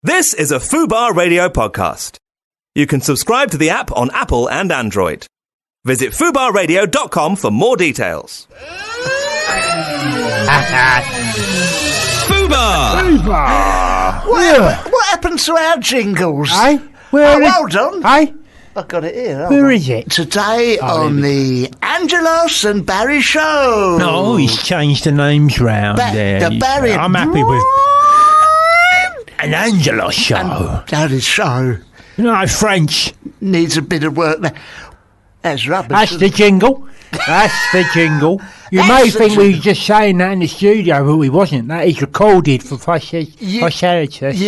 This is a Fubar Radio podcast. You can subscribe to the app on Apple and Android. Visit fubarradio.com for more details. Fubar! What happened to our jingles? Hey, where hold on. Hey, I've got it here. where is it? Today on the Angelos and Barry show. Oh, he's changed the names round there. The Barry. I'm happy with an Angelos show. And Barry's show No, French. needs a bit of work there. That's rubbish. That's the jingle. That's the jingle. You That's may the think we jingle. were just saying that in the studio, but we wasn't. That is recorded for posterity. Austerities.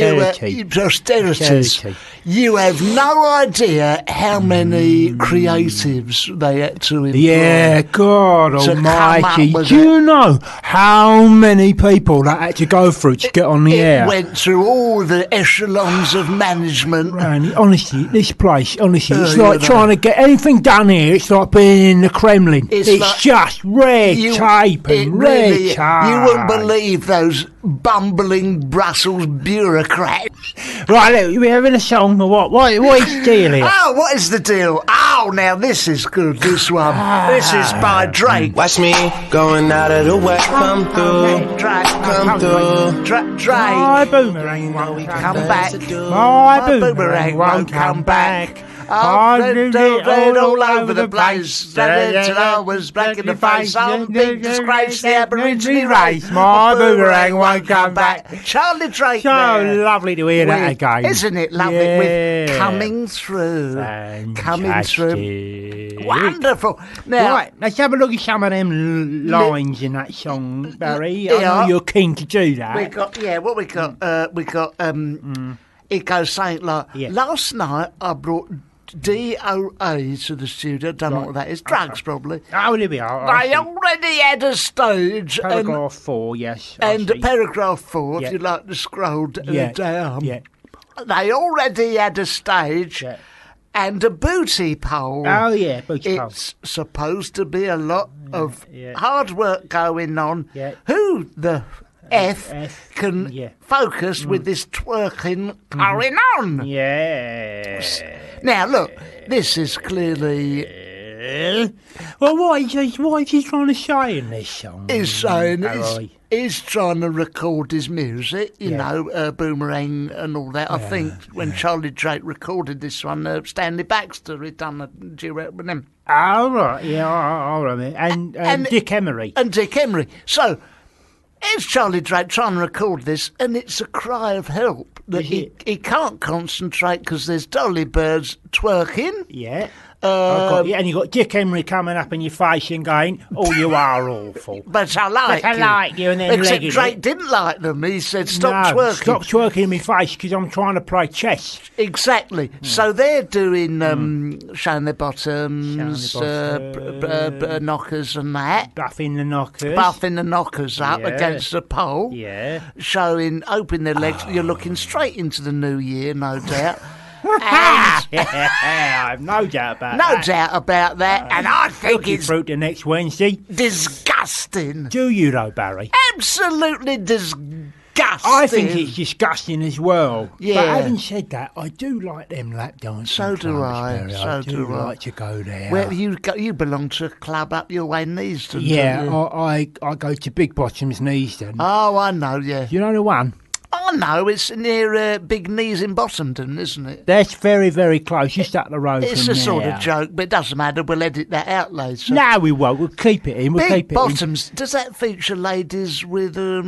You have no idea how many creatives they had to employ. Yeah, God to come almighty. up with Do you know how many people that had to go through to get on the It air? went through all the echelons of management. And honestly, this place, it's you like know. trying to get anything done here. It's like being in the Kremlin. It's It's like- just red tape it and red really, tape. you wouldn't believe those bumbling Brussels bureaucrats. Right, look, we're having a song or what? What is the deal here? Oh, what is the deal? Oh, now this is good, this one. This is by Drake. Watch me going out of the way. Come through. Drake. Come through. Drake. My boomerang won't Come come back. back. My boomerang won't come back. I've I've been all over the place. I was black in the face. I'm a big disgrace. The Aborigine race. My boomerang won't come back. Charlie Drake. So there. lovely to hear that again. Isn't it lovely? Yeah. With coming through. Coming through. Fantastic. Wonderful. Now, Right, let's have a look at some of them lines in that song, Barry. I Yeah. know you're keen to do we that. got, it goes something like, Yeah. last night I brought DOA to the studio. Don't know what that is. Drugs, probably. Oh, there we are. They already had a stage. Paragraph 4, yes. I And see. paragraph 4, Yeah. if you like to scroll yeah. down. Yeah. They already had a stage Yeah. and a booty pole. Oh, yeah, booty pole. It's supposed to be a lot of yeah. hard work going on. Yeah. Who the F can yeah. focus with this twerking going on? Yeah. Now, look, this is clearly... Well, what is he trying to say in this song? He's saying Barry? he's trying to record his music, you Yeah. know, Boomerang and all that. I think when Charlie Drake recorded this one, Stanley Baxter had done a duet with him. Oh, right, yeah, all right. And Dick Emery. And Dick Emery. So, it's Charlie Drake trying to record this, and it's a cry of help that Is he can't concentrate because there's dolly birds twerking. Yeah. And you got Dick Emery coming up in your face and going, "Oh, you are awful." But I like But I like you, and then except legging Drake it. didn't like them. He said, "Stop No, twerking." Stop twerking in my face because I'm trying to play chess. Exactly. So they're doing showing their bottoms, Showing their knockers and that, Buffing the knockers. buffing the knockers up Yeah. against the pole, Yeah. showing, open their legs. You're looking straight into the new year, no doubt. And I've no doubt about no that. doubt about that. And I think Looking it's through to next Wednesday. disgusting. Do you though, Barry? Absolutely disgusting. I think it's disgusting as well. Yeah. But having said that, I do like them lap dancing So do clubs, I, Barry. so I do I. like to go there. Well, you belong to a club up your way in Neasden, yeah, don't you? I go to Big Bottoms Neasden. Oh, I know, yeah. You know the one? Oh, no, it's near Big Knees in Bottomton, isn't it? That's very, very close, just up the road It's from a sort there. of joke, but it doesn't matter. We'll edit that out later. No, we won't. We'll keep it in. We'll Big keep it Bottoms, does that feature ladies with the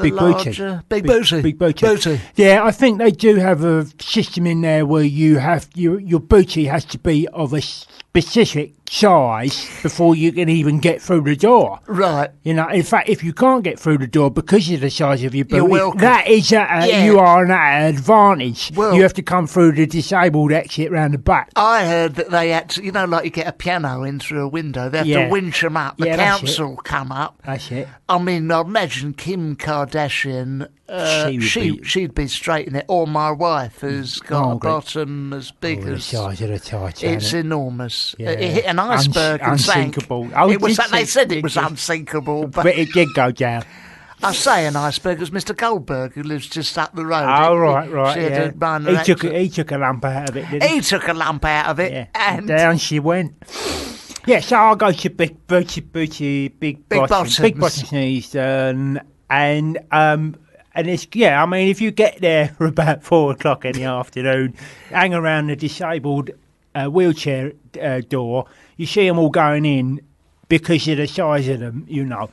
Big larger... booty. Big booty. Big booty. Booty. Yeah, I think they do have a system in there where you have your booty has to be of a specific size before you can even get through the door. Right. You know, in fact, if you can't get through the door because of the size of your booty, You're welcome. that is Yeah. you are an advantage. Well- you have to come through the disabled exit round the back. I heard that they had to, you know, like you get a piano in through a window, they have Yeah. to winch them up. The Yeah, that's it. council come up. That's it. I mean, I imagine Kim Kardashian, she'd be straight in it. Or my wife, who's got a Margaret. bottom as big The as... size of the Titanic. It's enormous. Yeah. It hit an iceberg and sank. Unsinkable. Oh, It was, did they sink, said it did was it? unsinkable, But it did go down. I say an iceberg as Mr. Goldberg, who lives just up the road. Oh, right, She had yeah. a minor He accident. took a lump out of it, didn't he? He took a lump out of it, Yeah. and Down she went. Yeah, so I'll go to Big Bottom's and it's, yeah, I mean, if you get there for about 4 o'clock in the afternoon, hang around the disabled wheelchair door, you see them all going in because of the size of them, you know.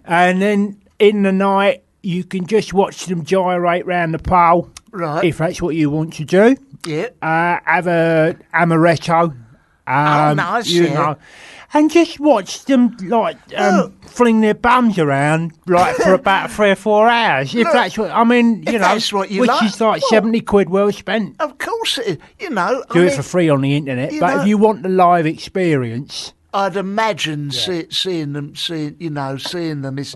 And then in the night, you can just watch them gyrate round the pole, right, if that's what you want to do. yeah. Have a amaretto. Nice, you yeah. know, and just watch them like fling their bums around like for about 3 or 4 hours. If that's what I mean, you know, that's what you which like. is like Well, 70 quid well spent. Of course it is. You know, Do it for free on the internet, you but know- if you want the live experience, I'd imagine seeing them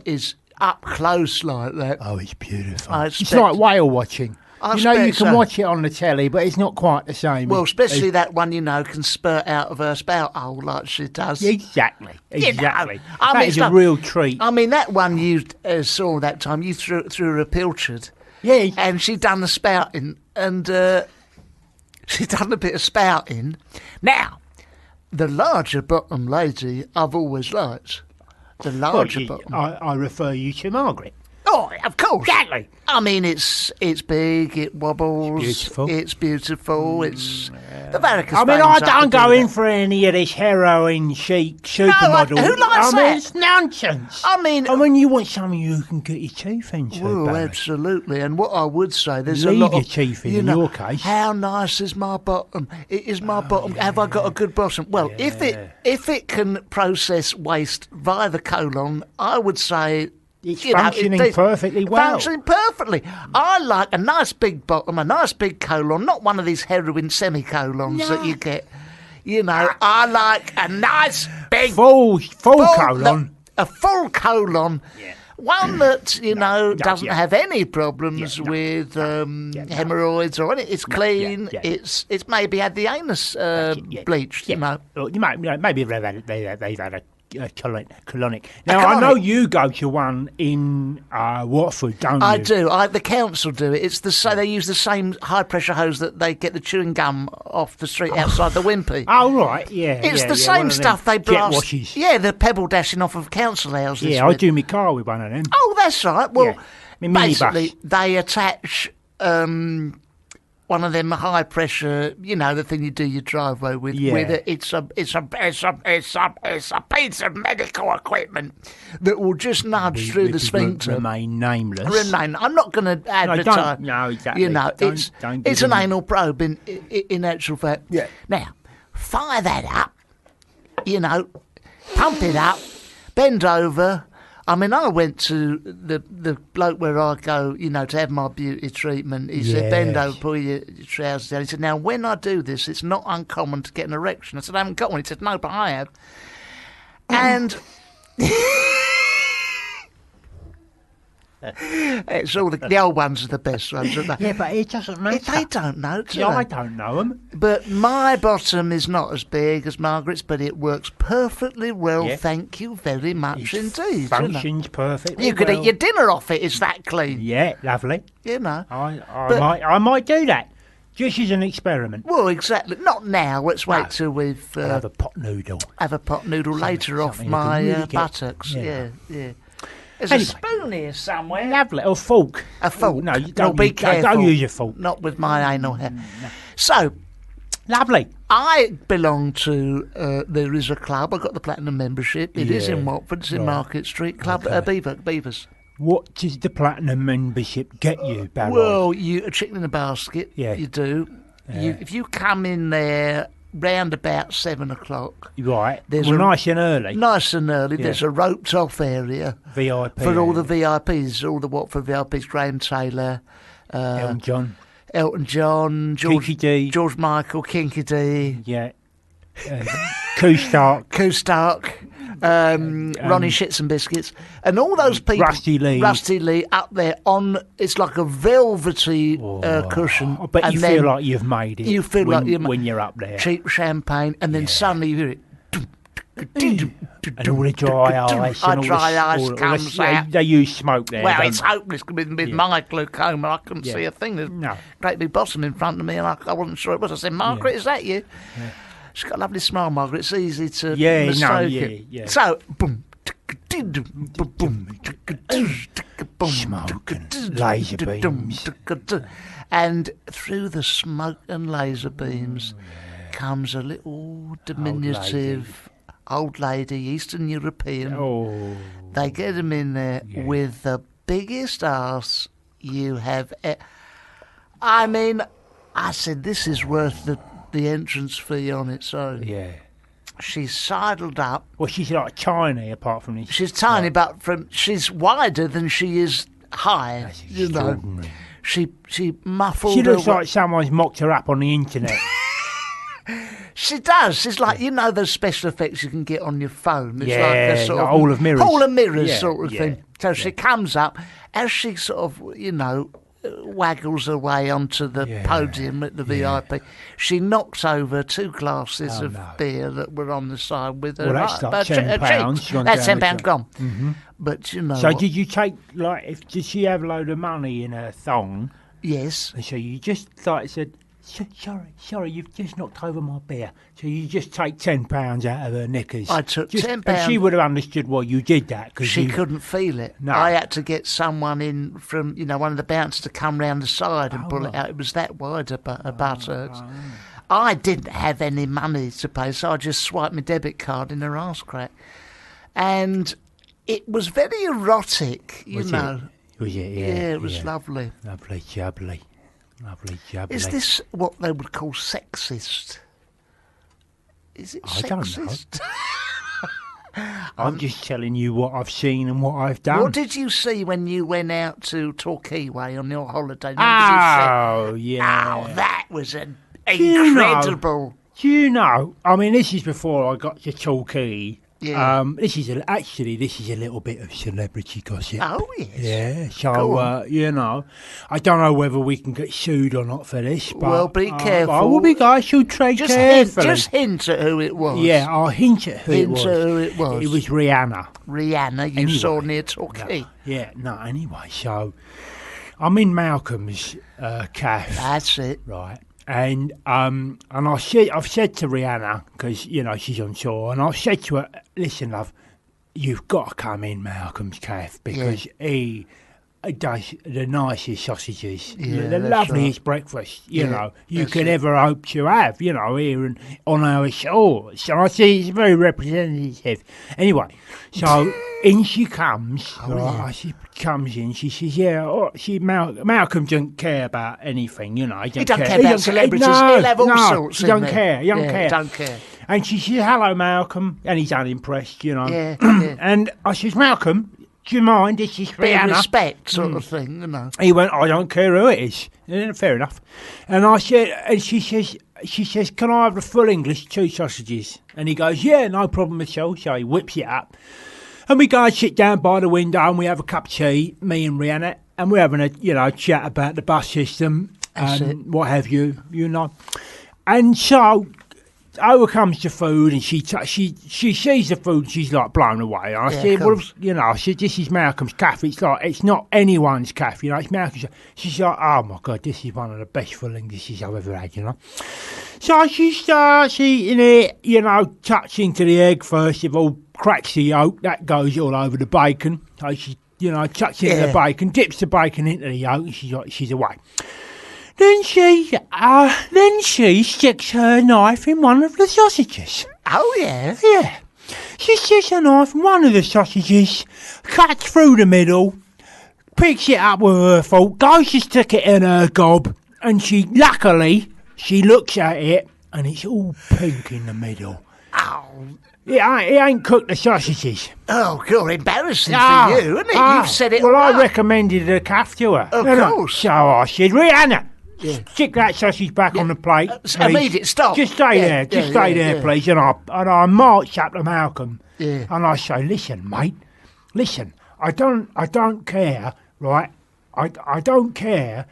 is up close like that. oh, it's beautiful. I It's expect- like whale watching. I You know, you expect can so. watch it on the telly, but it's not quite the same. Well, especially that one, you know, can spurt out of her spout hole like she does. Exactly. You know, Exactly. I That mean, is it's a not- real treat. I mean, that one you saw that time, you threw her a pilchard, Yeah. and she done the spouting, and she done a bit of spouting. Now, the larger bottom lady I've always liked. The Well, larger bottom. I refer you to Margaret. Oh, of course. Exactly. I mean, it's big, it wobbles. It's beautiful. It's the varicose I mean, veins I have to don't do go in that. for any of this heroin chic supermodel. who likes I mean, that? it's nonsense. I mean, you want someone you can get your teeth into. well, Barry. absolutely. And what I would say, there's Leave a lot your of teeth in you know, your case. How nice is my bottom? Is my bottom? Have I got a good bottom? Well, if it can process waste via the colon, I would say. It's You know, functioning it- perfectly well. Functioning perfectly. I like a nice big bottom, a nice big colon, not one of these heroin semicolons that you get. You know, I like a nice big Full colon. a full colon. One that, you know, doesn't yeah. have any problems with hemorrhoids or anything. It's clean. yeah. It's maybe had the anus bleached, you know. Well, maybe they've had a colonic. Now, colonic. I know you go to one in Watford, don't you? I do. The council do it. It's they use the same high pressure hose that they get the chewing gum off the street outside the Wimpy. Oh, right, yeah. It's yeah, the yeah, same one of them stuff they blast. Jet washes. Yeah, the pebble dashing off of council houses. Yeah, I with. do my car with one of them. Oh, that's right. Well, Yeah. My minibus. basically, they attach one of them high pressure, you know, the thing you do your driveway with. Yeah. With it. It's a piece of medical equipment that will just nudge through the sphincter. Remain nameless. Remain. I'm not going to advertise. No, exactly. You know, Don't it's give an them- anal probe in actual fact. Yeah. Now, fire that up. You know, pump it up, bend over. I mean, I went to the bloke where I go, you know, to have my beauty treatment. He said, bend Yes. over, pull your trousers down. He said, now, when I do this, it's not uncommon to get an erection. I said, I haven't got one. He said, no, but I have. And it's all the old ones are the best ones, aren't they? Yeah, but it doesn't matter. They don't know, do Yeah, they? I don't know them. But my bottom is not as big as Margaret's, but it works perfectly well. Yeah. Thank you very much indeed. Functions perfectly. You could well. eat your dinner off it. It's that clean. Yeah, lovely. You know. I might do that. Just as an experiment. Well, exactly. Not now. Let's wait No. till we've I'll have a pot noodle. have a pot noodle later off something you my can really get- buttocks. yeah. Yeah. There's Anyway. a spoon here somewhere. Lovely. Or fork. A fork. Oh, no, you No, don't, be use, careful. don't use your fork. Not with my anal hair. So, Lovely. I belong to, there is a club, I've got the Platinum membership, it is Yeah, in Watford, it's in right. Market Street, Club Beavers. What does the platinum membership get you, Barry? Well, a chicken in a basket, Yeah. you do. If you come in there round about 7 o'clock, right. there's Well, a- nice and early. nice and early, Yeah. there's a roped off area VIP. for all the VIPs, all the Watford VIPs, Graham Taylor, Elton John. Elton John, Kinky D. George Michael, Kinky D, Yeah. Koo Stark. Koo Stark, Ronnie Shits and Biscuits, and all those people. Rusty Lee up there on. It's like a velvety cushion. I bet and you then feel like you've made it. you feel when, like you're when you're up there. cheap champagne, and then suddenly you hear it. And all the dry ice. And all dry the, ice all comes the, out. They use smoke there. Well, don't it's they? hopeless with my glaucoma. I couldn't Yeah. see a thing. There's No. a great big bottom in front of me, and I wasn't sure it was. I said, Margaret, is that you? Yeah. She's got a lovely smile, Margaret. It's easy to Yeah, mistake no, it. yeah. So, boom. Smoke and laser beams. And through the smoke and laser beams comes a little diminutive old lady, Eastern European. Oh. They get him in there with the biggest ass you have. I mean, I said, this is worth the entrance fee on its own. Yeah. She's sidled up. Well, she's like tiny apart from this. She's tiny, but she's wider than she is high. That's You know, extraordinary. she muffled. She looks her like someone's mocked her up on the internet. She does. She's like, you know, those special effects you can get on your phone. It's like Yeah, a sort like of Hall of Mirrors. Hall of Mirrors Yeah, sort of yeah, thing. So she comes up as she sort of, you know, waggles her way onto the podium at the VIP. She knocks over 2 glasses of beer that were on the side with her. Well, that's like her £10. cheeks. That's £10 gone. Mm-hmm. But you know, So what? did you take, like, did she have a load of money in her thong? Yes. And so you just like said, sorry, you've just knocked over my beer. So you just take £10 out of her knickers. I took £10. And she would have understood why you did that. Cause she couldn't feel it. No. I had to get someone in from, you know, one of the bouncers to come round the side and pull it out. It was that wide about buttocks. I didn't have any money to pay, so I just swiped my debit card in her arse crack. And it was very erotic, you know. Was it? Yeah. Yeah, it was lovely. Lovely, jubbly. Is this what they would call sexist? Is it I don't know. sexist? I'm just telling you what I've seen and what I've done. What did you see when you went out to Torquay on your holiday? Oh, yeah. Oh, that was you know- incredible. Do you know? I mean, this is before I got to Torquay. Yeah. This is a little bit of celebrity gossip. Oh, yes. Yeah. Go So on. you know, I don't know whether we can get sued or not for this. But, Well, be careful. I will be. I should tread Just carefully. hint at who it was. Yeah, I'll hint at who it Hint was. at who it was. It was Rihanna. Rihanna, you Anyway. saw near Torquay. Anyway, so I'm in Malcolm's cafe. That's it. Right. And I've said to Rihanna, because, you know, she's on tour, and I've said to her, listen, love, you've got to come in Malcolm's cafe because he does the nicest sausages, Yeah, the that's loveliest breakfast, you Yeah, know, you that's could it. ever hope to have, you know, here and on our shore. So I see it's very representative. Anyway, so in she comes, right, she comes in, she says, Malcolm doesn't care about anything, you know. He don't care about celebrities. He'll have all sorts he in don't there. care, he don't Yeah, care. don't care. And she says, hello, Malcolm, and he's unimpressed, you know. Yeah, yeah. And I says, Malcolm, do you mind? This is Bit of Rihanna. respect sort of thing, you know. He went, I don't care who it is. Yeah, fair enough. And I said, and she says, can I have the full English 2 sausages? And he goes, yeah, no problem at all. So he whips it up. And we go and sit down by the window and we have a cup of tea, me and Rihanna, and we're having a, you know, chat about the bus system and what have you, you know. And so over comes the food, and she sees the food, and she's like blown away. And I Yeah, said, of well, course. you know, I said, this is Malcolm's cafe. It's like, it's not anyone's cafe, you know, it's Malcolm's. She's like, oh my God, this is one of the best full Englishes I've ever had, you know. So she starts eating it, you know, touching to the egg first of all, cracks the yolk, that goes all over the bacon. So she, you know, tucks into the bacon, dips the bacon into the yolk, and she's away. Then she sticks her knife in one of the sausages. Oh, yeah. Yeah. She sticks her knife in one of the sausages, cuts through the middle, picks it up with her fork, goes to stick it in her gob, and she looks at it, and it's all pink in the middle. Oh, It ain't cooked the sausages. oh, God, embarrassing for you, isn't it? You've said it Well, all I right. recommended a calf to her. Of you know. course. So I said, Rihanna, stick that sausage back on the plate. Please. Immediate stop. Just stay there. Just stay there, please. And I march up to Malcolm. Yeah. And I say, listen, mate. Listen, I don't care, right? I don't care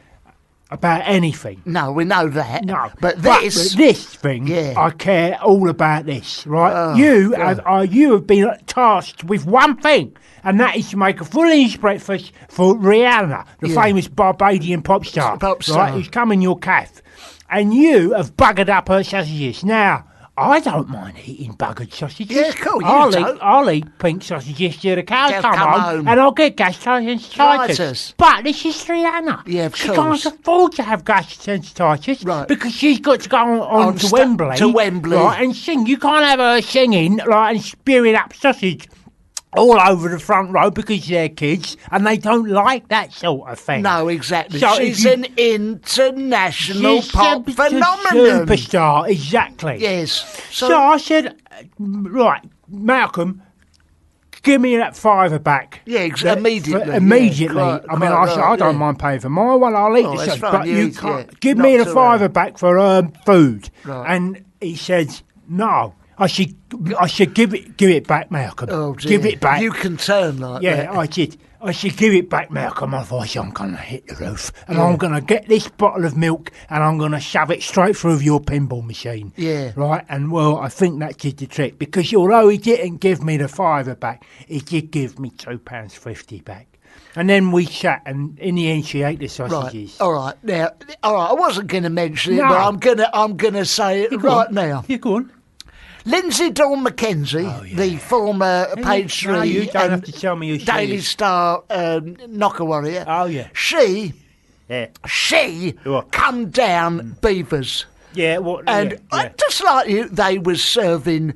about anything. No, we know that. No, but this thing, Yeah. I care all about this, right? Oh, you God. you have been tasked with one thing, and that is to make a full English breakfast for Rihanna, the Yeah. famous Barbadian pop star, Pop star. right? Who's come in your cafe, and you have buggered up her sausages. Now, I don't mind eating buggered sausages. Yeah, cool, you I'll don't. eat pink sausages till the cows Cows come come home, home. and I'll get gastroenteritis. Gastroenteritis. But this is Rihanna. Yeah, of she course. can't afford to have gastroenteritis Right. because she's got to go on to Wembley. To Wembley. Right, and sing. You can't have her singing like and spewing up sausage all over the front row because they're kids and they don't like that sort of thing. No, exactly. So She's if you- an international She's pop a phenomenon. superstar, exactly. Yes. So I said, right, Malcolm, give me that $5 back. Yeah, immediately. Yeah, Immediately. quite- I mean, quite I said, right, I don't yeah. mind paying for my one. I'll eat Oh, the that's sausage, fine, but you you eat, can't yeah. give Not me the to, $5 back for food. Right. And he said, no. I should give it back, Malcolm. Oh, dear. Give it back. You can turn like Yeah, that. I did. I should give it back, Malcolm, otherwise I'm going to hit the roof. And I'm going to get this bottle of milk and I'm going to shove it straight through your pinball machine. Yeah. Right? And, well, I think that did the trick. Because although he didn't give me the $5 back, he did give me £2.50 back. And then we sat, and in the end, she ate the Right. sausages. All right. Now, all right. I wasn't going to mention it, No. but I'm gonna say it Go right on. now. Yeah, go on. Lindsay Dawn McKenzie, the former Page No, 3 you don't and have to tell me who she Daily is. Star knocker warrior. Oh, yeah. She Yeah. What? come down beavers. Yeah, what? And yeah. just like you, they were serving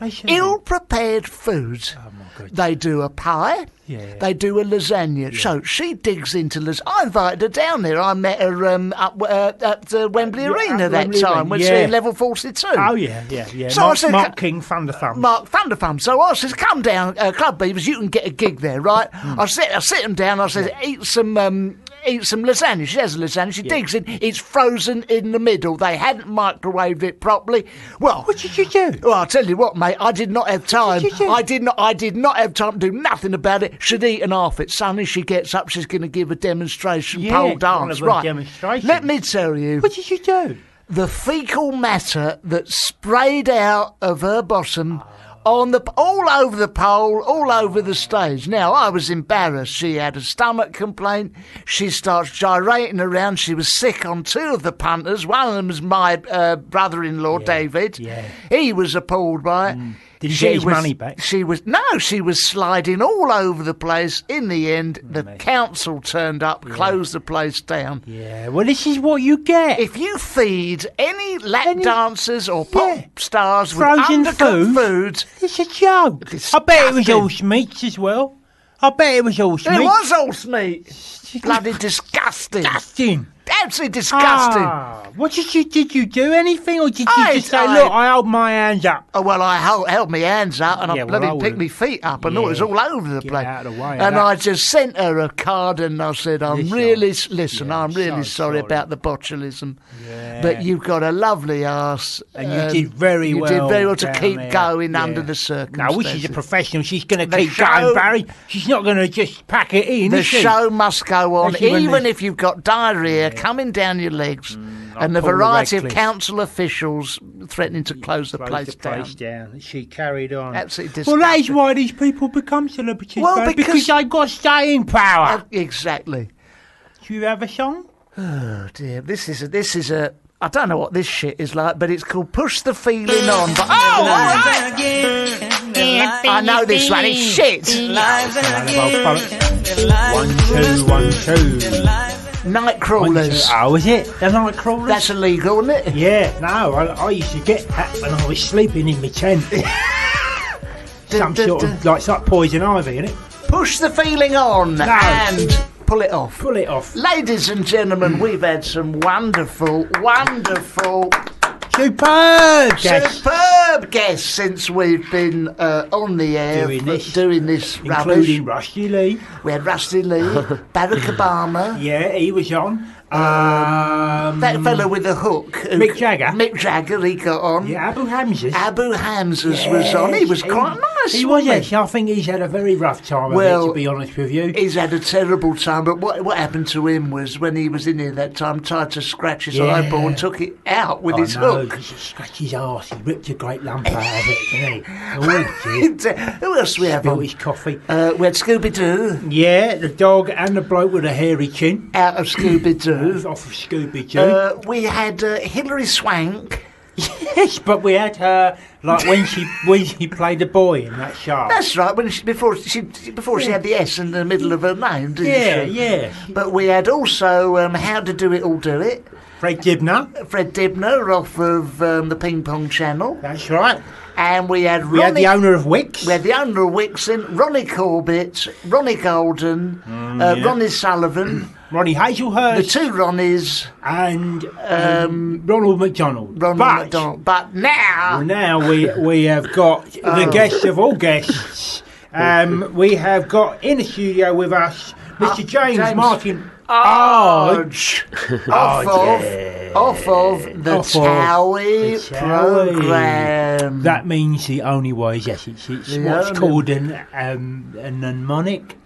They shouldn't ill-prepared food. Oh, my God. They do a pie. Yeah. They do a lasagna. So she digs into lasagna. I invited her down there. I met her at Wembley Arena at that Wembley time Arena, when yeah. she was level 42. Oh, yeah. So I said, Mark King, Thunderthumb. Mark Thunderthumb. So I says, come down, Club Beavers, you can get a gig there, right? Hmm. I sit them down, I said, eat some lasagna. She has a lasagna, she digs in, it's frozen in the middle. They hadn't microwaved it properly. Well, What did you do? well, I'll tell you what, mate, I did not have time. did you do? I did not have time to do nothing about it. She'd eaten half it. Suddenly she gets up, she's going to give a demonstration Yeah, pole one dance. of her Right. demonstrations. Let me tell you. What did you do? The fecal matter that sprayed out of her bottom all over the pole, all over the stage. Now, I was embarrassed. She had a stomach complaint. She starts gyrating around. She was sick on two of the punters. One of them was my brother-in-law, David. yeah. He was appalled by it. Did he get his money back? She was sliding all over the place. In the end, the council turned up, closed the place down. Yeah, well, this is what you get. If you feed any lap dancers or pop stars with Frozen undercooked food, It's a joke. I bet it was Disgusting. horse meats as well. I bet it was horse it meat. was horse meat. Bloody disgusting. Disgusting. Absolutely disgusting. What did you do anything, or did you I- just say, I- look, I hold my hands up? Oh, well, I held my hands up and Yeah, I well, bloody I picked would've- my feet up and it was all over the Get place. out of the way of And that. I just sent her a card and I said, I'm Listen, really so sorry sorry. about the botulism. Yeah. But you've got a lovely arse. And you did very well. You did very well to down keep there. going Yeah. under the Now, circumstances. she's a professional. She's going to The keep show- going, Barry. She's not going to just pack it in, The is she? show must go on, Especially when even there's- if you've got diarrhea coming down your legs and the Paul variety of Radcliffe. council officials threatening to close the Close place the down. place down. She carried on. Absolutely Well, that is disgusting. why these people become celebrities, Well, Barry, because- because they've got staying power. Exactly. Do you have a song? Oh dear, this is a. I don't know what this shit is like, but it's called "Push the Feeling On." But all right. I know this one. It's shit. 1, 2, 1, 2. Night crawlers. Oh, is it? The night crawlers? That's illegal, isn't it? Yeah, no, I used to get that when I was sleeping in my tent. Some sort of, like, it's like poison ivy, isn't it? Push the feeling on and pull it off. Pull it off. Ladies and gentlemen, we've had some wonderful, Superb guest. superb guests since we've been on the air Doing this rubbish. Including Rusty Lee. We had Rusty Lee, Barack Obama. Yeah, he was on. That fellow with the hook. Mick Jagger? Mick Jagger, he got on. Yeah, Abu Hamza. Abu Hamza's was on. He was quite nice. He was, wasn't yes. I think he's had a very rough time of it, to be honest with you. He's had a terrible time, but what happened to him was when he was in here that time, tried to scratch his eyeball and took it out with his hook. He scratched his arse. He ripped a great lump out of it, didn't he? Oh, Who else we have spilled on? his coffee. We had Scooby-Doo. Yeah, the dog and the bloke with a hairy chin. Out of Scooby-Doo. Off of Scooby-Doo. We had Hilary Swank. Yes, but we had her like when she played the boy in that show. That's right. Before she had the S in the middle of her name, didn't she? Yeah. But we had also How to Do It All Do It. Fred Dibner. Fred Dibner off of the Ping Pong Channel. That's right. And we had We had the owner of Wix. We had the owner of Wix in Ronnie Corbett, Ronnie Golden, Ronnie Sullivan, Ronnie Hazelhurst. the two Ronnies, and Ronald McDonald. But now we have got the guest of all guests. We have got in the studio with us Mr. James Martin Arge off of the Towie programme. That means the only way. Yes, it's what's called an mnemonic.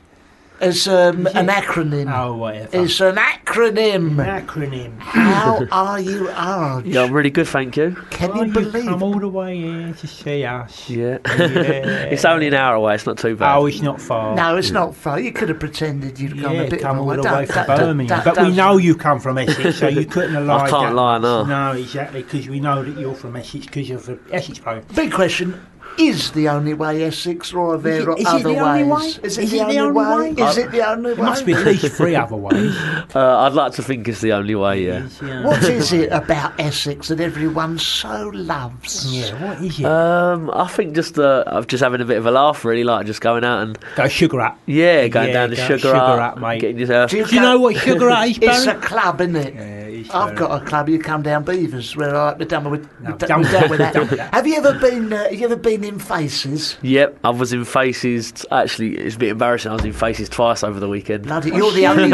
It's an acronym. Oh, whatever. It's an acronym. Acronym. How are you, Arge? Yeah, I'm really good, thank you. Can you believe come all the way here to see us? Yeah. It's only an hour away, it's not too bad. Oh, it's not far. No, it's not far. You could have pretended you'd come a bit come from all the way from Birmingham. But we know you come from Essex, so you couldn't have lied. I can't lie, no. No, exactly, because we know that you're from Essex because of the Essex program. Big question. Is the only way Essex, or are there Is it other the only ways? way? Is it the only way? Is it the only way? There must be at least 3 other ways. I'd like to think it's the only way, yeah. What is it about Essex that everyone so loves? Yeah, what is it? I think just I'm just having a bit of a laugh, really, like just going out and Go Sugar Up. going down to Sugar Up, mate. getting yourself. Do you know what Sugar Up is, Barry? It's a club, isn't it? it's I've got a club. You come down Beavers, where we're done with done with that. Have you ever been in Faces? Yep, I was in Faces. Actually, it's a bit embarrassing. I was in Faces twice over the weekend. Bloody, you're the only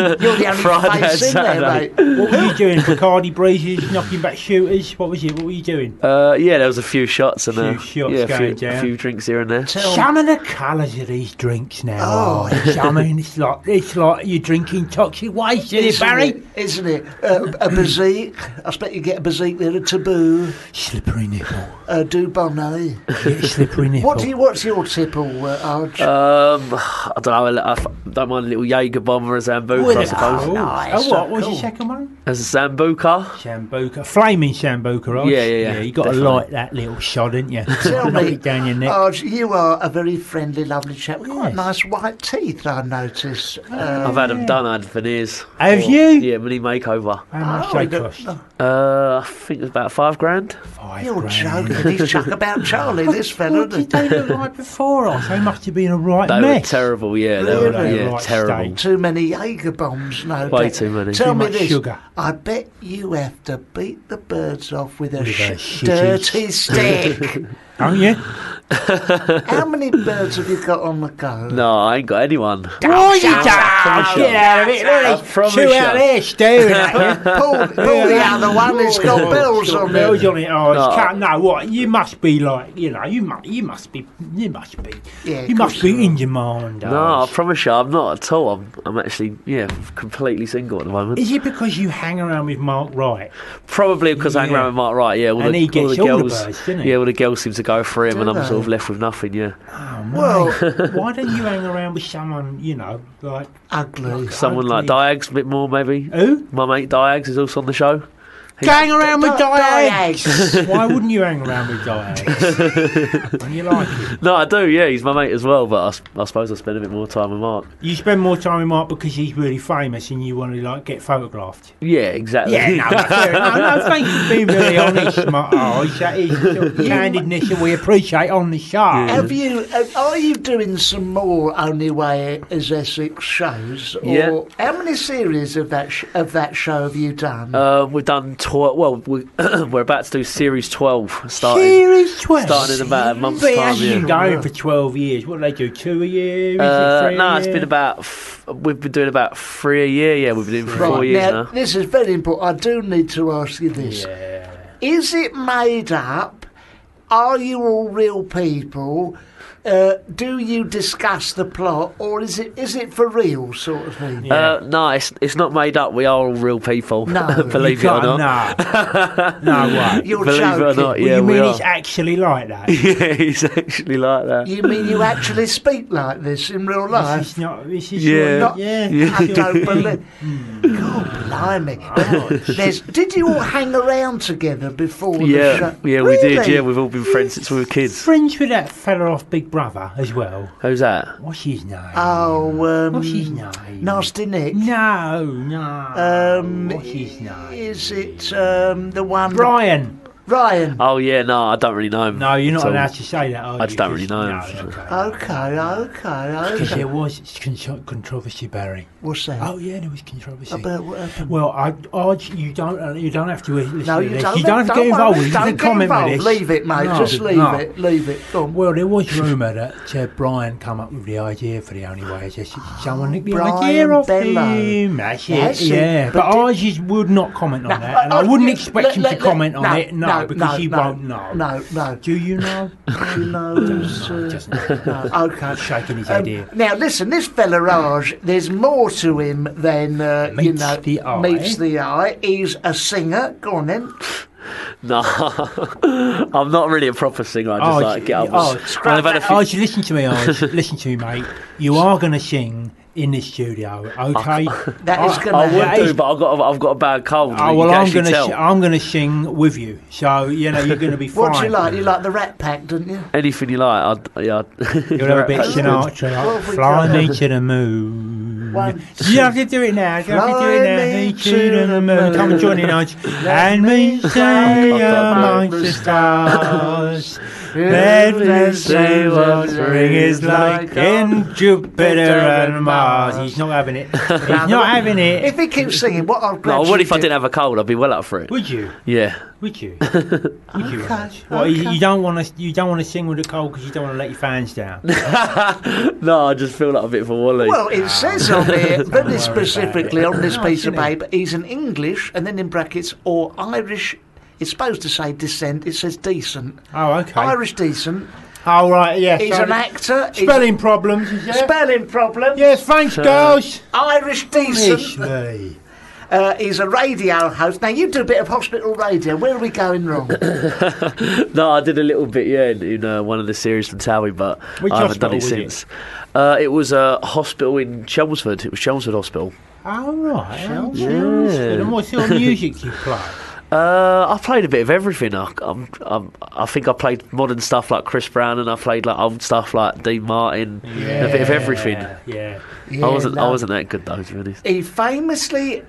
Friday face in there, Saturday. mate. What were you doing? Bacardi breezes, knocking back shooters. What was it? What were you doing? Yeah, there was a few shots and A few shots going down. a few drinks here and there. Some of the colours of these drinks now. Oh. I mean, it's like you're drinking toxic waste, isn't it, Barry? Isn't it? A Bazik. I expect you get a Bazik there, a Taboo, Slippery nipple. a Dubonnet. Yeah, slippery nipple. What's your tipple, Arj? I don't know. I don't mind a little Jaeger bomb or a Zambuca, I suppose. Oh, nice. what was Cool. your second one? As a Zambuca. Sambuca. Flaming Sambuca, right? Yeah, you got to definitely. light that little shot, didn't you? Tell Knock me, it down your neck. Arj, you are a very friendly, lovely chap with quite Yes. nice white teeth, I notice. I've had them done. I had veneers. Have you? Yeah, mini makeover. How much Oh, they you cost? I think it was about $5,000. You're £5,000. joking. He's chuck about Charlie, this fella, What isn't did he? they look like before us? They must have been a right They were mess. terrible. Yeah, they Really? were. Yeah, Right terrible. state. Too many Jaeger bombs, no Way doubt. too many. Tell Too me much this. sugar. I bet you have to beat the birds off with a With a shitty dirty stick. Don't you? How many birds have you got on the go? No, I ain't got anyone. Oh, you don't! Get out of it! I Look, promise two you. out there staring at you. Pull the other one, it's got bells on Bells it. on it. Oh, No. it's no, what? You must be like, you must be Yeah, of in course demand. No, I promise you, I'm not at all. I'm actually, completely single at the moment. Is it because you hang around with Mark Wright? Probably because I hang around with Mark Wright. Yeah, And he gets all the birds, doesn't he? Yeah, all the girls seem to go for him, Do and I'm they? sort of left with nothing. Yeah, Oh, Well, why don't you hang around with someone, like ugly. someone like Ugly. Diags a bit more maybe. who? My mate Diags is also on the show. Hang around with Diags. Diags. Why wouldn't you hang around with Diags? When you like it. No, I do. Yeah, he's my mate as well. But I suppose I spend a bit more time with Mark. You spend more time with Mark because he's really famous and you want to get photographed. Yeah, exactly. Yeah, no, that's fair. No, thank you for being very honest, Mark. Oh, that is sort of candidness that we appreciate on the show. Have you? Are you doing some more Only Way is Essex shows? Or Yeah. how many series of that show have you done? We've done we're about to do Series 12. Series 12? Starting in about a month's But it time. hasn't been Yeah. going for 12 years. What do they do, 2 a year? Is it 3 No, a it's year? been about. We've been doing about 3 a year. Yeah, we've been doing for 4 Right, years now, now. this is very important. I do need to ask you this. Yeah. Is it made up? Are you all real people? Do you discuss the plot, or is it for real sort of thing? Yeah. No, it's not made up. We are all real people. No, believe it or not. No way. You're Believe it or joking. not, Well, yeah, you we mean are. it's actually like that? Yeah, he's actually like that. You mean you actually speak like this in real life? This is not. This is Yeah. not, yeah. I don't believe. God blimey! Did you all hang around together before the Yeah, show? yeah, we did. Really? Yeah, we've all been friends since we were kids. Friends with that fella off Big Brother as well. Who's that? What's his name? Oh, What's his name? Nasty Nick. No. What's his name? Is it the one? Brian. Ryan. Oh yeah, no, I don't really know him. No, you're not So- allowed to say that, are you? I just don't really know No, him. okay. Because Okay. there was controversy, Barry. What's that? Oh yeah, there was controversy. About what happened? Well, you don't have to listen No, to you this. don't. You don't have to get involved with it. You Don't can get comment involved. with this. Leave it, mate. No, Just leave no. it. Leave it. Go on. Well, there was rumour that Brian come up with the idea for the only way. Just someone nicked the Brian idea off Bellow. him. That's it. That's it. Yeah, But but I just would not comment on No, that, and I wouldn't expect him to let- comment on no, it. No, because he won't know. No. Do you know? Who knows? Just no. Okay. shaking his head here. Now listen, this fella Raj, there's more to him than Meets the eye. meets the eye. He's a singer. Go on then. No, I'm not really a proper singer. I just like get up. Listen to me, listen to me, mate. You are going to sing in the studio, okay? That is gonna I happen. would do, but I've got a bad cold. Oh you well, can I'm actually gonna tell. I'm gonna sing with you, so you're gonna be fine. What do you like? You like the Rat Pack, don't you? Anything you like. You'll have a bit Sinatra. What have we Fly got? me to the moon. One, You have to do it now. You have to do it now. Me to the moon. Come and join in, Nudge. And me say amongst the stars. Let me see what spring is like in Jupiter and Mars. He's not having it. He's not having it. If he keeps singing, what I'll No, what if I didn't have a cold? I'd be well up for it. Would you? Yeah. Would you? Would you? Raj? Well, you don't want to sing with a cold because you don't want to let your fans down. No, I just feel like a bit of a wally. Well, it says on there very specifically on this No, piece of isn't it? paper, he's an English, and then in brackets, or Irish. It's supposed to say descent. It says decent. Oh, okay. Irish decent. Oh, right, yeah. He's so an actor. he's- Spelling problems, is there? Spelling problem. Yes, thanks, girls. Irish decent. Honestly. He's a radio host. Now, you do a bit of hospital radio. Where are we going wrong? No, I did a little bit, in one of the series from Towie, but Which I haven't done it hospital was since. It was a hospital in Chelmsford. It was Chelmsford Hospital. Oh, right. Yeah. And what sort of music do you play? I played a bit of everything. I think I played modern stuff like Chris Brown, and I played like old stuff like Dean Martin, and a bit of everything. Yeah. Yeah, I wasn't no. that good though, to be honest. He famously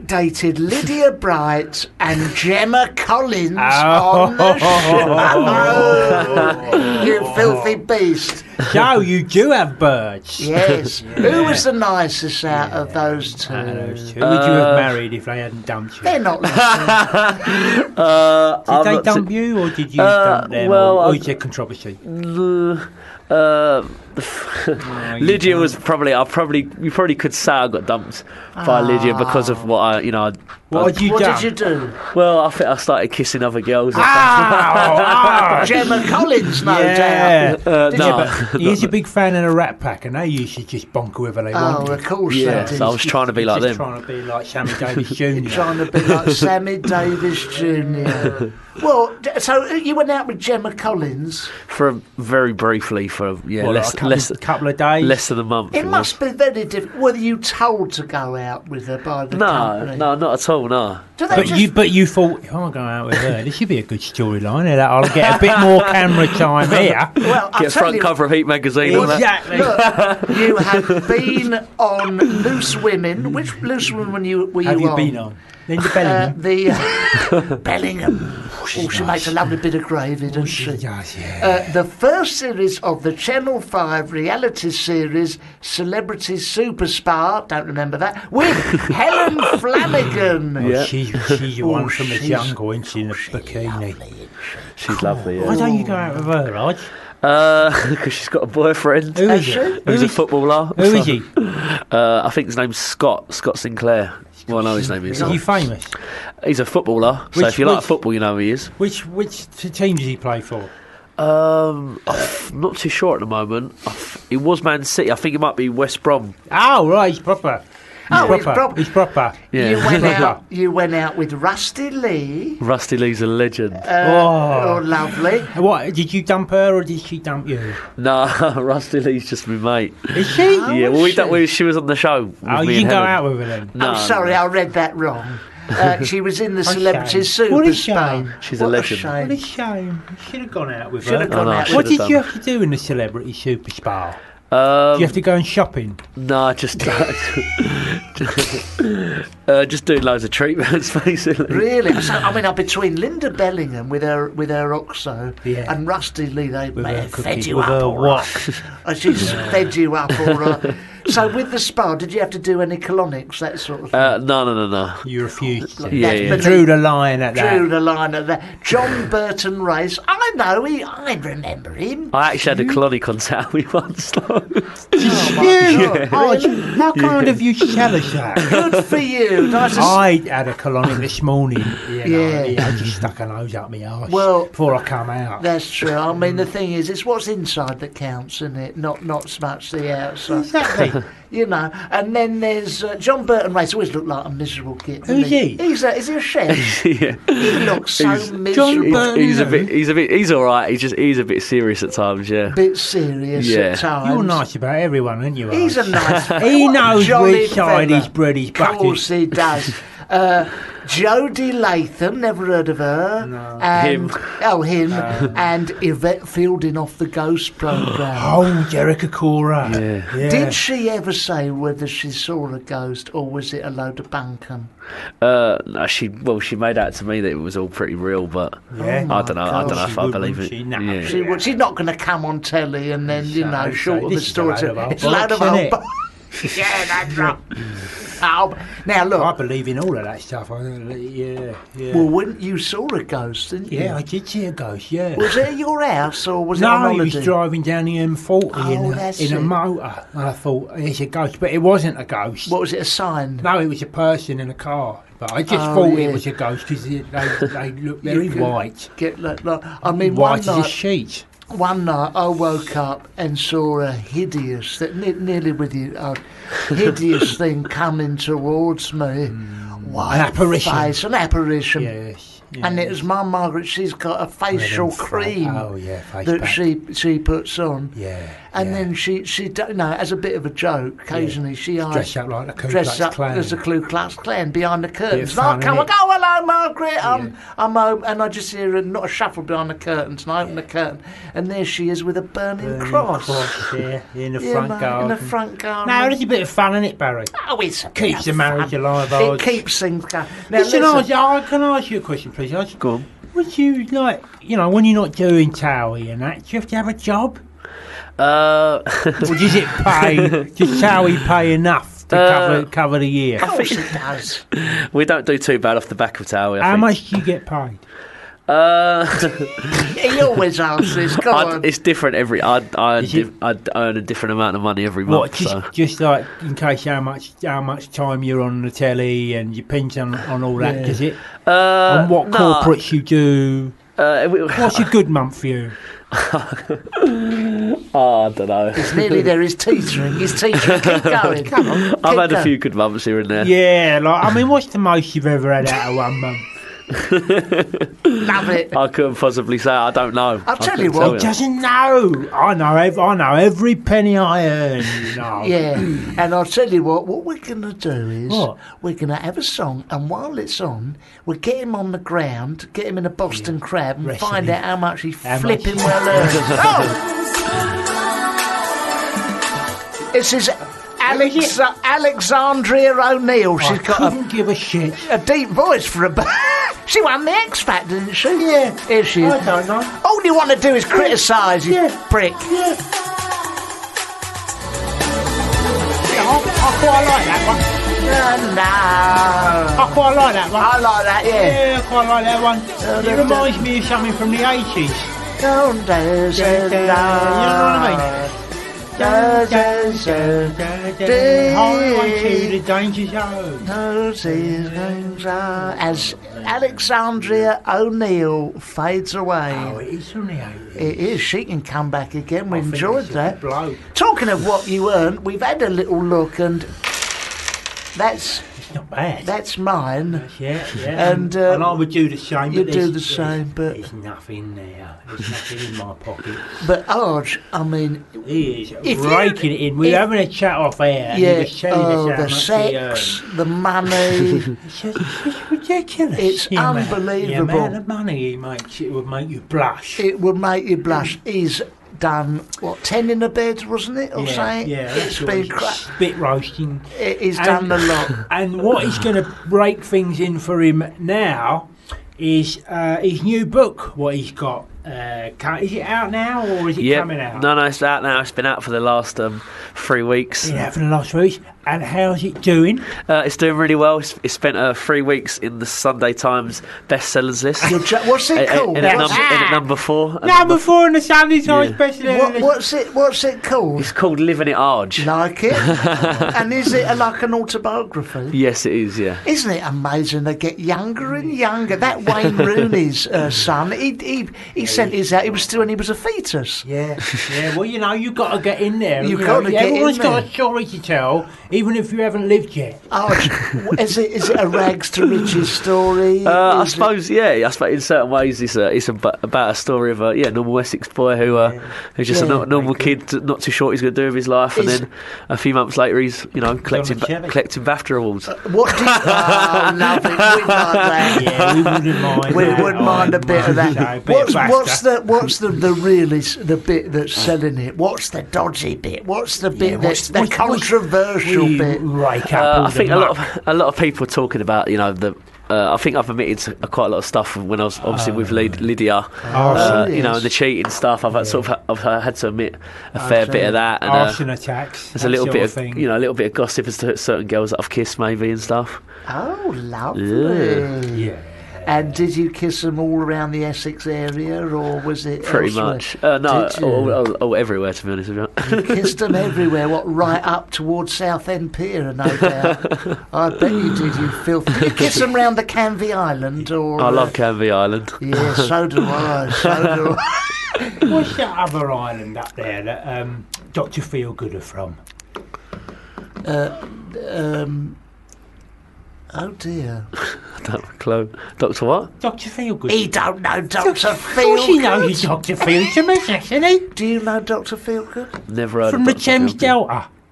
dated Lydia Bright and Gemma Collins on the show. You filthy beast. So you do have birds. Yes. Who was the nicest out of those two? Who would you have married if they hadn't dumped you? They're not listening. Did they dump you or did you dump them? well, or is there controversy? Lydia was probably. You probably could say I got dumped by Lydia because of what I. What did you What do? did you do? Well, I think I started kissing other girls. Gemma Collins, no Yeah. doubt. No, But he's a big fan of the Rat Pack, and they used to just bonk whoever they Oh, wanted. of course yeah. they did. So I was trying to be like Just them. trying to be like Sammy Davis Jr. Trying to be like Sammy Davis Jr. Well, so you went out with Gemma Collins. Very briefly for What, less like a couple of days. less than a month. It was. must be very different. Were you told to go out with her by the company? No, not at all. No. Do they just, But you thought, if I go out with her, this should be a good storyline. That I'll get a bit more camera time here. well, I'll Get tell front you, cover of Heat magazine. and that. Exactly. look, you have been on Loose Women. Which Loose Women were Have you you on? been on? Linda Bellingham. The Bellingham. she makes a lovely bit of gravy, doesn't she? does, yeah. The first series of the Channel 5 reality series, Celebrity Super Spa, don't remember that, with Helen Flanagan. Yeah. She's the one from the she's- jungle, isn't she, in a bikini? She's lovely. Why Yeah. don't you go out with her, Raj? Because she's got a boyfriend. Who is she? it? Who's a footballer. Who is he? I think his name's Scott Sinclair. Well, I know his name is. Is he famous? He's a footballer. So Which- if you like which- football, you know who he is. Which team does he play for? I'm not too sure at the moment. He was Man City. I think it might be West Brom. Oh, right, he's proper. He's proper. Yeah. You went out with Rusty Lee. Rusty Lee's a legend. Oh, lovely. What, did you dump her or did she dump you? Nah, Rusty Lee's just my mate. Is she? Yeah, well, she was on the show. With Oh, me you and didn't go Helen. out with her then? No, I'm sorry, no. I read that wrong. She was in the What a Celebrity shame. Super What a Spa. shame. She's a What legend. shame. What a shame. You should have gone out with Should have her. gone no, I out should What with have did you done. have to do in the Celebrity Super Spa? Do you have to go and shopping? No, just doing loads of treatments, basically. Really? So, I mean, I'm between Linda Bellingham with her Oxo Yeah. and Rusty Lee. They With may her have fed cookies, you with up her all right. She's fed you up all right. So with the spa, did you have to do any colonics, that sort of thing? No. You refused. Like, yeah, that's yeah. beneath- Drew the line at that. Drew the line at that. John Burton Race. I know, I remember him. I actually had a colonic on Saturday once. Oh, my Yeah. God. Oh, how kind of you to tell us that? Good for you. Nice to I had a colonic this morning. You know, Yeah. I just stuck a nose up my arse Well, before I come out. That's true. I mean, the thing is, it's what's inside that counts, isn't it? Not so much the outside. Exactly. You know. And then there's John Burton Race. Always looked like a miserable kid. doesn't Who's he? Is he a chef? Yeah. He looks so John miserable. Burton. He's all right. He's a bit serious at times. Yeah. Bit serious Yeah. at times. You're nice about everyone, aren't you? He's a Arse? nice. He what a knows jolly which side fella. he's bred his Of course bucket. he does. Jodie Latham, never heard of her. No. And, Him. Oh, him. And Yvette Fielding off the Ghost programme. Oh, Jericho Cora. Yeah. Did she ever say whether she saw a ghost or was it a load of bunkum? No, she made out to me that it was all pretty real, but Yeah. I don't know. I don't know She if I would, believe wouldn't it. she? No. Yeah. She's not going to come on telly and then, So, short of the this is a story. load of old It's a load of bollocks, old innit? Yeah, that's right. Oh, now I look, believe in all of that stuff. Yeah. well, wouldn't you saw a ghost, didn't you? Yeah, I did see a ghost, yeah. Was it at your house or was it on No, he holiday? was driving down the M40 Oh, that's in a it. motor. And I thought, it's a ghost. But it wasn't a ghost. What was it, a sign? No, it was a person in a car. But I just Oh, thought yeah. it was a ghost because they look very You could white. Get like, I mean, White as a one night, sheet. One night I woke up and saw a hideous, nearly with you, hideous thing coming towards me. White An apparition. Face, an apparition. Yes. And it was my Margaret. She's got a facial cream Oh, yeah, face that pack. she puts on. Yeah. And yeah. then she as a bit of a joke, occasionally she Dressed up like the Ku dressed Klux up Klan. as a Ku Klux Klan behind the curtains. Bit of And fun, I come innit? and go, hello, Margaret. I'm home, and I just hear not a shuffle behind the curtains, and I open the curtain, and there she is with a burning cross. Yeah, in the Yeah, front mate, garden. in the front garden. No, it's a bit of fun, isn't it, Barry? Oh, it's a Keeps bit the of marriage fun. alive, It Arj. keeps things going. Now, Listen, listen, can I ask you a question, please, Arj? Go on. Would you like, when you're not doing Towie and that, do you have to have a job? Or does it pay? Does Towie pay enough to cover the year? of course it does. We don't do too bad off the back of Towie. How much do you get paid? He always asks this. Come on. It's different every. I'd earn a different amount of money every month. What, just like in case how much time you're on the telly and you pinch on all that, does it? On what corporates you do? What's a good month for you? I don't know. It's nearly there. He's teetering. Keep going. Come on. I've keep had a going. few good months here and there. Yeah, what's the most you've ever had out of 1 month? Love it. I couldn't possibly say. I don't know. I'll tell couldn't you what, He doesn't know. I know every penny I earn. Yeah, and I'll tell you what we're going to do is What? we're going to have a song, and while it's on, we'll get him on the ground, get him in a Boston crab, and Wrestling. find out how much he How flipping much? well earns. Oh! This is Alexandria O'Neill. She's got couldn't give a shit. a deep voice for a... She won the X Factor, didn't she? Yeah. Here she is. I don't know. All you want to do is criticise, you prick. Yeah. I quite like that one. No. I quite like that one. I like that, yeah. Yeah, I quite like that one. It reminds me of something from the 80s. Don't dance You know what I mean? Highway to the danger zone. As Alexandria O'Neill fades away. Oh, it is from the 80s. It is. She can come back again. We enjoyed it's a that. bloke. Talking of what you earned, we've had a little look, and that's Not bad. that's mine. Yeah. And, and I would do the same. you but do there's- the same, but- there's nothing there. There's nothing in my pocket. But Arj, I mean, He is If you- raking it in. We were having a chat off air. And he yeah. was telling us Oh, how the much he sex, earned. the money. It's ridiculous. It's The amount- unbelievable. The amount of money he makes, it would make you blush. It would make you blush. He's done 10 in a bed, wasn't it, or something? yeah. It's been spit roasting. He's done a lot. And what is going to break things in for him now is his new book. What he's got. Is it out now or is it coming out? No, it's out now. It's been out for the last 3 weeks. Yeah, for the last week. And how's it doing? It's doing really well. It's spent 3 weeks in the Sunday Times bestsellers list. What's it called? In at number 4. Number 4 in the Sunday Times bestseller list. What's it called? It's called Living It Arge. Like it? And is it like an autobiography? Yes, it is, yeah. Isn't it amazing? They get younger and younger. That Wayne Rooney's son, he sent his out. He was still when he was a fetus. Yeah. Well, you've got to get in there. You've got to get in Everyone's got there. a story to tell, even if you haven't lived yet. Arj, is it a rags to riches story? I suppose in certain ways it's about a story of a normal Essex boy who's just a normal kid, not too sure what he's going to do with his life, and then a few months later he's collecting BAFTA awards. What do you... Oh, nothing. We'd like that. Yeah, we wouldn't mind. We that. wouldn't mind a bit of that. What's the really the bit that's selling it? What's the dodgy bit? What's the bit that's the controversial bit? Rake up I think a lot of people are talking about the. I think I've admitted to quite a lot of stuff when I was obviously with Lydia. And the cheating stuff. I've had to admit a fair bit of that. And, arson attacks. There's a little bit of a little bit of gossip as to certain girls that I've kissed maybe and stuff. Oh, lovely. Yeah. And did you kiss them all around the Essex area, or was it Pretty elsewhere? much. No, all everywhere, to be honest with you. You kissed them everywhere, right up towards Southend Pier, no doubt. I bet you did, you filth. Did you kiss them round the Canvey Island? Or, I love Canvey Island. Yeah, so do I, What's that other island up there that Dr. Feelgood are from? Oh dear. I don't have a clue. Dr. what? Dr. Feelgood. He don't know Dr. Of course he knows Feelgood. Dr. Feelgood, isn't he? Do you know Dr. Feelgood? Never heard From of the Dr. Thames Feelgood.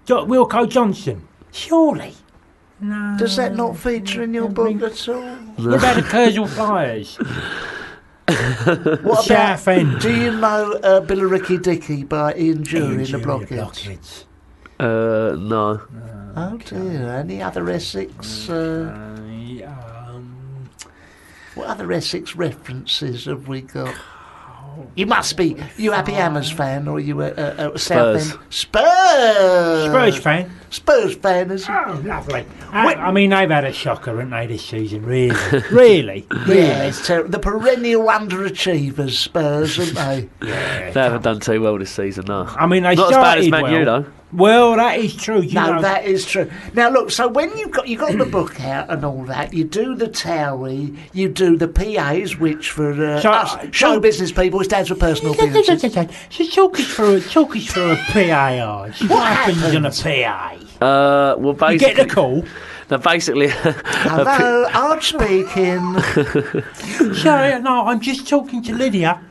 Delta. Wilco Johnson. Surely. No. Does that not feature in your book at all? What about the Kersal Flyers? What South End. Do you know Billericay Dicky by Ian Jury in the Blockheads? No. Oh dear. Any other Essex? What other Essex references have we got? You must be. You Happy Hammers fan, or you a Southend Spurs fan. Spurs fan, is it? Oh, lovely. I mean, they've had a shocker, haven't they, this season? Really. Yeah, it's terrible. The perennial underachievers, Spurs, aren't they? Yeah. They haven't done too well this season, no. I mean, they Not as bad as started Man U, though. Well, that is true. You know, That is true. Now look, so when you got the book out and all that, you do the TOWIE, you do the PAs, which for us show business people stands for personal appearances. So talk us through a PA. What happens on a PA? Well, basically, You get the call. No, basically, Hello, Arch speaking. Sorry, no, I'm just talking to Lydia.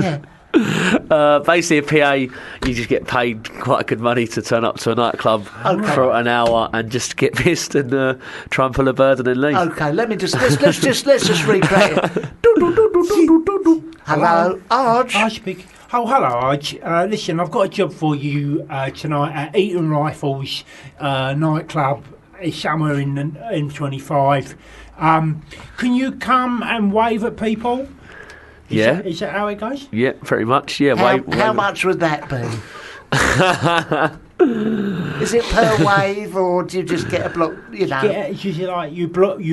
Yeah. basically a PA, you just get paid quite good money to turn up to a nightclub for an hour and just get pissed and try and pull a bird and then leave. Okay, let's just recreate it. Do, do, do, do, do, do, do, do. Hello, Arj. I speak. Oh, hello, Arj. Listen, I've got a job for you tonight at Eton Rifles nightclub. It's somewhere in the M25. Can you come and wave at people? Is that how it goes? Yeah, pretty much. Yeah. How much would that be? Is it per wave, or do you just get a block? You know, It's usually like you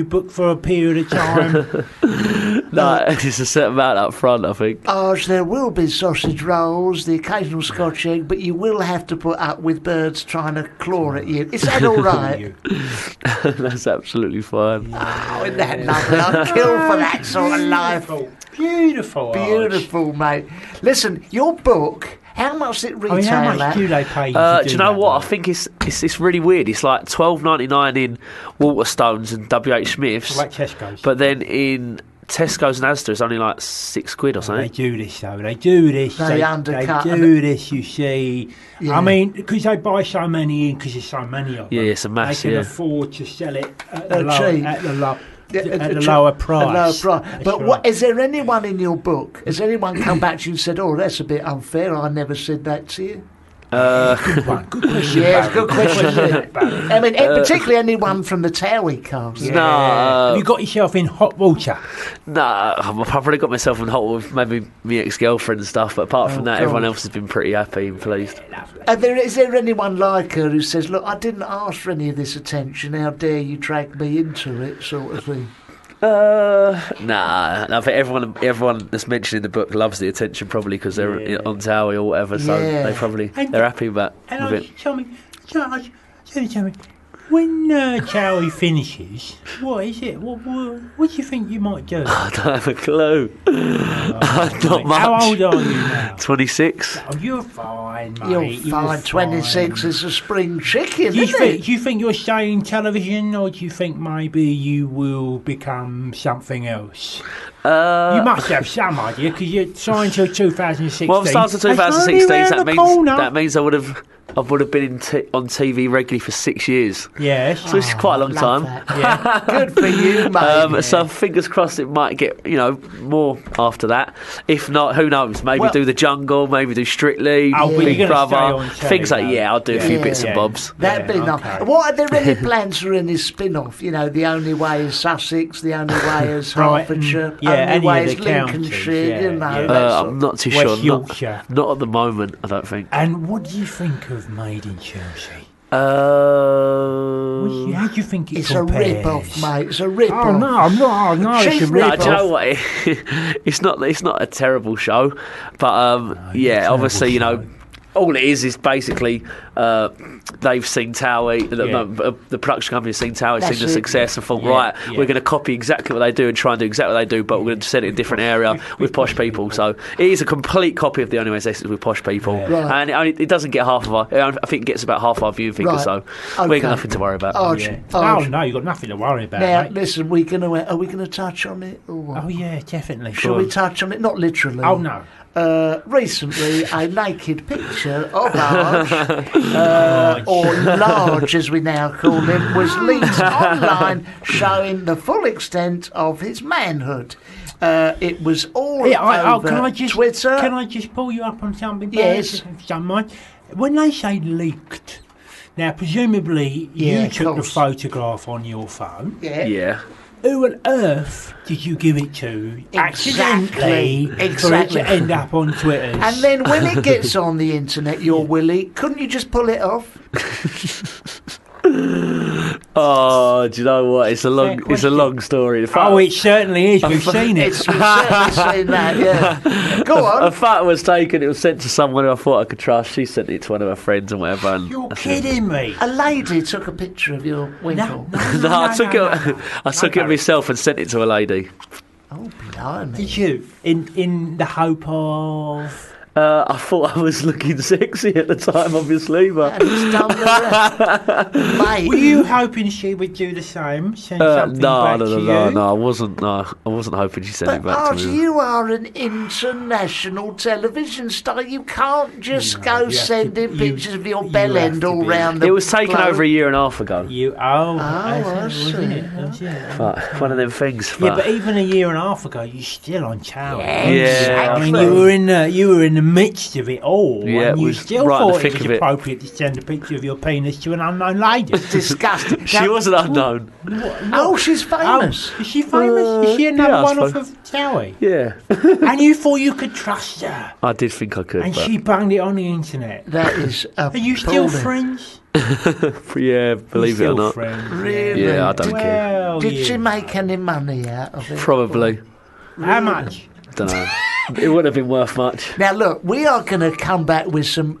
book for a period of time. No, it's a certain amount up front, I think. Arj, there will be sausage rolls, the occasional Scotch egg, but you will have to put up with birds trying to claw at you. Is that all right? That's absolutely fine. Oh, isn't that lovely? I'd kill for that sort of life. Beautiful, Beautiful, mate. Listen, your book. How much does it retail how much at? do they pay you to Do you know that, what? though? I think it's really weird. It's like $12.99 in Waterstones and WH Smiths, Like Tesco's. but then in Tesco's and Asda it's only like £6 or They something. do this, though. They do this. They undercut They do this, you see. Yeah. I mean, because they buy so many in, because there's so many of them. Yeah, it's a mass, They can yeah. afford to sell it at Cheap. the lower price. But That's what right. is there anyone in your book? Has anyone come back to you and said, "Oh, that's a bit unfair. I never said that to you"? Good one. Good question. Yeah, Barry. good question. Barry. I mean, particularly anyone from the Towie cast. Yeah. No. Have you got yourself in hot water? Nah, I've probably got myself in hot with maybe my ex-girlfriend and stuff, but apart from that, God. everyone else has been pretty happy and pleased. Is there anyone like her who says, "Look, I didn't ask for any of this attention. How dare you drag me into it," sort of thing? Nah, I think everyone that's mentioned in the book loves the attention, probably because they're on Towie or whatever. So Yeah. they're happy with And it. tell me, when Towie finishes, what is it? What do you think you might do? I don't have a clue. Not much. How old are you now? 26. Oh, you're fine, mate. You're fine. 26 is a spring chicken, isn't it? Do you think you'll stay in television, or do you think maybe you will become something else? You must have some idea, because you're signed till 2016. Well, I'm starting That's 2016. only round the corner. That means I would have been on TV regularly for 6 years. Yes. So it's quite a long Love time. that. Yeah. Good for you, mate. So fingers crossed it might get more after that. If not, who knows? Maybe Well- do The Jungle, maybe do Strictly, Oh, but Big you're gonna Brother, stay on telly, things like though. I'll do a few Yeah. bits and bobs. That'd be Yeah, nice. okay. What are there any plans for any spin-off? You know, The Only Way is Sussex, The Only Way is Brighton, Hertfordshire, yeah, Only any Way of is the counties, Lincolnshire. yeah, You know, yeah. that sort I'm not too West sure. Yorkshire. Not at the moment, I don't think. And what do you think of Made in Chelsea? Uh, How do you think it It's a compares? rip-off, mate. It's a rip-off. Oh no, I'm not. No, it's Chief a No, rip do you know off. what? It's not a terrible show, but yeah, obviously, you know, all it is basically they've seen Towie, the production company has seen Towie, That's seen the it. success, and thought, Yeah, right, yeah. we're going to copy exactly what they do and try and do exactly what they do, but we're going to set it in a different area with posh people. So it is a complete copy of The Only Way is Essex with posh people, Right. and it doesn't get half of our. I think it gets about half our viewing figures, Right. so we Okay. got nothing to worry about. Arch, Yeah. Arch. Oh no, you've got nothing to worry about. Now, mate. listen, are we gonna touch on it or what? Oh yeah, definitely. Shall we touch on it? Not literally. Oh no. Recently, a naked picture of Arch, or Large as we now call him, was leaked online showing the full extent of his manhood. It was all over Twitter. Can I just pull you up on something? Yes. If you don't mind? When they say leaked, now presumably Yeah, you of took the course. photograph on your phone. Yeah. Yeah. Who on earth did you give it to accidentally for it Exactly. to end up on Twitter? And then when it gets on the internet, your Willie, couldn't you just pull it off? Oh, do you know what? It's a long story. In fact, Oh, it certainly is. We've seen it. We've certainly seen that, yeah. Go a on. photo was taken. It was sent to someone who I thought I could trust. She sent it to one of her friends and whatever. And You're that's it. kidding me. A lady took a picture of your winkle. No, I took it myself and sent it to a lady. Oh, blimey. Did you? In the hope of... I thought I was looking sexy at the time, obviously, but And it's done the rest. Mate. Were you hoping she would do the same? Send something back to you? no, I wasn't. No, I wasn't hoping she sent it But back Arj, to me. you are an international television star. You can't just No, go you have sending to- pictures of your you bell have end to all be. round the It was taken globe. over a year and a half ago. I see. Was it? But one of them things. Yeah, but even a year and a half ago, you're still on tower. Yeah. I mean, you were in the midst of it all, Yeah, and it you was still right in the thought it thick was of it. appropriate to send a picture of your penis to an unknown lady. Disgusting. She wasn't unknown. Oh, she's famous. Is she famous? Is she another yeah, I one off suppose. of Towie? Yeah, And you thought you could trust her, I did think I could. and But she banged it on the internet. That is Are you still appalling. friends? yeah, believe it or Still not. friends. Really? Yeah, I don't care. Well, Did yeah. she make any money out of it? Probably. How much? Don't know. It wouldn't have been worth much. Now, look, we are going to come back with some...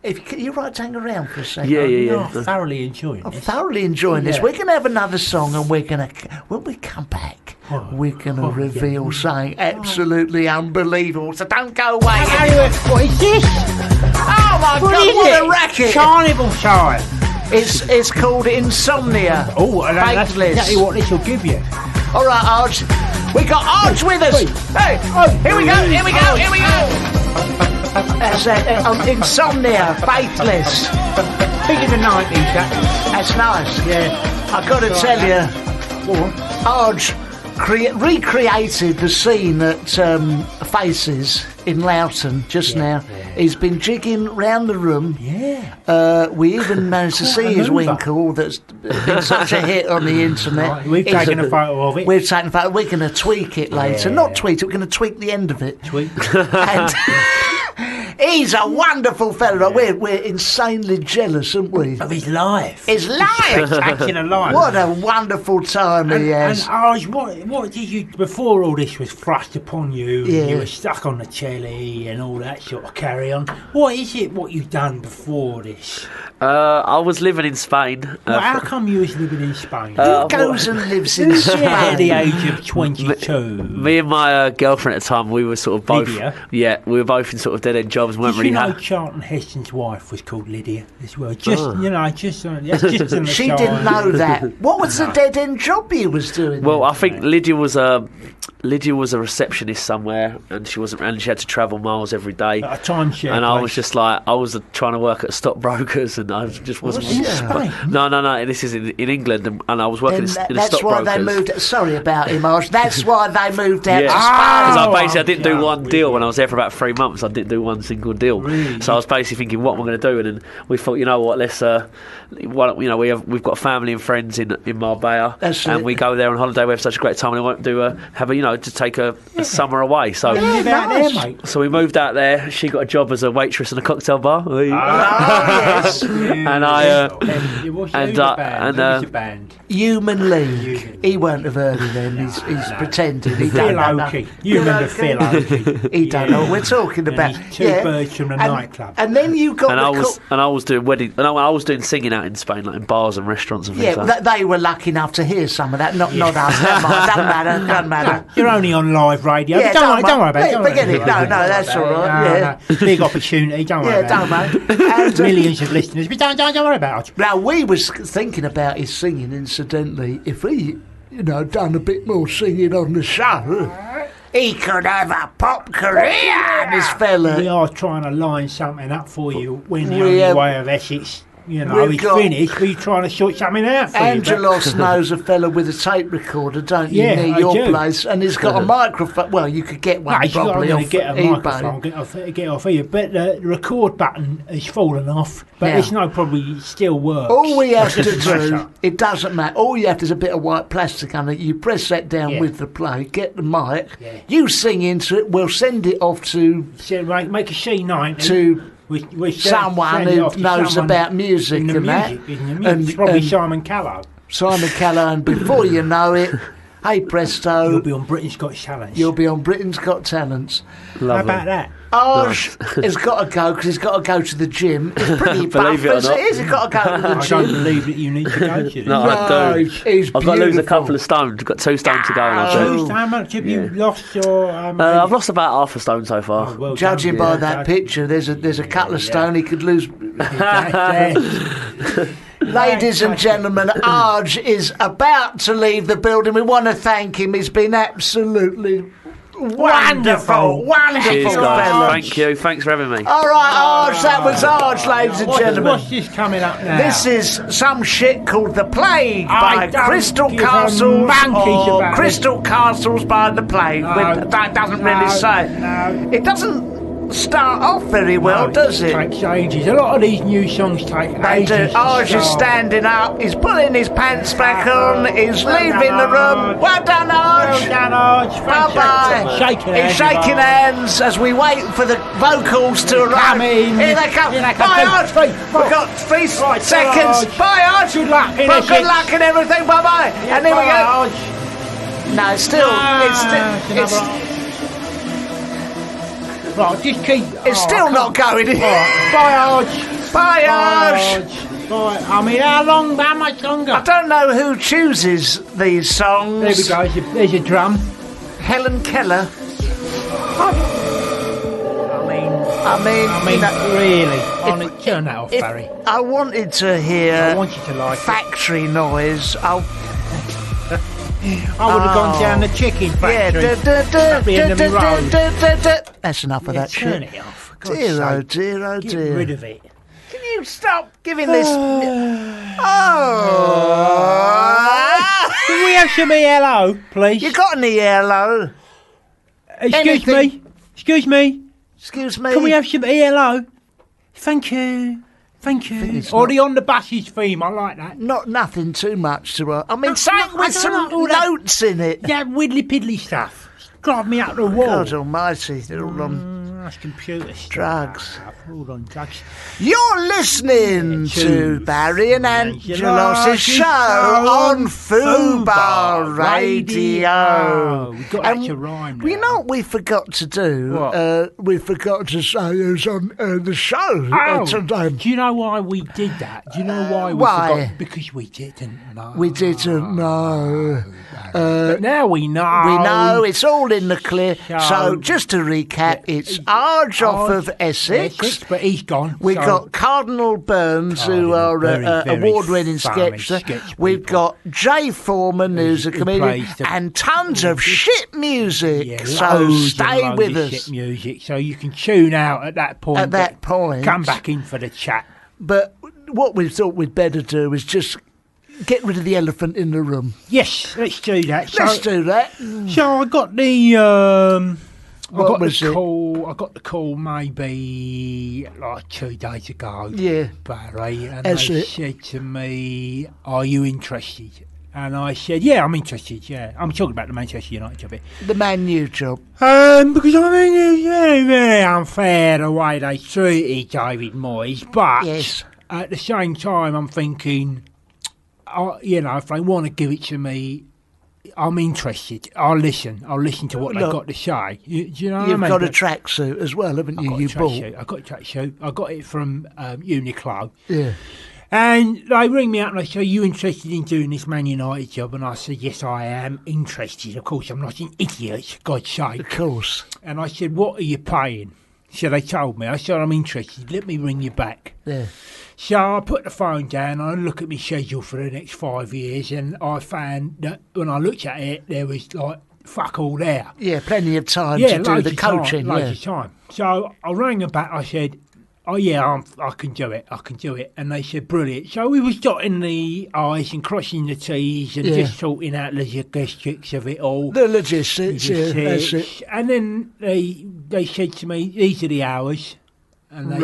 If you're right to hang around for a second. Yeah, yeah, You're yeah. thoroughly enjoying I'm this. thoroughly enjoying this. Yeah. We're going to have another song, and we're going to... When we come back, we're going to reveal something absolutely unbelievable. So don't go away. What is this? Oh, my God, what a racket. Carnival time. It's called Insomnia. Oh, and that's Faithless. exactly what this will give you. All right, Arj. We got Arj with us. Hey, here we go, here we go, here we go. That's Insomnia, Faithless. Think of the 90s, that. That's nice. Yeah. I've got to tell you, Go on. Arj recreated the scene at Faces in Loughton just now. He's been jigging round the room. Yeah. We even managed to see Quite a his manoeuvre. winkle that's been such a hit on the internet. Right, we've He's- taken a photo of it. We've taken a photo. We're going to tweak it later. Yeah. Not tweak it, we're going to tweak the end of it. Tweet. And he's a wonderful fella. We're insanely jealous, aren't we? Of his life. His life! Spectacular life. What a wonderful time he And has. Arj, what did you, before all this was thrust upon you, Yeah. you were stuck on the telly and all that sort of carry on, what is it what you've done before this? I was living in Spain. Well, how come you was living in Spain? Who goes and lives in Spain? At the age of 22. Me and my girlfriend at the time, we were sort of both. Lydia? Yeah, we were both in sort of dead end jobs. And weren't Did really you know happy. Charlton Heston's wife was called Lydia as well? Just, that's just an She aside. didn't know that. What was the dead end job he was doing? Well, I think Lydia was a receptionist somewhere, and she wasn't, and she had to travel miles every day. At a timeshare And I place. was just like, I was trying to work at stockbrokers, and I just wasn't. In Spain? No. This is in England, and I was working Then in that's why stockbrokers. they moved. Sorry about him, Arj. That's why they moved out Yeah, to because Spain. I didn't do one really? deal when I was there for about 3 months. I didn't do one single deal. Really? So I was basically thinking, what am I going to do? And then we thought, you know what? Let's, we've got family and friends in Marbella, That's and it. we go there on holiday. We have such a great time, and we won't to take a summer away. So. You live out nice. there, mate. So we moved out there. She got a job as a waitress in a cocktail bar, Oh, yes. and I Who's and, the uh, band? and, Who's the band? Human League. He won't have heard of them. He's pretending. He Phil don't know. Oakey. You remember Phil Oakey? He don't know what we're talking about. he's two birds from the nightclub. And then you got and the I was doing wedding, and I was doing singing out in Spain, like in bars and restaurants and things yeah, like that. they were lucky enough to hear some of that. Not us. Never mind. Doesn't matter. You're only on live radio. Yeah, Don't worry about it. Don't forget worry it. about No, that's all right. Yeah. No. Big opportunity. Don't worry Yeah, about don't it. mate. And, Millions of listeners. But don't worry about it. now we was thinking about his singing. Incidentally, if he, done a bit more singing on the show, he could have a pop career. This We fella. are trying to line something up for you when the We only have- way of Essex, We've it's got- finished. We're trying to sort something out for you. Angelos knows a fella with a tape recorder, don't you, Yeah, near I your do. place, and he's got a microphone. Well, you could get one I'm probably going off to get a eBay. microphone, get off here. But the record button has fallen off. But Yeah. it's no problem. It still works. All we have to Doesn't do, matter. it doesn't matter. All you have to is a bit of white plastic on it. You press that down Yeah. with the play, get the mic, Yeah. you sing into it. We'll send it off to So, make a C90. to We someone send it who off to knows someone about music in the and that. music. In the music. And- It's probably and- Simon Callow. Simon Callow, and before you know it, Hey presto. You'll be on Britain's Got Talent. You'll be on Britain's Got Talents. Lovely. How about that? Arj has got to go because he's got to go to the gym. He's pretty buff, Believe it or isn't not. he? He's got to go to the I gym. don't believe that you need to go to No, this. I do. He's I've got to lose a beautiful. couple of stones. I've got 2 stone to go. And I'll do. How much have you lost your... I've lost about half a stone so far. Oh, well Judging done, by yeah. that picture, there's a couple of stone he could lose. Yeah. Ladies and gentlemen, Arj is about to leave the building. We want to thank him. He's been absolutely wonderful. Cheers, guys. fella. Thank you. Thanks for having me. All right, Arj, that was Arj, ladies and gentlemen. What's this coming up now? This is some shit called The Plague I by don't Crystal give a Castles monkeys or about Crystal Castles by The Plague. No, That doesn't really say. No. It doesn't start off very well, does it? Takes ages. A lot of these new songs take They do. ages. Arj is standing up, he's pulling his pants back on, he's leaving the room. Well done, Arj! Well done, Arj. Bye-bye. Shaking He's hands. shaking hands as we wait for the vocals to arrive. coming. Here they come. Here they come. Bye, Arj. Three, four. We've got 3 Right, seconds. Arj. Bye, Arj. Good luck in Well, the good six. luck and everything. Bye-bye. And here we go. Arj. No, it's still... Right, just keep... It's still not going. Bye, Arj. Bye, Arj. Bye. I mean, how much longer? I don't know who chooses these songs. There we go, there's a drum. Helen Keller. I mean, you know, really. Turn that off, if Barry. I wanted to hear I want you to like it. factory noise. I would have gone down the chicken factory. At the end of the road. That's enough of that Turn shit. it off. for God's Dear, oh sake. dear, oh Get dear. rid of it. Can you stop giving this... Can Oh! we have some ELO, please? You got any yellow? Excuse anything? me. Excuse me. Excuse me? Can we have some ELO? Thank you. Thank you. it's Or the On the Buses theme. I like that. Nothing too much to... I mean, something I with don't some like all that- notes in it. That widdly piddly stuff. Drive me up the wall. God almighty, they're all on... That's computer stuff. Drugs. All on drugs. You're listening to Barry and Angelos' show on Fubar Radio. We got that to rhyme now. You know what we forgot to do? What? We forgot to say who's on the show today. Do you know why we did that? Do you know why we why? forgot? Because we didn't know. We didn't know. But now we know. We know it's all in the clear. So So- just to recap, it's Arj off of Essex. But he's gone. We've so- got Cardinal Burns, who Cardinal, are very, very award-winning funny sketcher. sketch We've people. got Jay Foreman, who's a Who comedian, plays the- and tons of shit music. Yeah, So loads stay and with loads of us. shit music, so you can tune out at that point. At that point. come back in for the chat. But what we thought we'd better do is just get rid of the elephant in the room. Yes, let's do that. Let's do that. So I got the What was it? call. I got the call maybe like 2 days ago. Yeah. Barry, and That's they it. said to me, "Are you interested?" And I said, "Yeah, I'm interested. Yeah, I'm talking about the Manchester United job here." The Man U job. Because I mean it's very, very unfair the way they treated David Moyes, but Yes. at the same time, I'm thinking, if they want to give it to me, I'm interested. I'll listen. I'll listen to what they've Look, got to say. Do you know what I You've mean? got a But tracksuit as well, haven't I you? got You a bought. tracksuit. I got a tracksuit. I got it from Uniqlo. Yeah. And they ring me up and they say, "Are you interested in doing this Man United job?" And I said, "Yes, I am interested. Of course, I'm not an idiot, God's sake." Of course. And I said, "What are you paying?" So they told me. I said, "I'm interested. Let me ring you back." Yeah. So I put the phone down, I look at my schedule for the next 5 years, and I found that when I looked at it, there was like fuck all there. Yeah, plenty of time Yeah, to do loads the of time, coaching. loads of time. So I rang them back, I said, "Oh yeah, I can do it, I can do it." And they said, "Brilliant." So we was dotting the I's and crossing the T's and Yeah. just sorting out the logistics of it all. The logistics, yeah, that's it. And then they said to me, "These are the hours." And they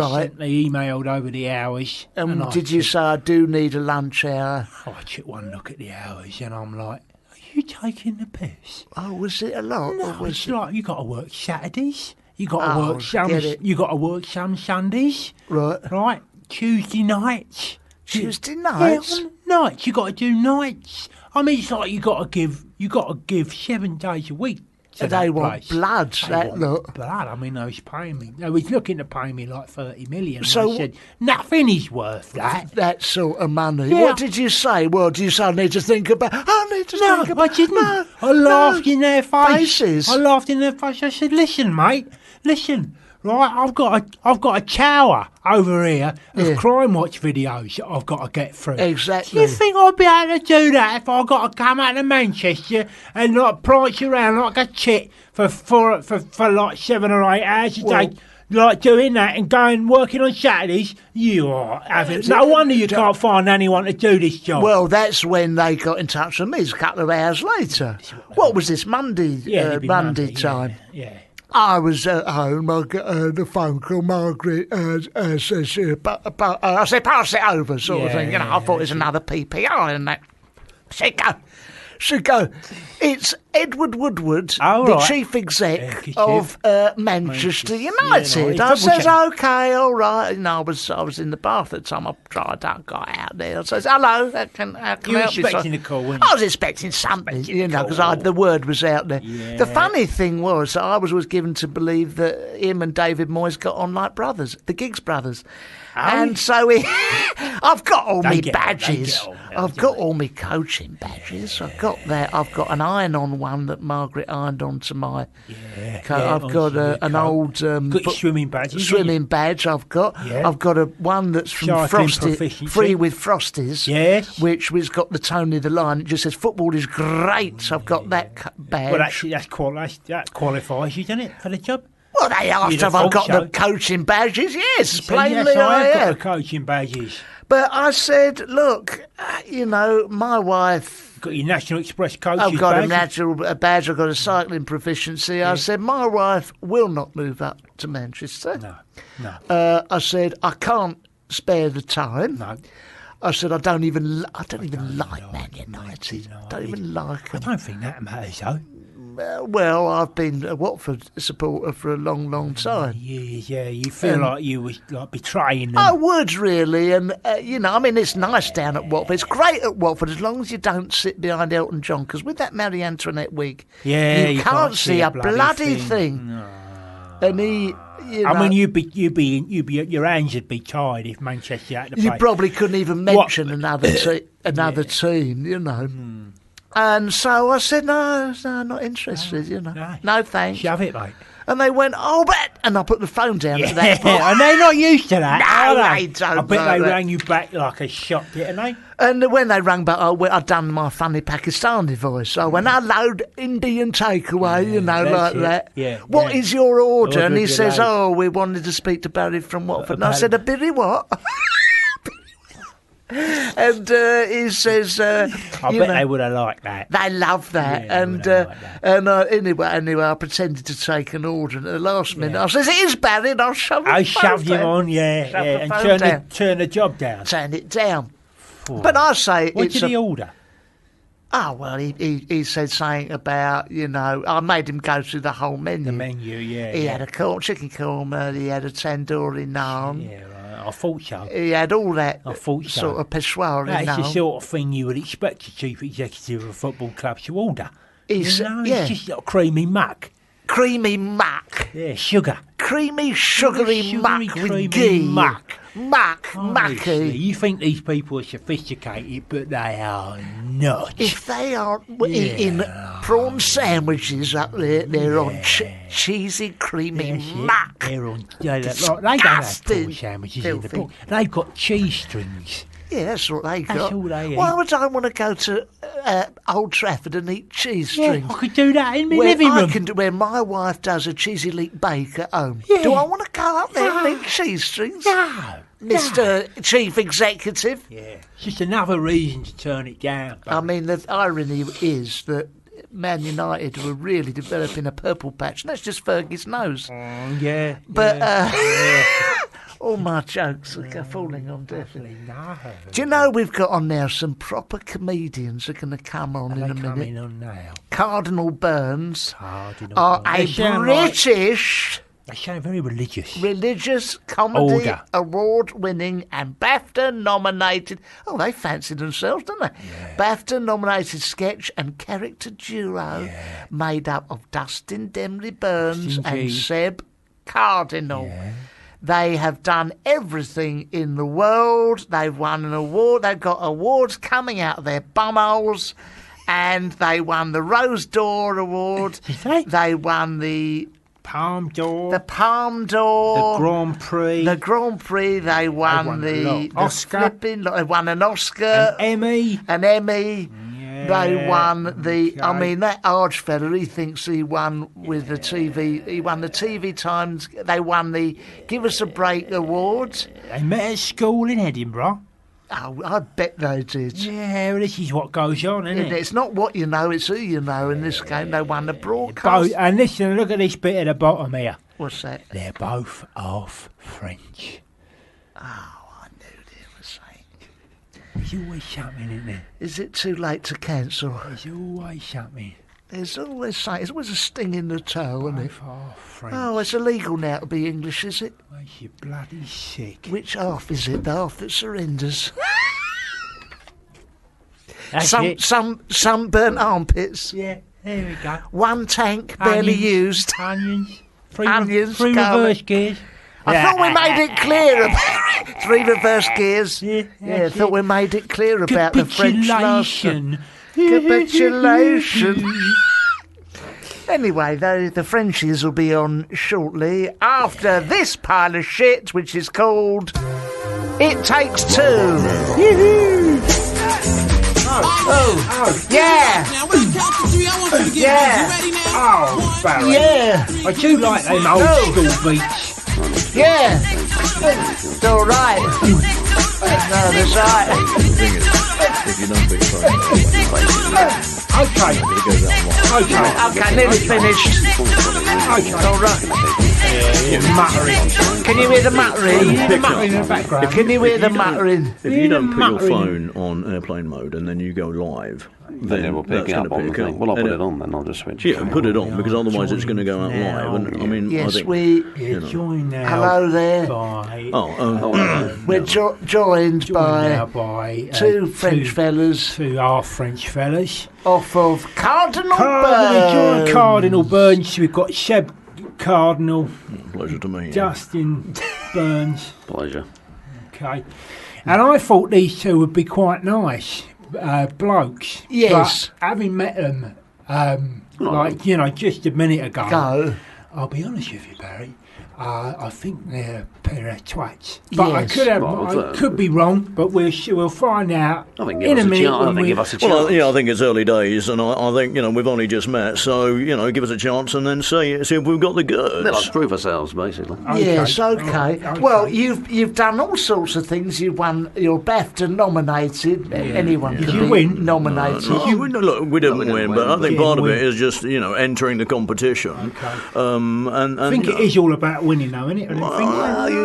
emailed over the hours. And I did you said, say, I do need a lunch hour? I took one look at the hours and I'm like, "Are you taking the piss?" Oh, was it a lot? or No, was it's it... like you got to work Saturdays. You got to Oh, work some. get it. You got to work some Sundays. Right. Tuesday nights. Tuesday Yeah, nights? on nights. You got to do nights. I mean, it's like you got to give 7 days a week. To They that want place. blood, They that want lot. blood. I mean, they was paying me. They was looking to pay me like 30 million. So- I said, nothing is worth that. That sort of money. Yeah. What did you say? Well, did you say I need to think about? I need to No, think about. I didn't. No, I laughed in their face. faces. I laughed in their face. I said, "Listen, mate. Listen. Right, I've got a tower over here of Yeah. crime watch videos that I've got to get through. Exactly. Do you think I'd be able to do that if I got to come out to Manchester and like prance around like a chit for like 7 or 8 hours a Well- day? Like doing that and going working on Saturdays, you are having. No wonder you can't find anyone to do this job. Well, that's when they got in touch with me. It's a couple of hours later. What was this Monday? it'd be Monday time. Yeah. I was at home. I got the phone call. Margaret says, I said, pass it over, sort of Yeah, thing. You know, I thought it was another PPI and that. She'd go, it's Edward Woodward, Oh, the right. chief exec chief. of Manchester United. he's I says, football okay, all right. You know, I was in the bath at the time. I got out there. I says, hello, how can I You were help you? expecting a call, weren't I you? was expecting something, you know, because the word was out there. Yeah. The funny thing was that I was given to believe that him and David Moyes got on like brothers, the Giggs brothers. And so I've got all They my get on, they badges. get on, I've got all my coaching badges. I've got that. I've got an iron-on one that Margaret ironed onto my coat. I've got an old got your swimming badges. swimming badge. I've got. Yeah. I've got one that's from Cycling Frosty, proficiency. free with Frosties. Yes. Which has got the Tony the Lion. It just says football is great. So I've got that badge. Well, actually, that qualifies you, doesn't it, for the job? Well, they asked You'd if have I've got thought the so. coaching badges. Yes, So, plainly yes, I have got am. the coaching badges. But I said, look, you know, my wife. Got your National Express coaching I've got badge. a natural badge. I've got a cycling proficiency. I said, my wife will not move up to Manchester. No. I said, I can't spare the time. No. I said, I don't even like Man United. Don't even like I them. don't think that matters, though. Well, I've been a Watford supporter for a long, long time. Yeah, you feel like you was like betraying them. I would really, and you know, I mean, it's nice down at Watford. It's great at Watford as long as you don't sit behind Elton John. Because with that Marie Antoinette wig, Yeah, you can't see a bloody thing. And he, you know, I mean, your hands would be tied if Manchester had to play. you probably couldn't even mention another team, you know. And so I said, no, not interested, you know. No, thanks. Shove it, mate. And they went, oh, but... And I put the phone down at that point. and they're not used to that. No, are they don't I bet know they that. rang you back like a shot, didn't they? And when they rang back, I'd done my funny Pakistani voice. I went, hello, Indian takeaway, you know, that's like it. that. Yeah, What yeah. is your order? And he Order says, delayed. oh, we wanted to speak to Barry from Watford. And I said, a Billy what? And he says, I you bet know, they would have liked that. they love that. Yeah, and they would have liked anyway, I pretended to take an order. And at the last minute, I says, it is Barry. And I shoved I the phone shoved him down. on, yeah, Shoved the and phone down. turn the job down. Turned it down. But I say, What it's did he order? Oh, well, he said something about, you know, I made him go through the whole menu. The menu, yeah. He yeah. had a chicken korma, he had a tandoori naan, Yeah, right. I thought so. he had all that I thought so. sort of peshwari That's the naan. sort of thing you would expect a chief executive of a football club to order. He's- You know, yeah. it's just like creamy muck. Creamy muck. Yeah, sugar. Creamy, sugary Sugary, muck creamy with ghee. muck. Honestly, Honestly, mucky. you think these people are sophisticated, but they are not. If they aren't eating prawn sandwiches up there, they're on cheesy, creamy That's it. muck. They're on. They don't have prawn Disgusting. sandwiches in the Filthy. book. They've got cheese strings. Yeah, that's what they That's got. all they Why eat. would I want to go to Old Trafford and eat cheese Yeah, strings? I could do that in my Where living I room. can do, where my wife does a cheesy leek bake at home. Yeah. Do I want to go up there and eat cheese strings? No. Mr. Chief Executive? Yeah, it's just another reason to turn it down. I mean, the irony is that Man United were really developing a purple patch, and that's just Fergie's nose. Yeah. But yeah. all my jokes are falling on deaf ears. No. Do you know we've got on now some proper comedians are going to come on in a minute? Coming on now. Cardinal Burns Cardinal are Burns. a They sound British They sound very religious. Religious Comedy Order. Award-winning and BAFTA-nominated... Oh, they fancy themselves, don't they? Yeah. BAFTA-nominated sketch and character duo made up of Dustin Demley Burns and Indeed. Seb Cardinal. Yeah. They have done everything in the world. They've won an award. They've got awards coming out of their bumholes. And they won the Rose d'Or Award. Did they? They won the Palm d'Or. Palm d'Or. The Grand Prix. The Grand Prix. They won, won a the lot. Oscar. They won an Oscar. Emmy. An Emmy. Yeah. They won the... I Okay. mean, that Arch fella, he thinks he won with the TV... He won the TV Times... They won the Give Us a Break Awards. They met at school in Edinburgh. Oh, I bet they did. Yeah, well, this is what goes on, isn't it? It's not what you know, it's who you know. In this game, they won the broadcast. And listen, look at this bit at the bottom here. What's that? They're both half French. Oh, I knew they were saying. There's always something, isn't there? Is it too late to cancel? There's always something. There's always something. There's always a sting in the toe, isn't it? Both half French. Oh, it's illegal now to be English, is it? Makes you bloody sick. Which half is it? The half that surrenders? That's it. Some sunburnt armpits. Yeah, there we go. One tank barely Onions. used. Onions. Onions, Three garlic. reverse gears. I thought we made it clear about 3 reverse gears. Yeah, I thought we made it clear about the French last. Capitulation. Capitulation. Anyway, the Frenchies will be on shortly after this pile of shit, which is called It Takes Two. Oh, yeah. Now, when I count to 3, I want you to get Yeah. ready now. Oh, Barry. Yeah, I do like them old school beats. yeah. It's all right. No, that's right. If you don't beat Friday, Okay. Okay, nearly finished. All right. Muttering. Can you hear the muttering? Muttering in the background. Can you hear the muttering? if you don't put your muttering. phone on airplane mode and then you go live, Then it will pick that's it up gonna on the pick thing. up. Well, I'll put And it on then. I'll just switch. Yeah, put it on because otherwise it's going to go out live. And I mean, I Yes, think. we. You're joined now. Hello there. By, We're joined now by by two French fellas Two half French fellas. off of Cardinal John Burns. Cardinal Burns. We've got Seb Cardinal, Pleasure to meet you. Justin Burns. Pleasure. Okay. And I thought these two would be quite nice blokes. Yes. But having met them, just a minute ago, Go. I'll be honest with you, Barry. I think they're a pair of twats. But Yes. I could be wrong, but we'll find out I think in a minute. I think give us a chance. Well, I think it's early days, and I think we've only just met, so give us a chance and then see if we've got the goods. Let us prove ourselves, basically. Yes, okay. Okay. Well, you've done all sorts of things. You've won. You're BAFTA nominated. Anyone Did can you be win? nominated. Look, we didn't win, but I think Yeah, part of win. it is just entering the competition. Okay. And I think it is all about winning, though, isn't it?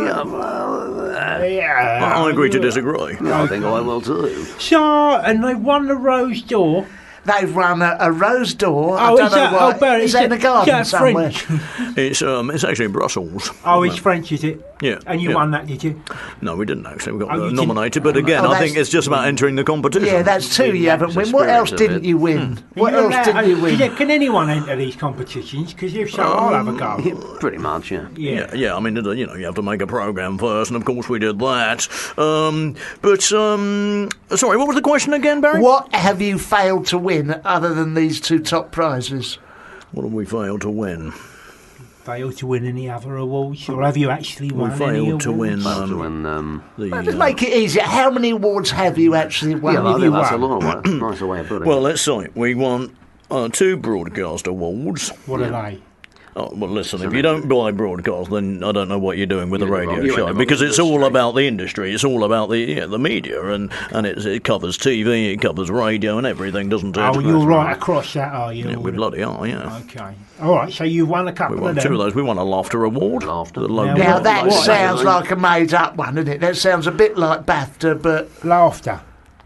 I agree to disagree. I think I will too. So, and they won the Rose d'Or. They've run a Rose d'Or. I Oh, don't is know that? why. Oh, Barry, is that in the garden that somewhere? French? It's actually in Brussels. Oh, it's French, is it? Yeah. And you yeah. won that, did you? No, we didn't actually. We got Oh, you nominated, didn't? but again, Oh, I think that's- it's just about entering the competition. Yeah, that's two you haven't It's the won. What spirit else of didn't it. you win? What You're else allowed- didn't you win? Can anyone enter these competitions? Because if so, I'll have a go. Yeah, pretty much, yeah. Yeah. I mean, you have to make a program first, and of course we did that. Sorry, what was the question again, Barry? What have you failed to win other than these two top prizes? What have we failed to win? Failed to win any other awards, or have you actually We won any failed to awards? win. So when, Well, just make it easier. How many awards have you actually won? yeah, I Have you think that's a won? lot of work. Nicer way of putting Well, it. let's see. We won 2 broadcast awards. What are they? Oh, well, listen, if you don't buy broadcast, then I don't know what you're doing with a You're radio wrong. You show, ain't because wrong. it's all about the industry, it's all about the media, and it covers TV, it covers radio and everything, doesn't it? Oh, you're right across that, are you? Yeah, we bloody are, yeah. Okay. All right, so you've won a We couple won of them. 2 of those. We won a Laughter Award. Laughter. The local- Now What- that what- sounds like a made-up one, doesn't it? That sounds a bit like BAFTA, but Laughter.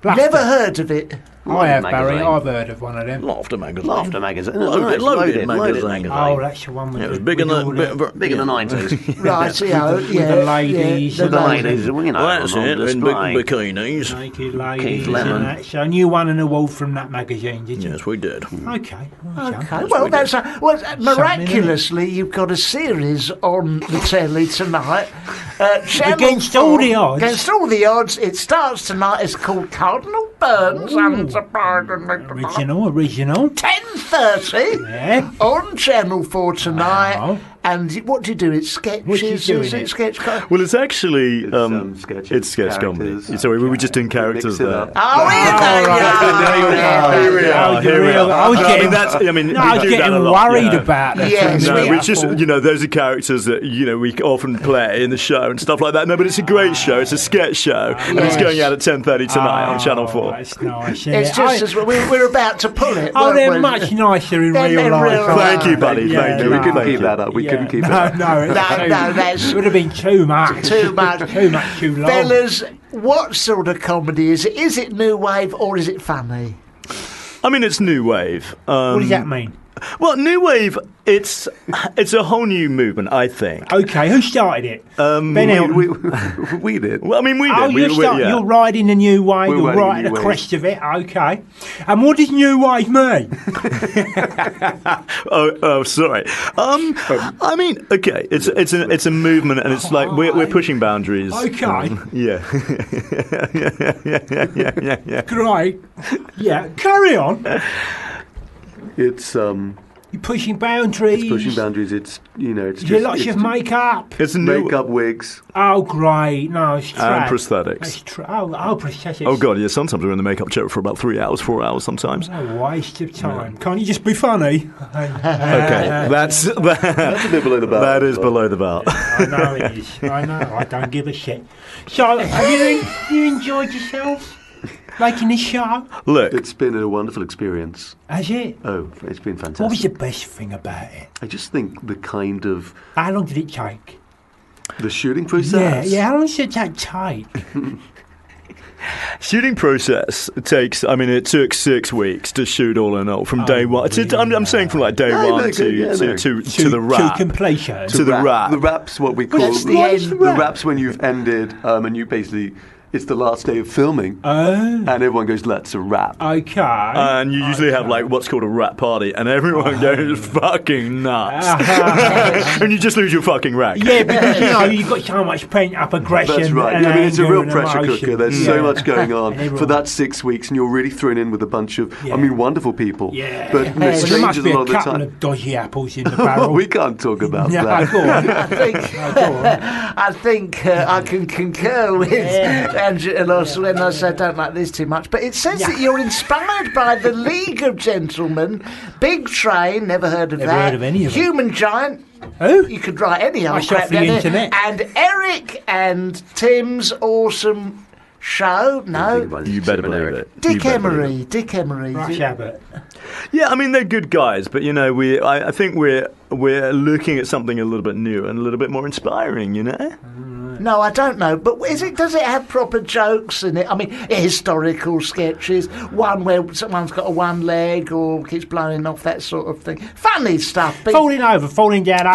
never heard of it. I have, Barry. magazine. I've heard of one of them. Laughter magazine. Laughter magazine. Loaded magazine. Oh, that's the one with It was the, big in with all the Big in the 90s. Right, yeah, with the ladies, yeah, The ladies, you know, Well, that's on it. In display. bikinis. naked ladies, Keith Lemon. and that. So you won an award from that magazine, did you? Yes, we did. Okay. Okay, well, that's miraculously you've got a series on the telly tonight. Channel Against 4, all the odds. Against all the odds, it starts tonight. It's called Cardinal Burns. Original. 10:30 Yeah. on Channel 4 tonight. Wow. And what do you do? It's sketches. What's she doing Is it it? sketch? Well, it's actually sketches, it's sketch comedy. characters. So we were just doing characters Mix it there. up. Oh, Here we are. Here we are. I was I getting, mean, that's. I mean, no, I we was do that getting a lot, worried yeah. about that. Yes, No, we we just, those are characters that, we often play in the show and stuff like that. No, but it's a great show. It's a sketch show. And it's Yes. going out at 10:30 tonight on Channel 4. That's nice. It's just as we're about to pull it. Oh, weren't they're we? much nicer in They're real in life. real life. Thank you, buddy. Yeah, Thank you. We couldn't Thank keep you. that up. We couldn't keep it no, up. no, it's No, that's would have been too much. too much. Too much, too long. Fellas, what sort of comedy is it? Is it new wave or is it funny? I mean, it's new wave. What does that mean? Well, new wave. It's a whole new movement, I think. Okay, who started it? Ben Elton. We did. Well, I mean, we did. Oh, yeah. you're riding the new wave. We're You're riding right the at the new crest of it. Okay. And what does new wave mean? Oh, sorry. I mean, okay, it's a movement, and it's like we're pushing boundaries. Okay. Yeah. yeah. Great. Yeah, carry on. It's You're pushing boundaries. pushing boundaries. It's it's You just lots it's of makeup. It's a new makeup, wigs. Oh, great. No, it's and trap. prosthetics. It's prosthetics. Oh god, yeah. Sometimes we're in the makeup chair for about 3 hours, 4 hours, sometimes. What a waste of time. Can't you just be funny? Okay, that's a bit below the belt. That is below the belt. I know it is. I know. I don't give a shit. So, have you enjoyed yourselves making this show? Look, It's been a wonderful experience. Has it? Oh, it's been What was fantastic. the best thing about it? I just think the kind of How long did it take? the shooting process. Yeah. How long did that take? shooting process takes. I mean, it took 6 weeks to shoot all in all, from day one. I'm saying from like day No, one no, to yeah, no. to the rap. To completion. To the rap. The rap's what we call that's the What's end. the the rap? rap's when you've ended and you basically it's the last day of filming and everyone goes, let's a rap. Okay. And you usually have like what's called a rap party, and everyone goes fucking nuts, and you just lose your fucking rag. Yeah, because you've got so much pent up aggression. That's right. And I mean, it's a anger real and pressure emotion. cooker. There's Yeah. so much going on And everyone- for that 6 weeks, and you're really thrown in with a bunch of, Yeah. I mean, wonderful people. Yeah. But Well, there must strangers be a lot a of the couple time. of dodgy apples in the barrel. We can't talk about No, that. go on. I think I think I can concur with Angelos when I say I don't like this too much. But it says that you're inspired by the League of Gentlemen, Big Train, never heard of Never that. heard of any of them. Human Giant. Who? You could write any old That's off crap the down there. internet. And Eric and Tim's awesome show. No, You better believe it. You Dick better believe it. Emery. Dick Emery. Rush Abbott. Yeah, I mean they're good guys, but I think we're looking at something a little bit new and a little bit more inspiring. No, I don't know. But does it have proper jokes in it? I mean, historical sketches, one where someone's got a one leg or keeps blowing off, that sort of thing. Funny stuff. Falling over, falling down.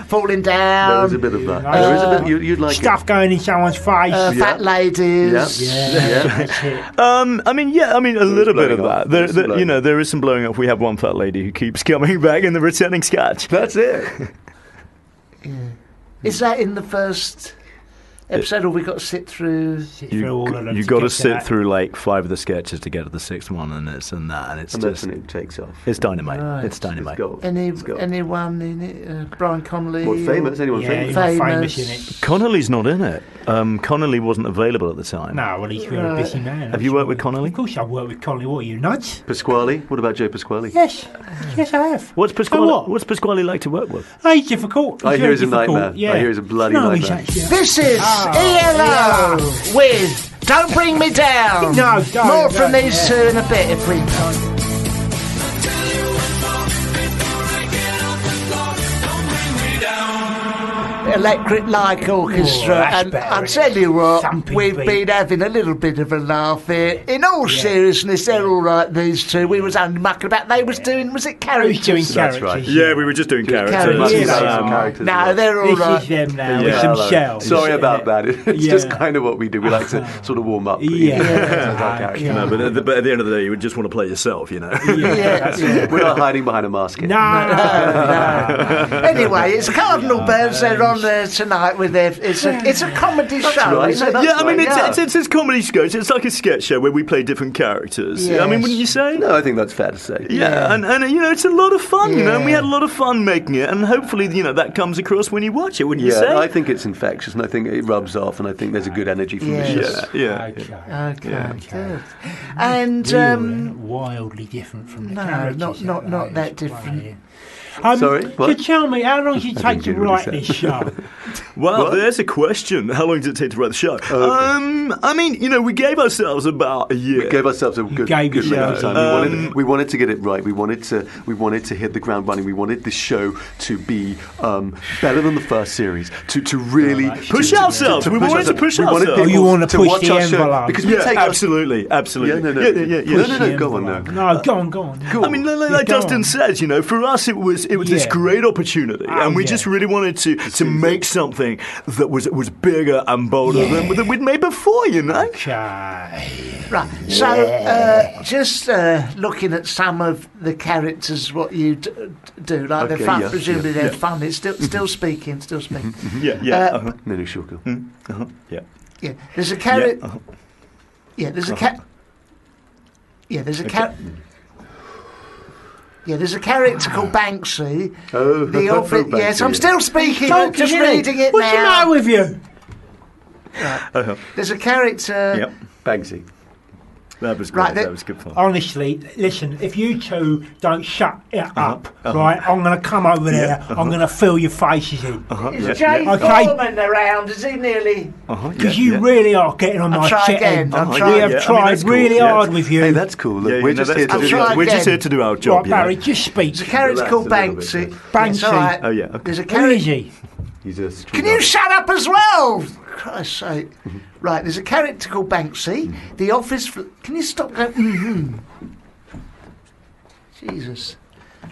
Falling There down. is a bit of that. There is a bit. You'd like Stuff going in someone's face. Fat ladies. Yeah. That's it. I mean a little bit of blowing off. that. There's some blowing off. There is some blowing off. We have one fat lady who keeps coming back in the returning sketch. That's it. Is that in the first episode, or we got to sit through? You got to sit through like 5 of the sketches to get to the 6th one, and it's And that's just when it takes off. it's dynamite. Right. It's dynamite. It's gold. Anyone gold. in it? Brian Connolly? What, famous? Anyone Yeah, famous? you're not Famous. famous in it. Connolly's not in it. Connolly wasn't available at the time. No, well, he's a busy man. Have you worked with Connolly? Of course I've worked with Connolly. What are you, nuts? Pasquale? What about Joe Pasquale? Yes. Yes, I have. What's So Pasquale? what? What's Pasquale like to work with? Oh, he's difficult. I hear very he's a difficult. nightmare. Yeah. I hear he's a bloody No, he's nightmare. actually- This is ELO with Don't Bring Me Down. No, don't, More from don't, these yeah. two in a bit if we can. Electric Light Orchestra, that's and better, I'll isn't tell you what, Thumping we've beat. been having a little bit of a laugh here. In all seriousness, they're all right, these two. We was only mucking about. They was doing, was it characters? doing That's characters. right. Yeah, we were just doing characters. characters. Must be Yeah. some characters. No, they're all This right. is them now Yeah, with some hello. shells. Sorry about that. It's just Yeah. kind of what we do. We like to sort of warm up. Yeah. That's our character. No, but at the end of the day, you would just want to play yourself, you know. We're not hiding behind a mask here. No. Anyway, it's Cardinal Birds. They're on there tonight with their. It's a comedy show. right. Isn't it? That's Yeah, I mean, right, it's a comedy sketch. It's like a sketch show where we play different characters. I mean, Yes. wouldn't you say? No, I think that's fair to say. Yeah, and you know, it's a lot of fun, you know, and we Yeah. had a lot of fun making it, and hopefully, you know, that comes across when you watch it, wouldn't you say? Yeah, I think it's infectious, and I think it rubs off, and I think there's a good energy from the Yes. show. yeah. Okay, good. And Wildly different from the no, characters. not that different. Sorry, what? Could you tell me how long does it take didn't to get what write he this said. show? Well, What? there's a question. How long did it take to write the show? Okay. I mean, you know, we gave ourselves about a year. We gave ourselves a good gave length of yourselves- time. We wanted to get it right. We wanted to hit the ground running. We wanted this show to be better than the first series. To really Push ourselves. We wanted to push We wanted ourselves. people Oh, you want to push watch the our show envelope. because we Yeah, take absolutely. Yeah, no. No, go on, no. No, go on. I mean, like Go Dustin on. said, you know, for us it was this Yeah. great opportunity, and we just really wanted to make something that was bigger and bolder than we'd made before, you know. Okay. Right. So, just looking at some of the characters, what you do, like Okay, they're fun. yeah, Presumably yeah, they're fun. It's still speaking. Yeah. No, sure, go. Yeah. Yeah. There's a character. Yeah. There's a cat. Yeah. There's a cat. Yeah, there's a character called Banksy. Oh, The office. Banksy, Yes, I'm yeah. still speaking. Talk Just to me. reading it What's the now. matter with you? There's a character. Yep. Banksy. That was great. Right, That was good fun. Honestly, listen, if you two don't shut it up, right, I'm going to come over there, I'm going to fill your faces in. Is Jay Okay. Foreman around? Is he nearly? Because you really are getting on I'll my try shit again. end. I'll We try have again. tried that's cool, really yeah. hard with you. Hey, that's cool. Look, Yeah, we're no, just that's here to cool. do try it. We're just again. here to do our job. Right, you know. Barry, just speak. There's a character Relax called a little bit, Banksy. Banksy. It's all right. Oh yeah. Okay. There's a Who character. is he? He's a Can you shut up as well? Christ's sake. Right, there's a character called Banksy. The office. Can you stop going? Jesus.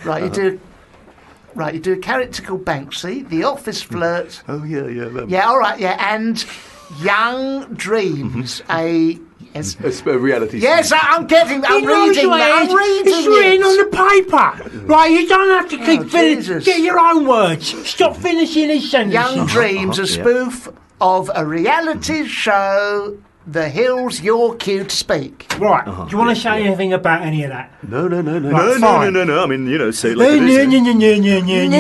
Right, you do. Right, you do a character called Banksy. The office flirt. Oh, yeah. Yeah, all right, yeah, and Young Dreams. Yes. It's a reality. Yes, I'm reading that. I'm reading It's written it. on the paper. Right, you don't have to keep Jesus. Get your own words. Stop finishing these sentences. Young Dreams, a spoof of a reality show. The Hills, Your Cue to Speak. Right, do you want to say anything about any of that? No. No. I mean, you know, say it like it is.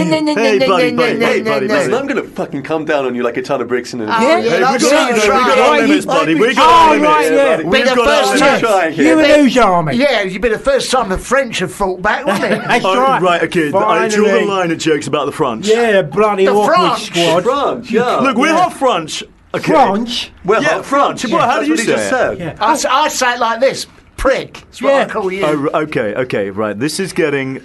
Hey, buddy. Listen, I'm going to fucking come down on you like a ton of bricks in a... Yeah, Hey, that's we got our right. limits, buddy. We Oh, got our right, limits. yeah. Be We've the got our first limits. Trying You here. and whose army? Yeah, you'd be the first time the French have fought back, wouldn't it? That's Oh, right. right, okay. I draw the Finally. line at jokes about the French. Yeah, bloody The awkward French. squad. France, yeah. Look, we're half French. Okay. French? Well, Yeah, France. Well, how That's do you what he say just it? said. Yeah. I say it like this. Prick. That's what I Yeah. call you. Oh, okay, right. This is taking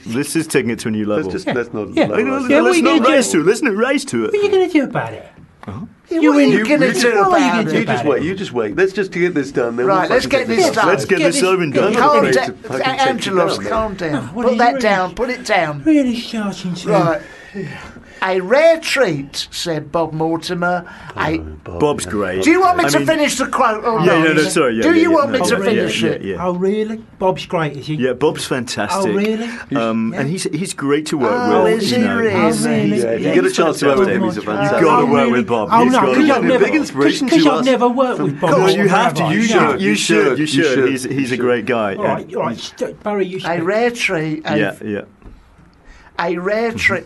it to a new level. Let's not... Yeah. like- Yeah, what are Let's you not gonna race do? to it. Let's not race to What are you it. going to do about it? What are you going to do what are you about gonna do? it? You just wait. Let's just get this done. Then Right, we'll let's fucking get take this off. done. Let's get this over and done. Calm Great down. to fucking take you Angelos, down, man. calm down. what are Put you that really- down. Put it down. Really starting to... Right. A rare treat, said Bob Mortimer. Bob's great. Do you want me I to mean- finish the quote or Yeah, not? no, sorry. Yeah, Do yeah, you yeah, want me no, to yeah, finish yeah, it? Yeah. Oh, really? Bob's great, is he? Yeah, Bob's fantastic. Oh, really? And he's great to work Oh, with. is you he know. really? Oh, really? Yeah, if you get a chance to work with him, he's a You've fantastic. got to Oh, work really? with Bob. Oh, You've no, got to because work I've with a never, big inspiration because to I've us. never worked with Bob. No, you have to. have I? You No. should. You should. should. He's a great guy. All right, Barry, you A speak. rare treat. Yeah. A rare treat.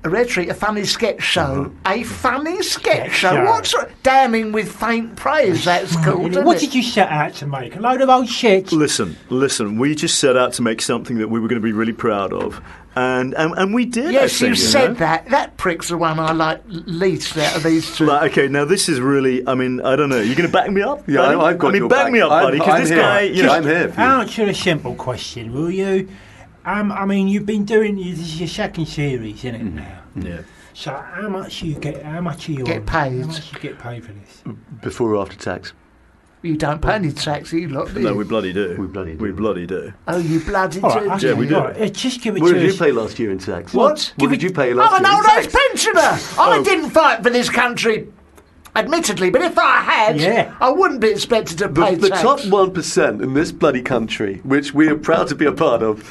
A rare treat, a funny sketch show. A funny sketch show? show. What sort of damning with faint praise, that's called, isn't What it? did you set out to make? A load of old shit? Listen. We just set out to make something that we were going to be really proud of, and we did. I Yes, think, you know? said that. That prick's the one I like least out of these two. Like, okay, now this is really. I mean, I don't know. You're going to back me up? Yeah, buddy? I've got I mean, your back back. me up, buddy, I'm because this here. guy. You know, I'm here for you. Answer a simple question, will you? I mean, you've been doing this is your second series, isn't it? Now. Yeah. So how much you get? How much are you Get on? paid. How much you get paid for this? Before or after tax? You don't pay any tax, you lot, do you? No, we bloody do. We bloody do. We bloody do. Oh, you bloody All right, do. okay, Yeah, we do. all right, just give it What to did you us. pay last year in tax? What? What did you pay last I'm year an in old age tax? pensioner. I didn't fight for this country, admittedly, but if I had, Yeah. I wouldn't be expected to pay The tax. top 1% in this bloody country, which we are proud to be a part of,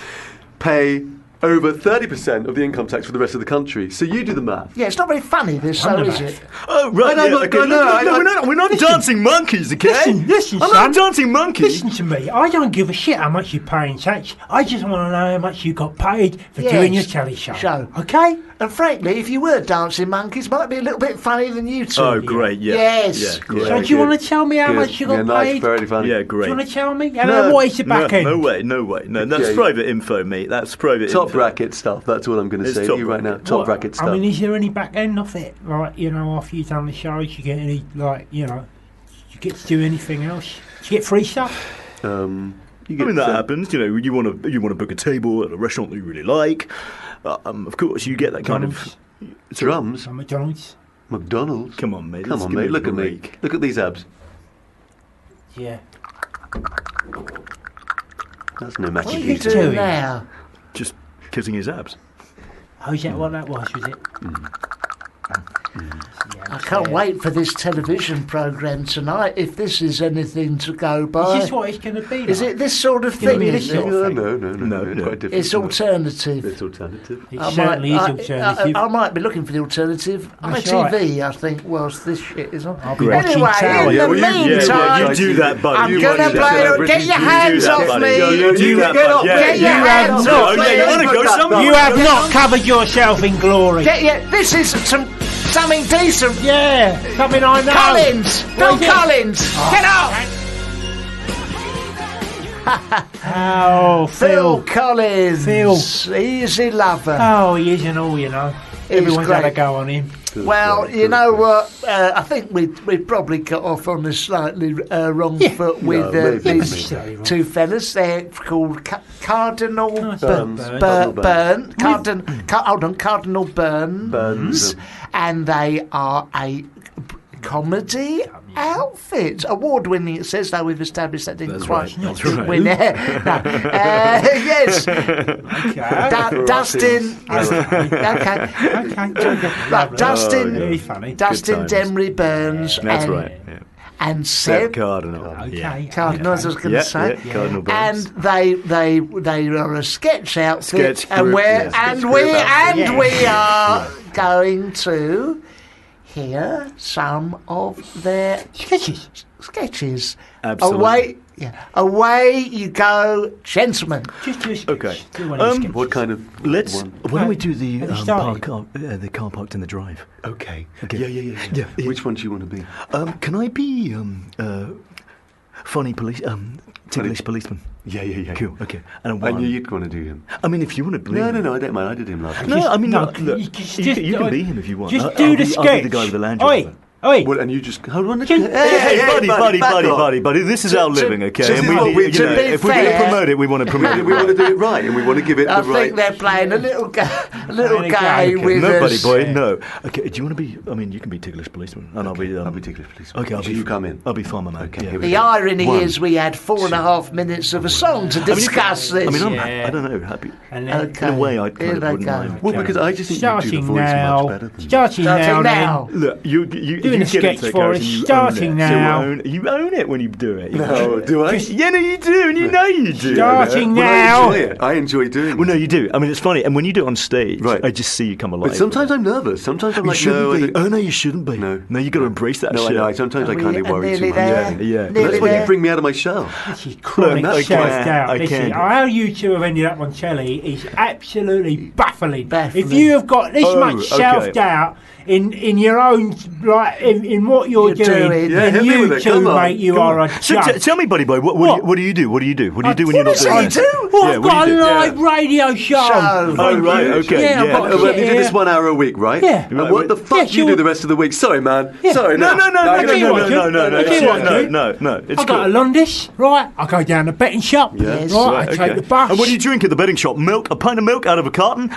pay over 30% of the income tax for the rest of the country. So you do the math. Yeah, it's not very funny, this, so is it? Oh, right. I know, yeah, okay. I know, No, we're not dancing monkeys, okay? Listen, I'm son. not dancing monkeys. Listen to me. I don't give a shit how much you pay in tax. I just want to know how much you got paid for Yes. doing your telly show. Okay? And frankly, if you were dancing monkeys, it might be a little bit funnier than you two. Oh, great, yeah. Yes. Yeah, great. So do you want to tell me how Good. much you got Yeah, nice, paid? very funny. Yeah, Do great. you want to tell me? And what is the back end? No way. No, that's Yeah. private info, mate. That's private Top info. bracket stuff, that's what I'm going to It's say to top you right now. bracket. Top What? bracket stuff. I mean, is there any back end of it? Like, you know, after you've done the shows, you get any, like, you know, you get to do anything else? Do you get free stuff? You I get mean, that happens. You know, you want to book a table at a restaurant that you really like. Of course, you get that kind of drums. From McDonald's? McDonald's. Come on, mate. Come let's on, give me mate. a Look at me. break. Look at these abs. Yeah. That's no What are magic. you What are you doing doing? now? Just kissing his abs. Oh, is that what that was it? I can't wait for this television programme tonight, if this is anything to go by. Is this what it's going to be like? Is it this sort of Gonna thing? be Is this it? sort of No, thing? no, it's quite different. It's alternative. It's alternative. It certainly is alternative. I might be looking for the alternative. That's ITV, I think, whilst this shit is on. I'll be watching Anyway, Tower. in the meantime, you do that, buddy. I'm You going to watch play. that. Get your You do hands that, off buddy. me. You do that, Get buddy. your Yeah, hands you off Oh, me. yeah, you want to go somewhere? You have not covered yourself in glory. This is something decent. Yeah, something I know. Collins, What Phil is it? Collins, get up. Oh, Phil Phil. Collins, Phil. easy lover. Oh, he isn't all, you know. Everyone's had a great. go on him. Well, you know what? I think we probably got off on a slightly wrong foot with maybe, these maybe. two fellas. They're called Cardinal Burns. Cardinal Burns, Burns. and they are a comedy outfit, award-winning. It says, though we've established that didn't That's quite right, that's right. win. Yes, Okay. Dustin. Okay. Right, Dustin. Very funny. Dustin times. Demery Burns That's and, right. Yeah. and Seb Seb Cardinal. Okay. Cardinal, as I was going to Yeah, say. yeah, Cardinal And Burns. they are a sketch outfit, Sketch and group, we're yeah, and sketch we group outfit. and we are going to hear some of their sketches. Absolutely. Away you go, gentlemen. Just do a sketch. Okay. Do one of the sketches. What kind of Let's. one? Why don't we do the Have you started? the car parked in the drive? Okay. Okay. Yeah. Which one do you want to be? Can I be funny police ticklish policeman? Yeah. Cool. Okay. And I one. knew you'd want to do him. I mean, if you want to be. No, I don't mind. I did him last No, time. I mean, No, look, you just- you can be him if you want. Just I'll do the be, sketch. I'll be the guy with the Land Oi, Rover. oi. Well, and you just hold on. Just- Hey, back buddy. This is our living, okay? to And be we, you know, fair- if we're going to promote it, we want to promote it. We want to do it right, and we want to give it I the right. think they're playing a little game Okay. with No, buddy us. boy, no. Okay, do you want to be? I mean, you can be ticklish policeman, and I'll be. I'll be ticklish policeman. Okay, I'll So be. you come in. I'll be farmer man. Okay, Yeah. here we The go. irony One. is we had 4.5 minutes of a song to discuss this. I mean, Yeah. I don't know, happy. And then Okay. In a way, I kind Here of they wouldn't go. mind. Well, because I just think you do the starting voice now. much better than Starting now. Starting then. now. Look, you Doing a get sketch into the for character us, and you starting own it. now. So you own it when you do it. You No, know? do I? Yeah, no, you do, and you know you do. Starting Well, now. I enjoy it. I enjoy doing Well, it. no, you do. I mean, it's funny, and when you do it on stage, Right. I just see you come alive. But sometimes I'm nervous. Sometimes I'm you like, shouldn't no, I be. don't- Oh no, you shouldn't be. No. You got to embrace that no, I shit. know. Sometimes I kind of worry nearly too much. there. Yeah. Nearly That's why there. you bring me out of my shell. This is chronic I self-doubt. can't. Listen, how you two have ended up on telly is absolutely baffling. Baffling. If you have got this Oh, much okay. self-doubt in your own like in what you're doing, Yeah, hit me you with it. two, Come on. mate, you Come are on. a So joke. tell me, buddy boy, what do you do? What do you do? What do you do when you're not doing? What Yeah, I've what got do you a do? live radio show. Oh, right, okay. Yeah, I've got And shit you do this here. 1 hour a week, right? Yeah. And what the fuck do you do the rest of the week? Sorry, man. Yeah. Sorry, No. I'm gonna- It's I go to cool. Londis, right? I go down the betting shop, Yes. right? Right, I take okay. the bus. And what do you drink at the betting shop? Milk? A pint of milk out of a carton?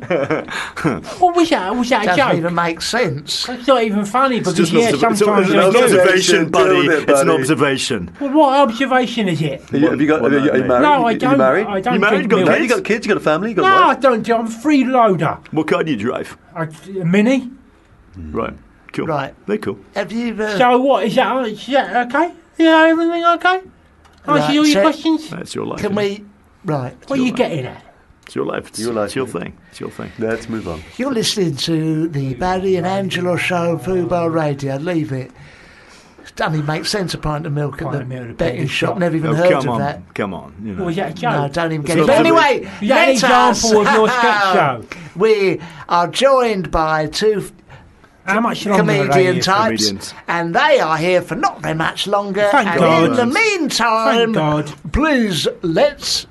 What was that? Was that a Doesn't joke? even make sense. It's not even funny because Just an sometimes it's an I do. observation, buddy. Deal with it, It's an buddy. observation. Well, what observation is it? Have you got? Are you married? No, I You don't. married? I don't You married? drink Got milk. Yeah, you got kids. You got a family. You got No, a I wife. don't. I'm a freeloader. What car do you drive? A mini. Right. Cool. Right. They're cool. Have you... So what is that? Is that okay? Yeah, everything okay? Answer all your so- questions. That's your life. Can we... Right. What are you getting at? It's your life. It's Your life, It's your mate. thing. It's your thing. Let's move on. You're listening to the Barry and Angelos show, Fubar Radio. Leave it. It only makes sense, a pint of milk at Pint the of milk at the betting betting shop. shop. Never even Oh, heard come of on. that. Come on. You know. Was that a joke? No, don't even get It's it. But not anyway, Is that an let us- example of your sketch show? We are joined by two How much longer are they comedian here for? types, Comedians. and they are here for not very much longer. Thank and God. in the meantime, Thank God. please let's.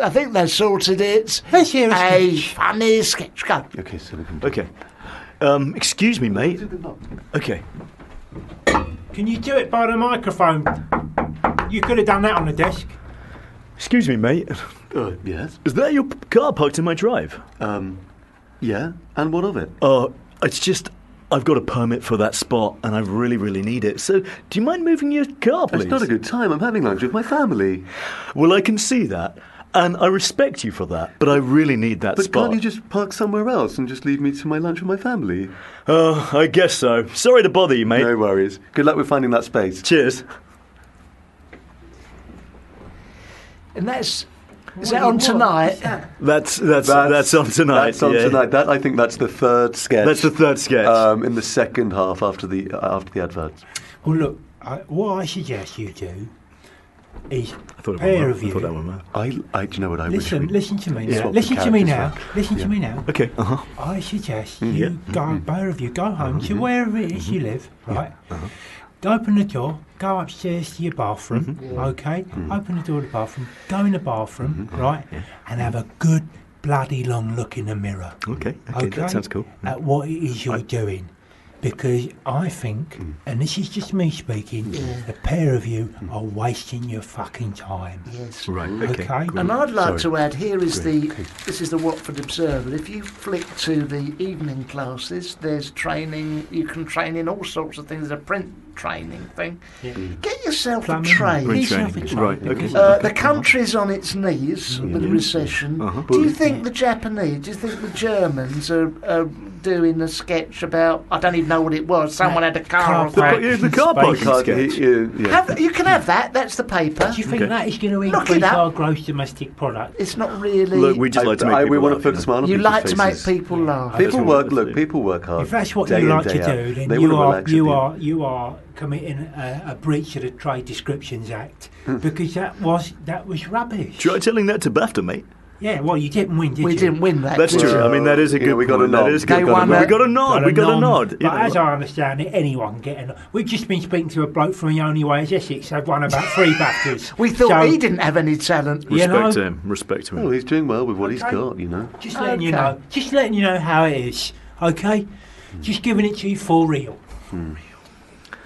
I think they've sorted it. Let's hear a a sketch. funny sketch. Go. Okay, so we can. Okay. Excuse me, mate. Okay. Can you do it by the microphone? You could have done that on the desk. Excuse me, mate. Yes. Is that your car parked in my drive? Yeah. And what of it? It's just I've got a permit for that spot, and I really, really need it. So, do you mind moving your car, please? It's not a good time. I'm having lunch with my family. Well, I can see that, and I respect you for that, but I really need that But spot. can't you just park somewhere else and just leave me to my lunch with my family? I guess so. Sorry to bother you, mate. No worries. Good luck with finding that space. Cheers. And that's. Is that on tonight? That's on tonight. That's on yeah. tonight. I think that's the third sketch. That's the third sketch. In the second half after the adverts. Well, look, what I suggest you do is I thought pair it of I thought that you. one went. Do you know what I wish? Listen to me Yeah. now. Swap the Listen to me now. characters Listen to me now. Okay. I suggest Yeah. you go, both of you, go home to wherever it is you live, right? Open the door, go upstairs to your bathroom, okay? Open the door to the bathroom, go in the bathroom, right? And have a good bloody long look in the mirror. Okay. That sounds cool. At what it is you're doing. Because I think, and this is just me speaking, the pair of you are wasting your fucking time. Yes. Right. Okay. Okay. And I'd like to add, this is the Watford Observer. If you flick to the evening classes, there's training, you can train in all sorts of things. There's a print training thing. Get yourself Plumbing. a train. Print Yourself a training. train. Right. Okay. The country's on its knees with a recession. Do you think the Japanese, do you think the Germans are doing a sketch about, I don't even know what it was, someone had a car. The car park Space. sketch. You can have that, that's the paper. Do you think that is going to Look it increase up. our gross domestic product? It's not really. Look, we just like to make people we want laugh, to put a smile on you people's like to make faces. people laugh. People what work. we Look, do. people work hard. If that's what day you in, like day to out. do, then They you wanna are relax at the end. you are committing a breach of the Trade Descriptions Act because that was rubbish. Try telling that to BAFTA, mate. Yeah, well, you didn't win, did you? We didn't win that. That's did true. we? I mean, that is a Yeah, good. we got a point. nod. That is They good. won We got a nod. We got a nod. You But know. as I understand it, anyone can get a nod. We've just been speaking to a bloke from the Only Way is Essex. They've won about 3 BAFTAs. We thought So, he didn't have any talent. you know, Respect to him. Respect to Oh, him. he's doing well with what he's Okay. got. You know. just letting you Okay. know. Just letting you know how it is. Okay? Just giving it to you for real.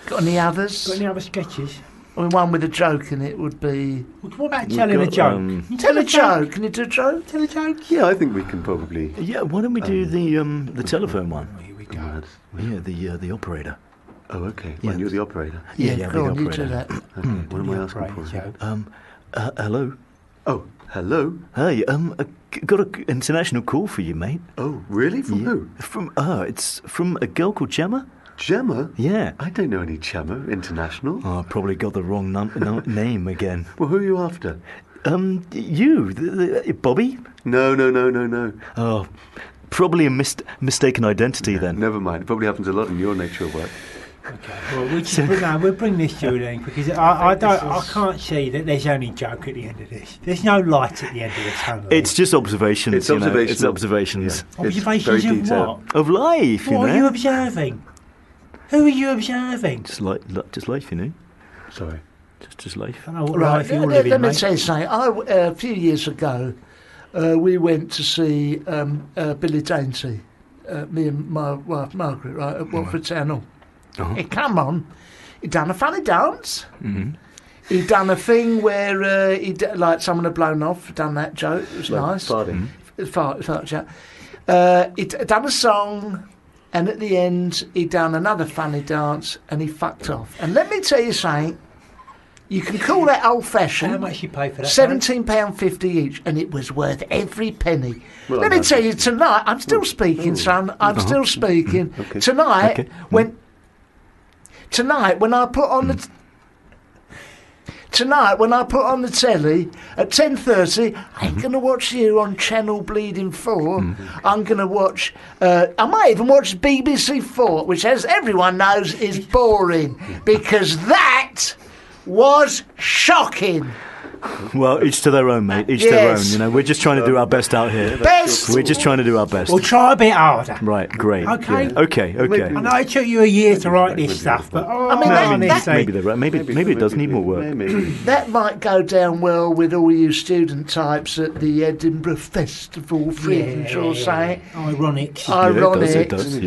Got any others? Got any other sketches? I mean, one with a joke in it would be. What about telling a got, joke? um, Tell a joke. Can you do a joke? Tell a joke. Yeah, I think we can probably. Yeah. Why don't we do the telephone one? Here we go. Mad. Yeah. The operator. Oh, okay. Yeah. When you're the operator. Yeah. Go the on, you do operator. that. Okay. What am I asking Operator for? joke. Hello. Oh, hello. Hey. Got an international call for you, mate. Oh, really? From who? It's from a girl called Gemma. Gemma? Yeah. I don't know any Gemma International. Oh, I probably got the wrong name again. Well, who are you after? You, Bobby? No. Oh, probably a mistaken identity then. Never mind. It probably happens a lot in your nature of work. Well, we'll bring this to an end because I can't see that there's any joke at the end of this. There's no light at the end of the tunnel. It's just observations. It's you know, observational. It's observations. Yeah. Observations very of detailed. what? Of life, What are you observing? Who are you observing? Just life, you know. Sorry. Just life. I don't know what Right, life you're let living, me mate. say something. A few years ago, we went to see Billy Dainty, me and my wife Margaret, right, at Watford Town Hall. He come on, he done a funny dance. Mm-hmm. He done a thing where like someone had blown off, done that joke, it was nice. Farting. Fart joke. He done a song, and at the end, he done another funny dance, and he fucked off. And let me tell you something, you can call that old-fashioned. How much you pay for that? £17.50 each, and it was worth every penny. Well, Let me tell you, tonight, I'm still speaking, son, I'm still speaking. Okay. Tonight, when I put on the... Tonight, when I put on the telly at 10:30, I ain't going to watch you on Channel Bleeding 4. I'm going to watch... I might even watch BBC 4, which, as everyone knows, is boring, because that was shocking. Well, each to their own, mate. Each to their own. Yes. You know, we're just trying to do our best out here. Best. We're just trying to do our best. We'll try a bit harder. Right, great. Okay. Yeah. Okay. I know it took you a year to write this stuff, but Maybe they're right. Maybe it does need more work. That might go down well with all you student types at the Edinburgh Festival Fringe or something. Ironic. Ironic. It does.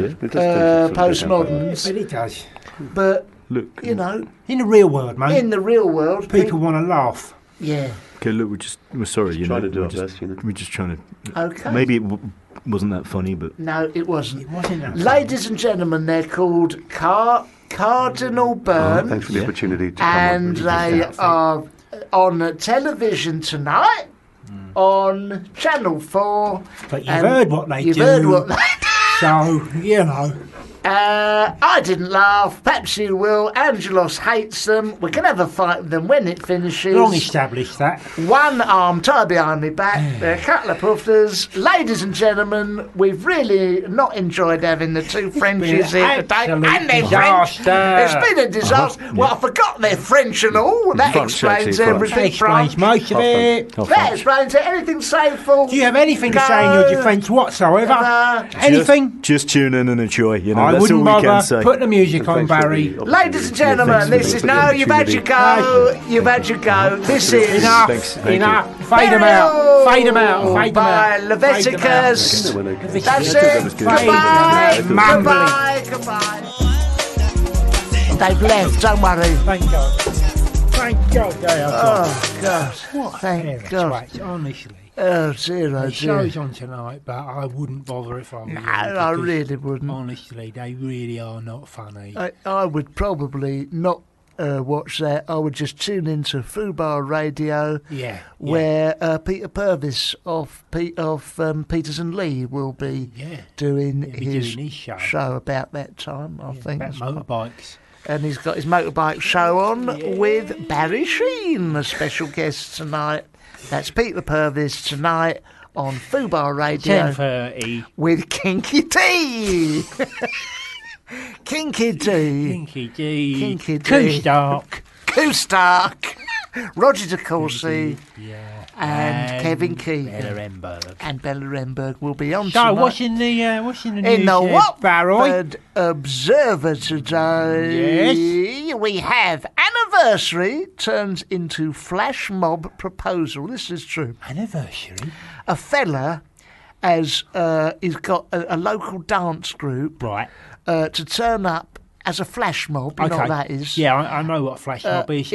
Postmoderns. But it does. But, Look, you know, In the real world, mate, in the real world, people want to laugh. Yeah. okay, look, we're sorry. You know, Trying to do we're our just, best, you know. We're just trying to. Okay. Maybe it wasn't that funny, but No, it wasn't. It wasn't that Ladies and gentlemen, they're called Cardinal Burn, Thanks for the opportunity to and come on. they are on television tonight on Channel 4. But you've and heard what they you've do. heard what they do. So, you know. I didn't laugh. Perhaps you will. Angelos hates them. We can have a fight with them when it finishes. Long established that. One arm tied behind my back. There are a couple of puffers. Ladies and gentlemen, we've really not enjoyed having the two Frenchies here today. And they're French. disaster. It's been a disaster. Well, I forgot they're French and all. That French, explains actually, everything. That explains most of it. That explains it. Anything sayful? Do you have anything to say in your defence whatsoever? Anything? just tune in and enjoy. You know, I that's all wouldn't we can bother. say. Put the music on, Thanks for Barry. the Ladies and opportunity. gentlemen, Thanks this for is the no. You've had your opportunity. go. You've had your go. This is Enough. Thanks. Thank Enough. you. Fade them out. Fade them out. Fade them By out. Leviticus. When I- That's that it. was good. Goodbye. Mumbling. Goodbye. They've left. Don't worry. Thank God. Thank God they are gone. Oh God. Thank They're God. twats, honestly. Oh dear. Oh The dear. show's on tonight, but I wouldn't bother if I were No, you, I because really wouldn't. Honestly, they really are not funny. I would probably not watch that. I would just tune into Fubar Radio, where Peter Purvis of Peters and Lee will be doing his show about that time, I think. About motorbikes. And he's got his motorbike show on with Barry Sheen, a special guest tonight. That's Peter Purvis tonight on Fubar Radio 10:30 with Kinky T. Kinky D. Kinky D. Kinky D. Koostark. Roger De Courcy. And Kevin Keegan. Bella Remberg. And Bella Remberg will be on So, tonight. what's in the news, In the Barry? Watford Observer today, we have anniversary turns into flash mob proposal. This is true. Anniversary? A fella he's got a local dance group to turn up as a flash mob. You know what that is? Yeah, I know what a flash mob is.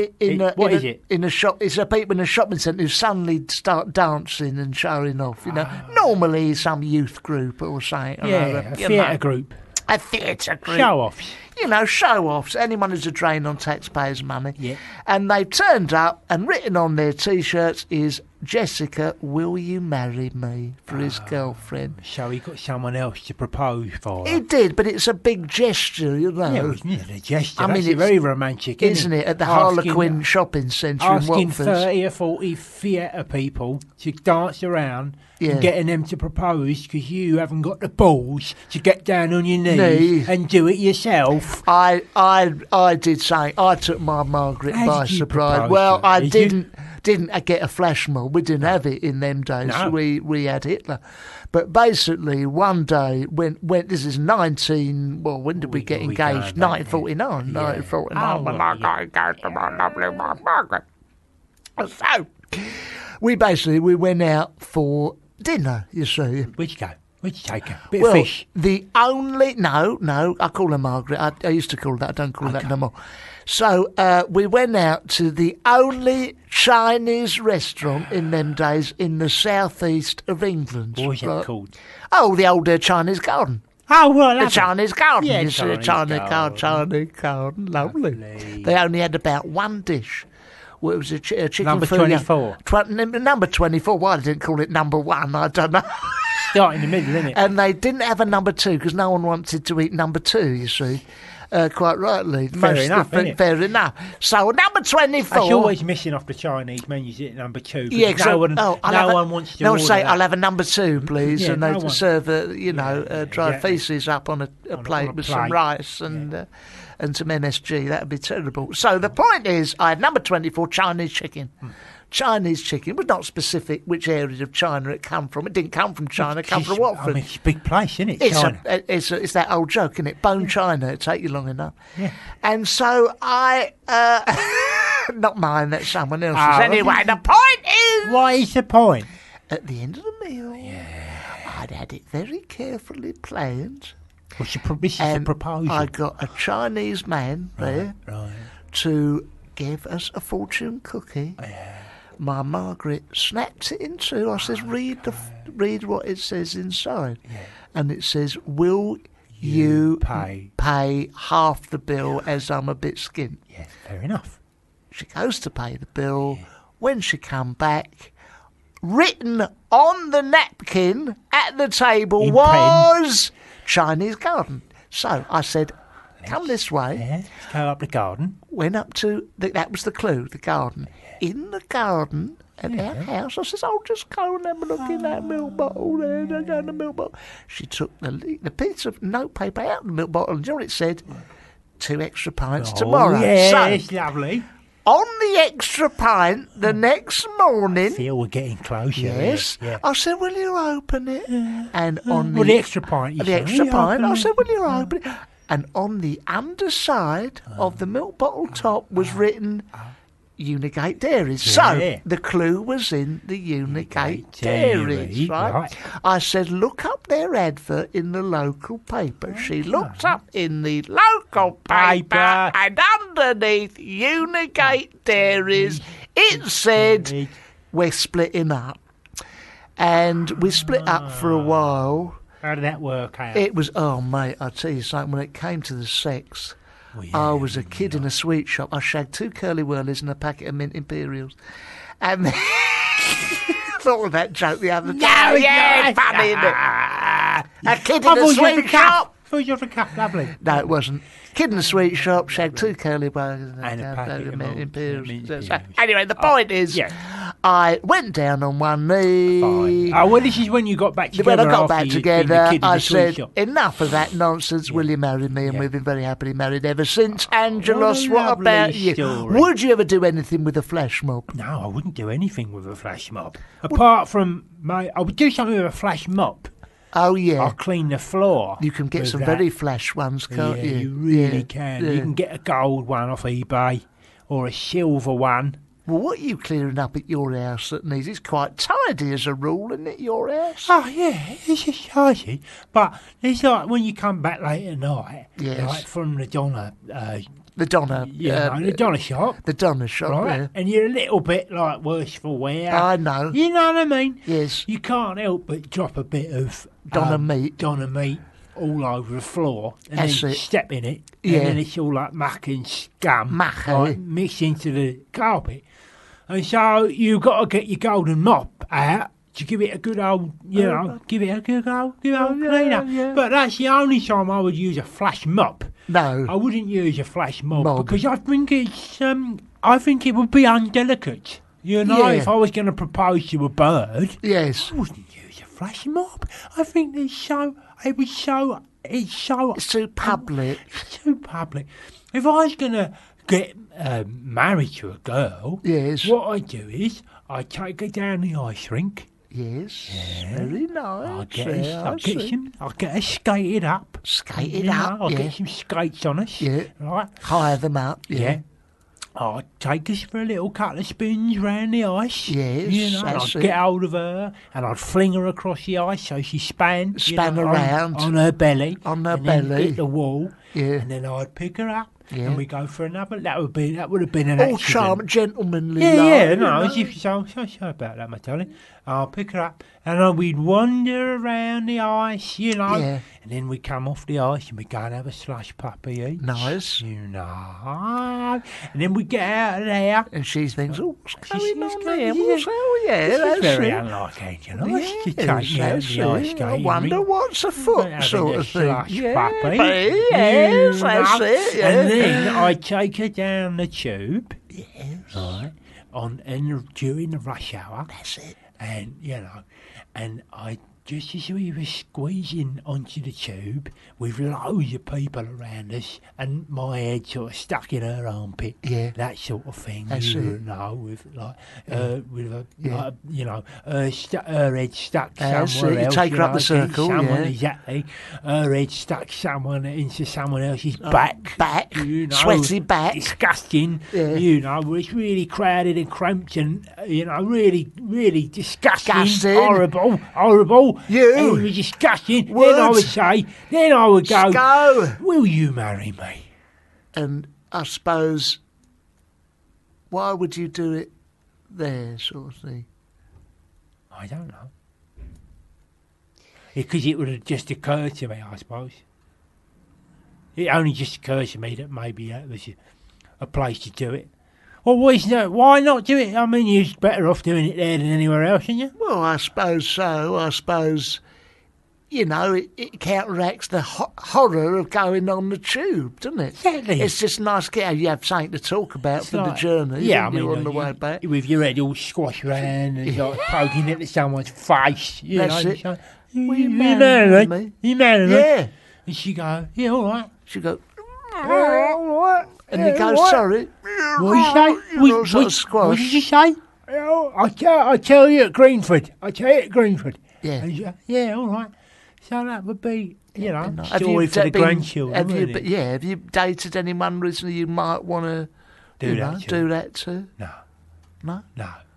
What is it? In a shop, it's a people in a shopping centre who suddenly start dancing and showing off. You know, normally some youth group or something. Yeah, a theatre group. A theatre group. Show-offs. You know, show-offs. Anyone who's a drain on taxpayers' money. Yeah. And they've turned up and written on their T-shirts is Jessica, will you marry me, for his girlfriend. So he got someone else to propose for. He did, but it's a big gesture, you know. Yeah, it was a gesture. I mean, That's it's very romantic, isn't it? At the Harlequin shopping centre in asking Watford. 30 or 40 theatre people to dance around Yeah. and getting them to propose because you haven't got the balls to get down on your knees and do it yourself. I did something. I took my Margaret How by did you surprise. propose Well, to her? I Did you? didn't get a flash mob. We didn't have it in them days. No. We had Hitler. But basically, one day when this is 19. Well, when did we get engaged? 1949. 1949. When I got engaged to my lovely wife, Margaret. So we went out for dinner. You see. Where'd you go? Where'd you take her? Bit Well, of fish. the only no, I call her Margaret. I used to call her that. I don't call her that no more. So we went out to the only Chinese restaurant in them days in the southeast of England. What was that called? Oh, the old Chinese Garden. Oh, well, The Chinese Garden. Yeah, You see, Chinese Chinese Garden. Lovely. They only had about one dish. Well, it was a chicken Number fouillon. 24. Number 24. Why they didn't call it number 1, I don't know. Start in the middle, innit? And they didn't have a number 2 because no one wanted to eat number 2, you see. Quite rightly. Fair enough, innit? Fair enough. So, number 24. That's always missing off the Chinese menus at number 2. Yeah, no one wants to no one order say, that. I'll have a number 2, please. Yeah, and no they one. serve, dry exactly. faeces up on a plate with some plate. rice and some MSG. That would be terrible. So, the point is, I had number 24, Chinese chicken. Chinese chicken. It was not specific which area of China it come from. It didn't come from China. It come from Watford. I mean, it's a big place, isn't it? It's that old joke, isn't it? Bone China. It'd take you long enough. Yeah. And so I, not mine, that's someone else's. Oh, Anyway, the point is, What is the point? at the end of the meal, I'd had it very carefully planned. Well, this is the And proposal. I got a Chinese man there to give us a fortune cookie. My Margaret snapped it in two. I says, read what it says inside. And it says, will you pay half the bill as I'm a bit skint? Yeah, fair enough. She goes to pay the bill. When she come back, written on the napkin at the table In was Chinese Garden. So I said, come this way. Yeah, let's go up the garden. Went up to, that was the clue, the garden. In the garden at our house, I says, I'll just go and have a look in that milk bottle there. And I go in the milk bottle. She took the piece of notepaper out of the milk bottle, and do you know what it said? 2 extra pints tomorrow. Yeah, So, it's lovely. on the extra pint the next morning. I feel we're getting closer. Yes. Yeah. I said, will you open it? And on Well, the extra pint. the extra pint, I said, will you open it? And on the underside of the milk bottle top was written Unigate Dairies. Yeah. So the clue was in the Unigate Dairies, right? I said, look up their advert in the local paper. She looked up in the local paper, and underneath Unigate Dairies, it said, we're splitting up. And we split up for a while. How did that work out? It was, oh mate, I'll tell you something, when it came to the sex, I was a kid in a sweet shop. I shagged 2 curly whirlies and a packet of mint imperials. And I thought of that joke the other day. Yeah, funny, isn't it? A kid in a sweet shop. I thought you were the cup, lovely. No, it wasn't. Kid in a sweet shop, shagged 2 curly whirlies And a packet of mint imperials. imperials. So, anyway, the point is, I went down on one knee. Fine. Oh, well, this is when you got back together. When I got after back you'd been together, the kid in I the sweet said, shop. enough of that nonsense. Will you marry me? And we've been very happily married ever since. Angelos, what a what lovely about you? story. Would you ever do anything with a flash mob? No, I wouldn't do anything with a flash mob. Apart from I would do something with a flash mop. Oh, yeah. I'll clean the floor. You can get with some that. very flash ones, can't you? You really Yeah, can. yeah. You can get a gold one off eBay or a silver one. Well, what are you clearing up at your house that needs? It's quite tidy as a rule, isn't it, your house? Oh, yeah, it's just tidy. But it's like when you come back late at night, Yes. like from the Donna... The Donna. the Donna shop. The Donna shop, Right? yeah. And you're a little bit like worse for wear. I know. You know what I mean? Yes. You can't help but drop a bit of Donna meat. Donna meat all over the floor and That's then it. step in it. Yeah. And then it's all like muck and scum. Muck, like, eh? mixed into the carpet. And so you've got to get your golden mop out to give it a good old, give it a good old cleaner. Yeah. But that's the only time I would use a flash mop. No. I wouldn't use a flash mop because I think it's, I think it would be undelicate. Yeah. If I was going to propose to a bird, Yes. I wouldn't use a flash mop. I think it's too public. It's too public. If I was going to get married to a girl, Yes. what I do is I take her down the ice rink. Yes. Very nice. I'll get her skated up. Skated up, I'll yeah. get some skates on us. Yeah. Right. Hire them up. Yeah. I'll take us for a little couple of spins round the ice. Yes, I'd that's it. get hold of her and I'd fling her across the ice so she span around. on her belly. On her and then belly. hit the wall. Yeah. And then I'd pick her up. Yeah. And we go for another. That would have been an All accident. charm, gentlemanly. Yeah, like, no, you as if so sorry about that, my darling. I'll pick her up and then we'd wander around the ice, Yeah. and then we come off the ice and we go and have a slush puppy each. Nice. And then we get out of there. And she thinks, oh, what's She's going on going, there? yeah. Yeah, It's that's very it. unlike Angelos to Yes, take me out that's the ice it. skating I wonder rink. what's afoot, Having sort a of thing. slush Yeah, puppy. yes, that's it. Yeah. And then I take her down the tube. Yes. Right. During the rush hour. That's it. And, and I, just as we were squeezing onto the tube with loads of people around us and my head sort of stuck in her armpit, that sort of thing, That's it. with like, Yeah. her head stuck That's somewhere it. You else. take her up the circle, someone, yeah. Exactly. Her head stuck into someone else's back. Back. Sweaty back. Disgusting. Yeah. It's really crowded and cramped and, really, really disgusting. Disgusting. Horrible. You. And it was disgusting. Words. Then I would go, Go. will you marry me? And I suppose, why would you do it there, sort of thing? I don't know. Because it would have just occurred to me, I suppose. It only just occurred to me that maybe that was a place to do it. Well, why not do it? I mean, you're better off doing it there than anywhere else, aren't you? Well, I suppose so. I suppose, it counteracts the horror of going on the tube, doesn't it? Exactly. It's just nice to you have something to talk about It's for like- the journey. Yeah, when you're on the way back. With your head all squashed around and like poking into someone's face. That's know, it. so, Will you you marry marry me? me? You marry me? Yeah. And she go, yeah, all right. She go, all right. And you go, sorry. What did you say? You know, sort of What squash. did you say? I tell you at Greenford. Yeah. And she go, yeah, all right. So that would be, Have joy you for the been- grandchildren. Have you, wouldn't it? have you dated anyone recently you might want to Do that too. do that too? No. No?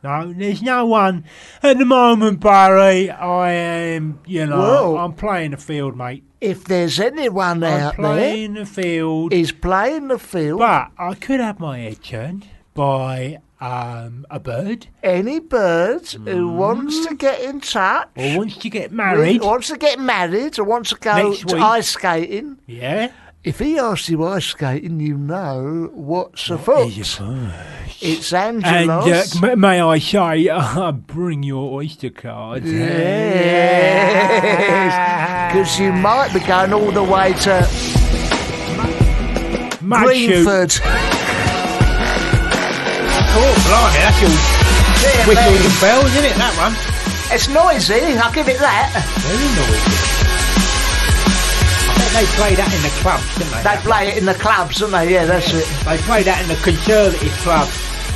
No, there's no one at the moment, Barry. I am, Well, I'm playing the field, mate. If there's anyone I'm out there, playing the field. he's playing the field. But I could have my head turned by a bird Any bird who wants to get in touch, or wants to get married. wants to get married, or wants to go Next to week. ice skating, Yeah. if he asks you ice skating, you know what's afoot. It's Angelos. And may I say, bring your Oyster card. Yes, because you might be going all the way to Greenford. Oh, blimey, that's all whistles and bells, isn't it, that one? It's noisy, I'll give it that. Very noisy. I bet they play that in the clubs, don't they? They play it in the clubs, don't they? Yeah, that's it. They play that in the Conservative Club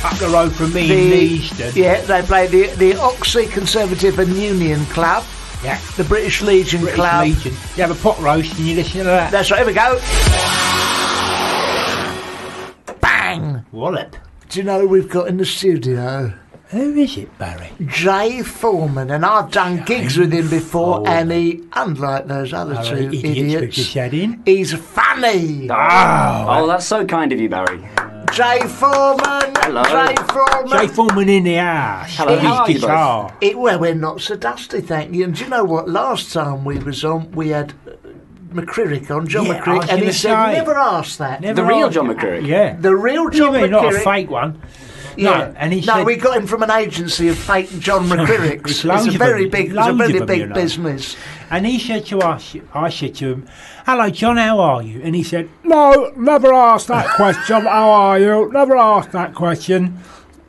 up the road from me in Easton. Yeah, they play the Oxley Conservative and Union Club. Yeah. The British Legion British Club. Legion. You have a pot roast and you listen to that. That's right, here we go. Bang! Wallop. Do you know who we've got in the studio? Who is it, Barry? Jay Foreman, and I've done gigs with him before, and he, unlike those other two we idiots, just had in. he's funny. Oh, that's so kind of you, Barry. Jay Foreman. Hello. Jay Foreman. Jay Foreman in the house. Hello, With how are his you guitar. Well, we're not so dusty, thank you. And do you know what? Last time we was on, we had McCririck on, John Yeah, I McCririck, was and he gonna said, say. never ask that. Never The real asked- John McCririck? Yeah. The real You John mean not a McCririck. fake one? Yeah, No, and he no, said- we got him from an agency of fake John McCririck's. It's loads It's a of them, very big, it's a loads very of them, big you know. business. And he said to us, I said to him, "Hello, John, how are you?" And he said, "No, never asked that question. How are you? Never asked that question."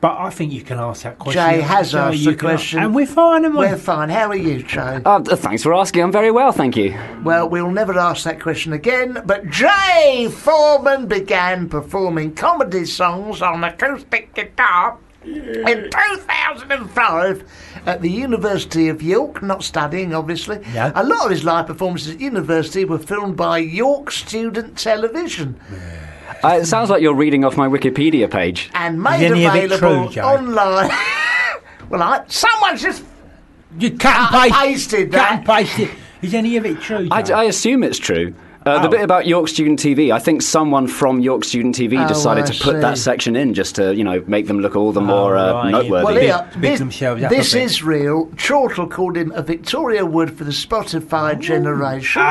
But I think you can ask that question. Jay has Jay, asked you the can- question. and we're fine, aren't we? We're fine. How are you, Jay? Thanks for asking. I'm very well, thank you. Well, we'll never ask that question again, but Jay Foreman began performing comedy songs on acoustic guitar in 2005 at the University of York, not studying, obviously. No. A lot of his live performances at university were filmed by York Student Television It sounds like you're reading off my Wikipedia page. and made Is any of it available true, Jay? online. Well, someone just You cut and paste. pasted Cut that. and paste it. Is any of it true, Jay? I assume it's true. The Oh. bit about York Student TV, I think someone from York Student TV decided I to put that see. section in just to, make them look all the more right, noteworthy. Well, Big- here, big themselves up a this bit. is real. Chortle called him a Victoria Wood for the Spotify generation.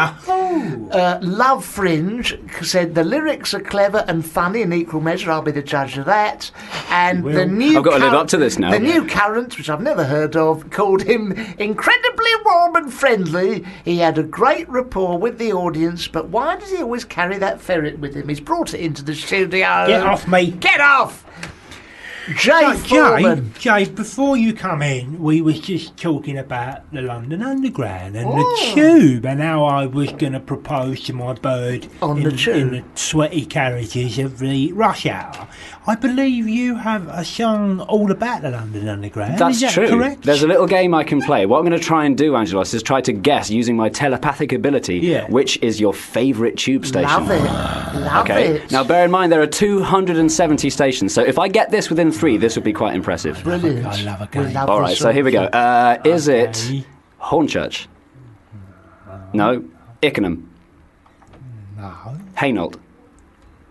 Love Fringe said the lyrics are clever and funny in equal measure. I'll be the judge of that. And will. the new I've got to live up to this now. The new current, which I've never heard of, called him incredibly warm and friendly. He had a great rapport with the audience, but why does he always carry that ferret with him? He's brought it into the studio. Get off me. Get off! Jay Foreman. Jay, before you come in, we was just talking about the London Underground and Oh. the Tube, and how I was going to propose to my bird On in, the Tube. in the sweaty carriages of the rush hour. I believe you have a song all about the London Underground. That's is that true. correct? There's a little game I can play. What I'm going to try and do, Angelos, is try to guess using my telepathic ability Yeah. which is your favourite tube station. Love it. Love Okay. it. Now, bear in mind there are 270 stations, so if I get this within 3, this would be quite impressive. Brilliant. I love a We game. love All this right, so here we go. sort Is it Okay. Hornchurch? No. Ickenham? No, Hainault?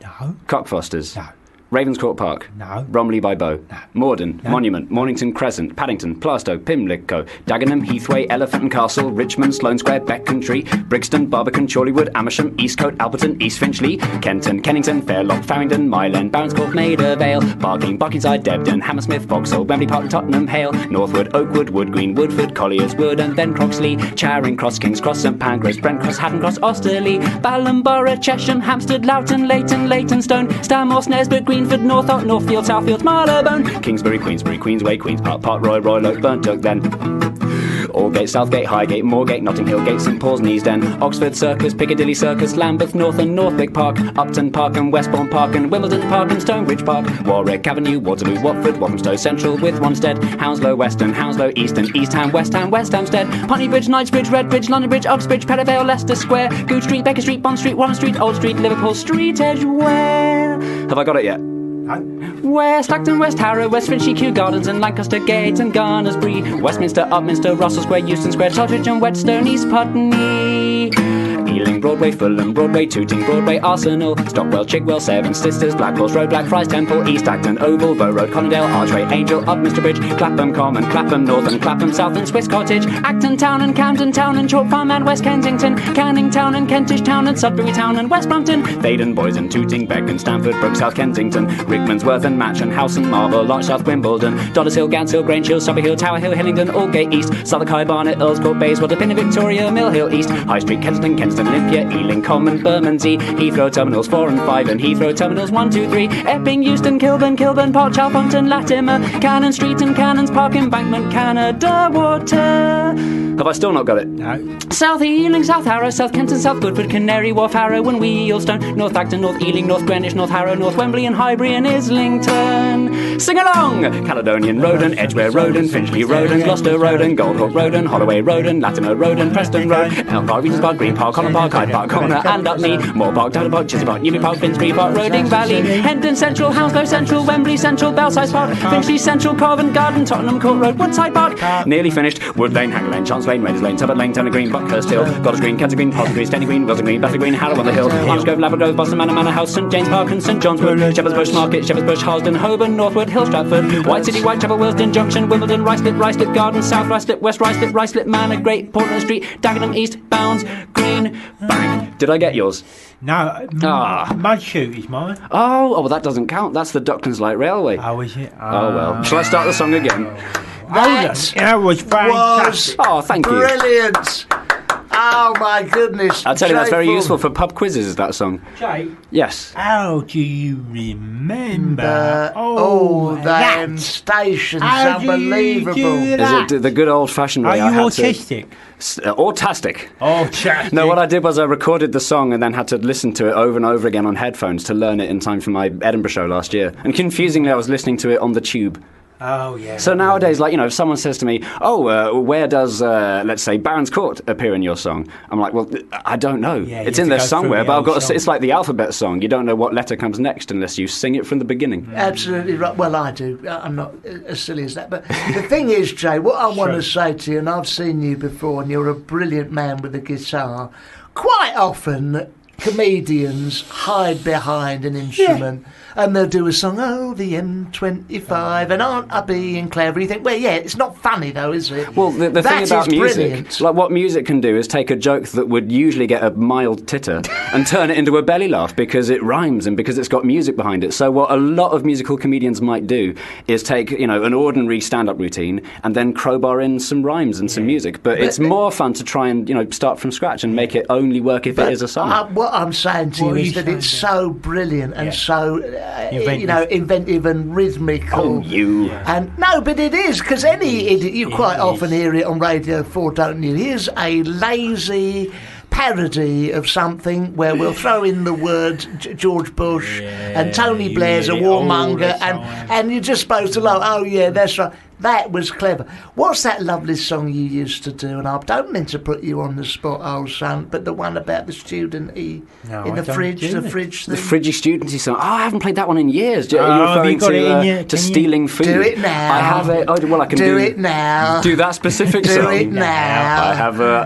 no, Cockfosters? no, Ravenscourt Park? no. Bromley by Bow? Morden? Monument? Mornington Crescent? Paddington? Plaistow? Pimlico? Dagenham? Heathway? Elephant and Castle? Richmond? Sloane Square? Beckcountry? Brixton? Barbican? Chorleywood? Amersham? Eastcote? Alberton? East Finchley? Kenton? Kennington? Fairlock? Farringdon? Mile End? Baronscourt? Maida Vale? Barking? Barkingside? Debden? Hammersmith? Vauxhall? Wembley Park? Tottenham? Hale? Northwood? Oakwood? Wood Green? Woodford? Colliers Wood? And then Croxley? Charing Cross? King's Cross? St Pancras? Brent Cross? Haddon Cross? Osterley? Ballinborough? Chesham? Hampstead? Loughton? Leighton? Leytonstone? Stanmore? Snaresborough? Greenford? Northolt? Northfield? Southfield? Marylebone? Kingsbury? Queensbury? Queensway? Queens Park? Park Roy? Royal Oak? Burnt then Aldgate, Southgate, Highgate, Moorgate, Notting Hill Gate, St Paul's, Neasden, Oxford Circus, Piccadilly Circus, Lambeth, North and Northwick Park, Upton Park and Westbourne Park and Wimbledon Park and Stonebridge Park, Warwick Avenue, Waterloo, Watford, Walthamstow Central with Wanstead, Hounslow, Weston, Hounslow, Easton, East Ham, West Hampstead, Putney Bridge, Knightsbridge, Redbridge, London Bridge, Uxbridge, Perivale, Leicester Square, Goode Street, Becker Street, Bond Street, Warren Street, Old Street, Liverpool Street, Edgware. Have I got it yet? West Acton, West Harrow, West Finchley, Kew Gardens and Lancaster Gate and Garnersbury, Westminster, Upminster, Russell Square, Euston Square, Totteridge and Whetstone, East Putney, Ealing, Broadway, Fulham, Broadway, Tooting, Broadway, Arsenal, Stockwell, Chigwell, Seven Sisters, Black Horse Road, Blackfriars Temple, East Acton, Oval, Bow Road, Colindale, Archway, Angel, Upminster Bridge, Clapham Common, Clapham North and Clapham South and Swiss Cottage, Acton Town and Camden Town and Chalk Farm and West Kensington, Canning Town and Kentish Town and Sudbury Town and West Brompton, Thaden, Boys and Tooting, Beck and Stamford, Brook, South Kensington, Rickmansworth and Match and House and Marble, Larch South, Wimbledon, Dodders Hill, Gants Hill, Grange Hill, Surrey Hill, Tower Hill, Hillingdon, Aldgate East, Southwark High Barnet, Earlscourt, Bayswater, Pinner, Victoria, Mill Hill East, High Street, Kensington, Kensington, Olympia, Ealing, Common, Bermondsey, Heathrow Terminals 4 and 5 and Heathrow Terminals 1, 2, 3, Epping, Euston, Kilburn, Port, Chalfonton, Latimer, Cannon Street and Cannons Park, Embankment, Canada Water. Have I still not got it? No. South Ealing, South Harrow, South Kenton, South Goodford, Canary Wharf, Harrow and Wealdstone, North Acton, North Ealing, North Greenwich, North Harrow, North Wembley and Highbury and Islington. Sing along! Caledonian Road and Edgware Road and Finchley Road and Gloucester Road and Goldhawk Road and Holloway Road and Latimer Road and Preston Road, Elm Park, Regent's Park, Green Park, Holland Park, Hyde Park, Corner and Upney, Moor Park, Dowden Park, Chiswick Park, Newby Park, Finsbury Park, Roding Valley, Hendon Central, Hounslow Central, Wembley Central, Belsize Park, Finchley Central, Covent Garden, Tottenham Court Road, Woodside Park. Nearly finished. Wood Lane, Hanger Lane, Chance Lane, Raiders Lane, Tubbard Lane, Turner Green, Buckhurst Hill, Goddard Green, Kensington Green, Potter Green, Steny Green, Wilson Green, Battersea Green, Harrow on the Hill, Armsgrove, Labrador, Boston Manor, Manor House, St James Park and St John's Wood, Shepherd's Bush Market, Shepherd's Bush, Harlesden, Holborn, North Salford, Hill Stratford, White City, Whitechapel, Willesden Junction, Wimbledon, Ruislip Gardens, South Ruislip, West Ruislip Manor, Great Portland Street, Dagenham, East, Bounds, Green, bang. Did I get yours? No, Mudshoot is mine. Oh, well, that doesn't count. That's the Docklands Light Railway. Oh, is it? Oh, well. Shall I start the song again? That was fantastic. Oh, thank you. Brilliant. Oh, my goodness. I'll tell you, that's very useful for pub quizzes, that song. Jay? Yes. How do you remember them stations? How do you Unbelievable. do that? Is it the good old-fashioned way? Are you autistic? Autastic. Autastic. No, what I did was I recorded the song and then had to listen to it over and over again on headphones to learn it in time for my Edinburgh show last year. And confusingly, I was listening to it on the tube. Oh, yeah. So nowadays, like, you know, if someone says to me, where does, let's say, Barron's Court appear in your song? I'm like, well, I don't know. Yeah, it's in there somewhere, but I've got to, it's like the alphabet song. You don't know what letter comes next unless you sing it from the beginning. Absolutely right. Well, I do. I'm not as silly as that. But the thing is, Jay, what I want to say to you, and I've seen you before, and you're a brilliant man with a guitar, quite often comedians hide behind an instrument and they'll do a song, oh, the M25, and aren't I being clever? You think, well, yeah, it's not funny though, is it? Well, the thing about music, brilliant. like what music can do is take a joke that would usually get a mild titter and turn it into a belly laugh because it rhymes and because it's got music behind it. So what a lot of musical comedians might do is take, you know, an ordinary stand-up routine and then crowbar in some rhymes and some music. But it's more fun to try and, you know, start from scratch and make it only work if it is a song. What I'm saying to you is that it's so brilliant and so, you know, inventive and rhythmical. Oh, you. And no, but it is, because any idiot, you quite often hear it on Radio 4, don't you? Here's a lazy parody of something where we'll throw in the word George Bush and Tony Blair's a warmonger, and you're just supposed to know, oh yeah, that's right. That was clever. What's that lovely song you used to do? And I don't mean to put you on the spot, old son, but the one about the student in the fridge thing. The fridgy studenty song. Oh, I haven't played that one in years. Are you referring to stealing food? Do it now. I have it. Oh, well, I can do it now. Do that specific song. Do it now.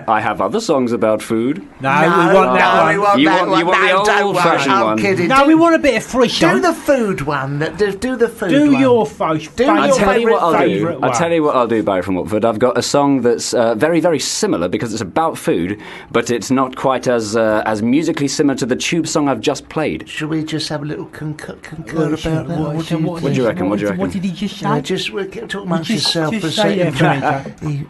I have other songs about food. No, we want that one. You want the old-fashioned one. I'm kidding. No, we want a bit of fresh. Do the food one. Do the food one. Do your favourite. I'll tell you what I'll do. I'll tell you what I'll do, Barry from Watford. I've got a song that's very, very similar because it's about food, but it's not quite as musically similar to the tube song I've just played. Should we just have a little concur about that? What do you reckon? What did he just say? Just talk amongst yourself for a second.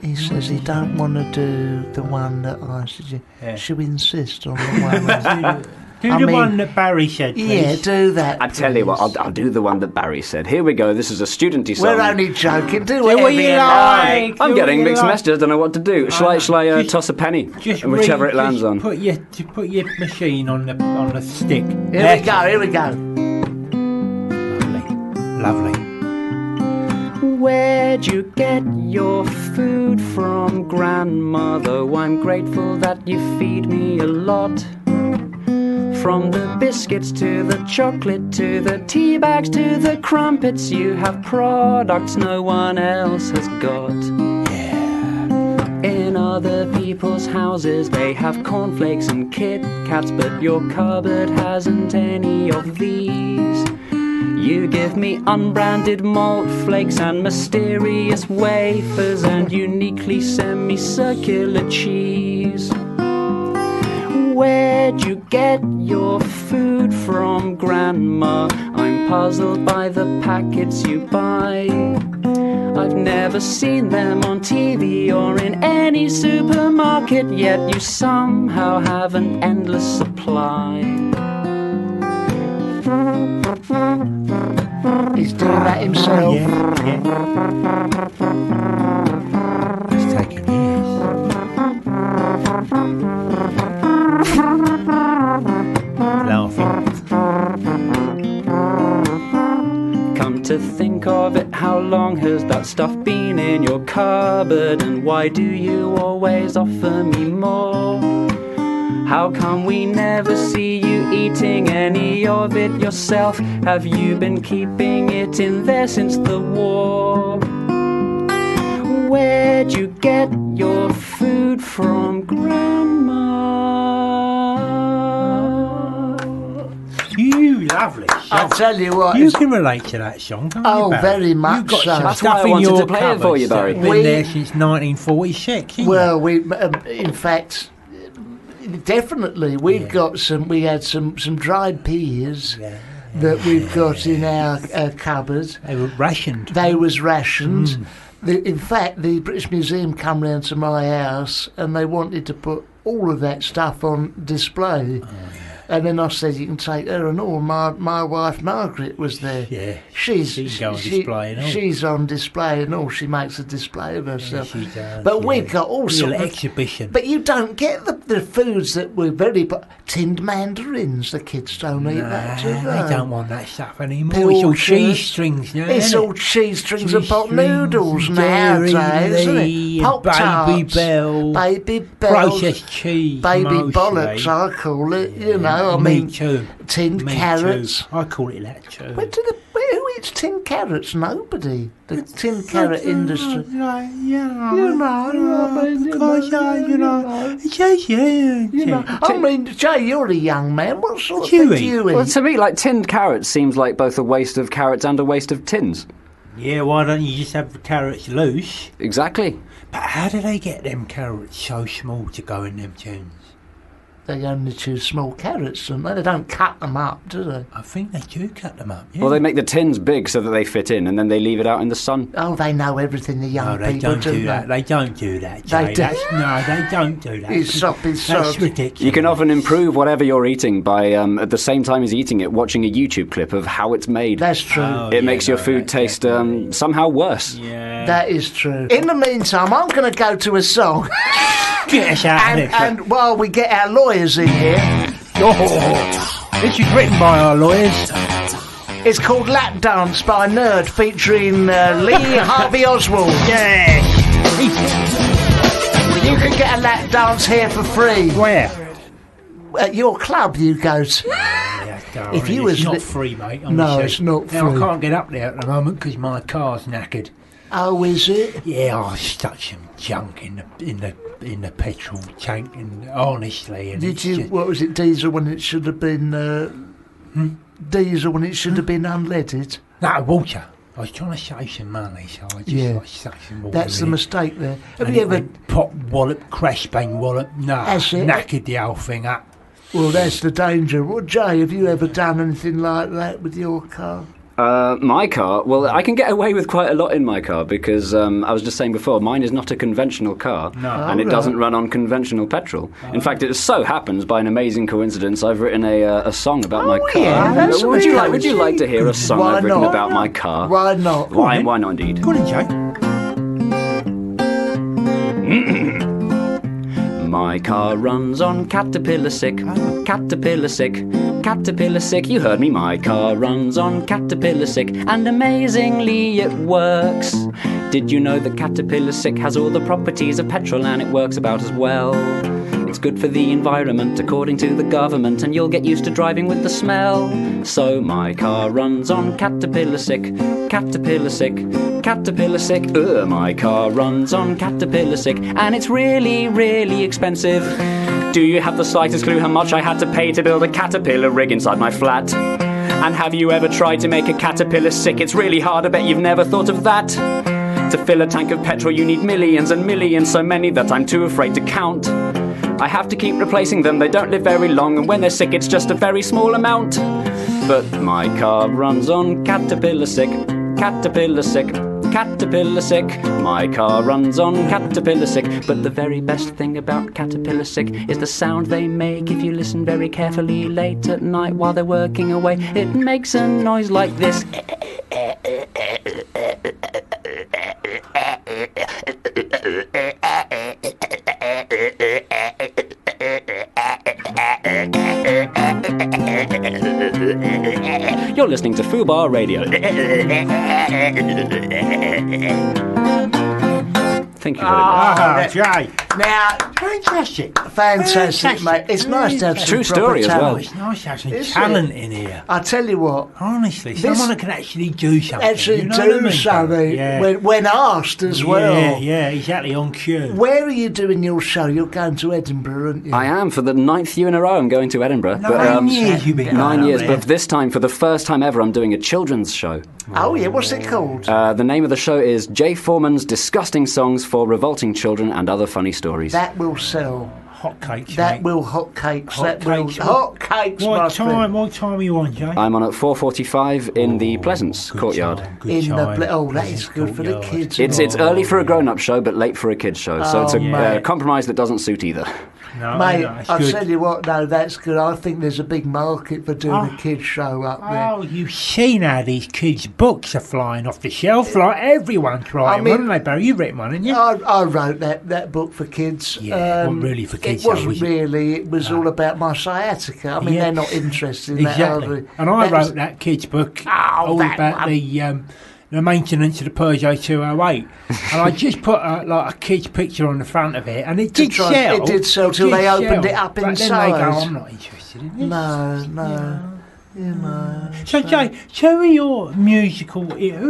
He says he don't want to do the one that I suggest. Should we insist on the one? Do the one that Barry said, please. Yeah, do that. I tell you what, I'll do the one that Barry said. Here we go. This is a studenty song. We're only joking. Do whatever you like. I'm getting mixed messages. I don't know what to do. Shall I toss a penny? Whichever it lands on. Put your machine on the stick. Here we go. Lovely. Where'd you get your food from, grandmother? I'm grateful that you feed me a lot. From the biscuits to the chocolate to the tea bags to the crumpets, you have products no one else has got. In other people's houses they have cornflakes and Kit Kats, but your cupboard hasn't any of these. You give me unbranded malt flakes and mysterious wafers and uniquely semicircular cheese. Where'd you get your food from, Grandma? I'm puzzled by the packets you buy. I've never seen them on TV or in any supermarket, yet you somehow have an endless supply. He's doing that himself. He's taking years. Laughing. Come to think of it, how long has that stuff been in your cupboard? And why do you always offer me more? How come we never see you eating any of it yourself? Have you been keeping it in there since the war? Where'd you get your food from, Grandma? You lovely I tell you what. You can relate to that song, can't you, Barry? Very much You've got so. some That's stuff why I in wanted your to play it for you, Barry. cupboards that have been there since 1946. Well, we, in fact, definitely, we've got some. We had some dried peas that we've got in our cupboard. They were rationed. They was rationed. In fact, the British Museum come round to my house and they wanted to put all of that stuff on display. And then I said, you can take her and all. My wife Margaret was there. Yeah, she's on display and all. She's on display and all. She makes a display of herself. Yeah, she does, but we've got all sorts of exhibition. But you don't get the foods that were tinned mandarins. The kids don't eat that too. They don't want that stuff anymore. Pilled It's all cheese. cheese strings now. It's isn't all it? cheese strings Cheese and pot strings noodles and nowadays, Dairy isn't Lee it? Pop and Baby tarts, Bell, baby bells, processed cheese, baby mostly. bollocks. I call it. You know, I Me mean, too. tinned Me carrots. too. I call it that too. Who eats tinned carrots? Nobody. The tinned carrot industry. I mean, Jay, you're a young man. What sort of do you thing do you eat? Well, to me, like tinned carrots seems like both a waste of carrots and a waste of tins. Yeah, why don't you just have the carrots loose? Exactly. But how do they get them carrots so small to go in them tins? They only choose small carrots, don't they? They don't cut them up, do they? I think they do cut them up, yeah. Well, they make the tins big so that they fit in, and then they leave it out in the sun. Oh, they know everything, the young they people, don't do that. They don't do that, They Jay. do. No, they don't do that. It's soppy That's sod. ridiculous. You can often improve whatever you're eating by, at the same time as eating it, watching a YouTube clip of how it's made. That's true. It makes your food taste somehow worse. Yeah. That is true. In the meantime, I'm going to go to a song. Get us out of this. And while we get our lawyers in here, this is written by our lawyers. it's called Lap Dance by Nerd, featuring Lee Harvey Oswald. Yeah. You can get a lap dance here for free. Where? At your club you go to. If you it's was not free, mate. Honestly. No, it's not free. Now, I can't get up there at the moment because my car's knackered. Oh, is it? Yeah, I stuck some junk in the petrol tank, and honestly, and Did you? What was it? Diesel when it should have been. Diesel when it should have been unleaded. No, water. I was trying to save some money, so I just stuck some water. That's the in it. mistake there. Have And you it ever? went pop wallop, crash bang wallop. No, That's it. knackered the whole thing up. Well, that's the danger. Well, Jay, have you ever done anything like that with your car? My car? Well, I can get away with quite a lot in my car because I was just saying before, mine is not a conventional car, and it doesn't run on conventional petrol. In fact, it so happens, by an amazing coincidence, I've written a song about my car. Yeah, that's would you like to hear a song Why I've written not? about my car? Why not? Why not, indeed? Go on, Jay. My car runs on caterpillar sick, caterpillar sick, caterpillar sick. You heard me. My car runs on caterpillar sick, and amazingly it works. Did you know that caterpillar sick has all the properties of petrol, and it works about as well? It's good for the environment, according to the government, and you'll get used to driving with the smell. So my car runs on caterpillar sick, caterpillar sick, caterpillar sick. My car runs on caterpillar sick, and it's really, really expensive. Do you have the slightest clue how much I had to pay to build a caterpillar rig inside my flat? And have you ever tried to make a caterpillar sick? It's really hard, I bet you've never thought of that. To fill a tank of petrol you need millions and millions, so many that I'm too afraid to count. I have to keep replacing them, they don't live very long, and when they're sick it's just a very small amount. But my car runs on caterpillar sick, caterpillar sick, caterpillar sick. My car runs on caterpillar sick. But the very best thing about caterpillar sick is the sound they make if you listen very carefully late at night while they're working away. It makes a noise like this. You're listening to Fubar Radio. Thank you very much. Jay. Now, Fantastic, mate. It's nice to have some True story as proper well. talent. It's nice to have some Is talent it? in here. I tell you what, Honestly, someone that can actually do something. actually you know what I do mean, something yeah. when asked as well. Yeah, exactly, on cue. Where are you doing your show? You're going to Edinburgh, aren't you? I am. For the 9th year in a row, I'm going to Edinburgh. 9 years you've been 9 going years, up there. but this time, for the first time ever, I'm doing a children's show. Oh, yeah, what's it called? The name of the show is Jay Foreman's Disgusting Songs for Revolting Children and Other Funny Stories. That will sell. Hotcakes, That mate. will hotcakes. Hot That will cakes. hotcakes. my friend. What time are you on, Jay? I'm on at 4:45 in the Pleasance courtyard. In the that is good for the kids. It's early for a grown-up show, but late for a kids show. So it's a mate. compromise that doesn't suit either. No, Mate, it's I'll good. tell you what, no, that's good. I think there's a big market for doing a kids' show up there. Oh, you've seen how these kids' books are flying off the shelf like everyone's writing, haven't they, Barry? You've written one, haven't you? I wrote that book for kids. Yeah, it wasn't really for kids, It wasn't though, was it? really. It was all about my sciatica. I mean, Yeah. they're not interested in Exactly. that, are they? And I That's- wrote that kids' book Oh, all that about one. the maintenance of the Peugeot 208. And I just put a kid's picture on the front of it, and it did try- sell. it did sell till they opened it up but then inside. they go, I'm not interested in this. No. You know. So, Jay, who are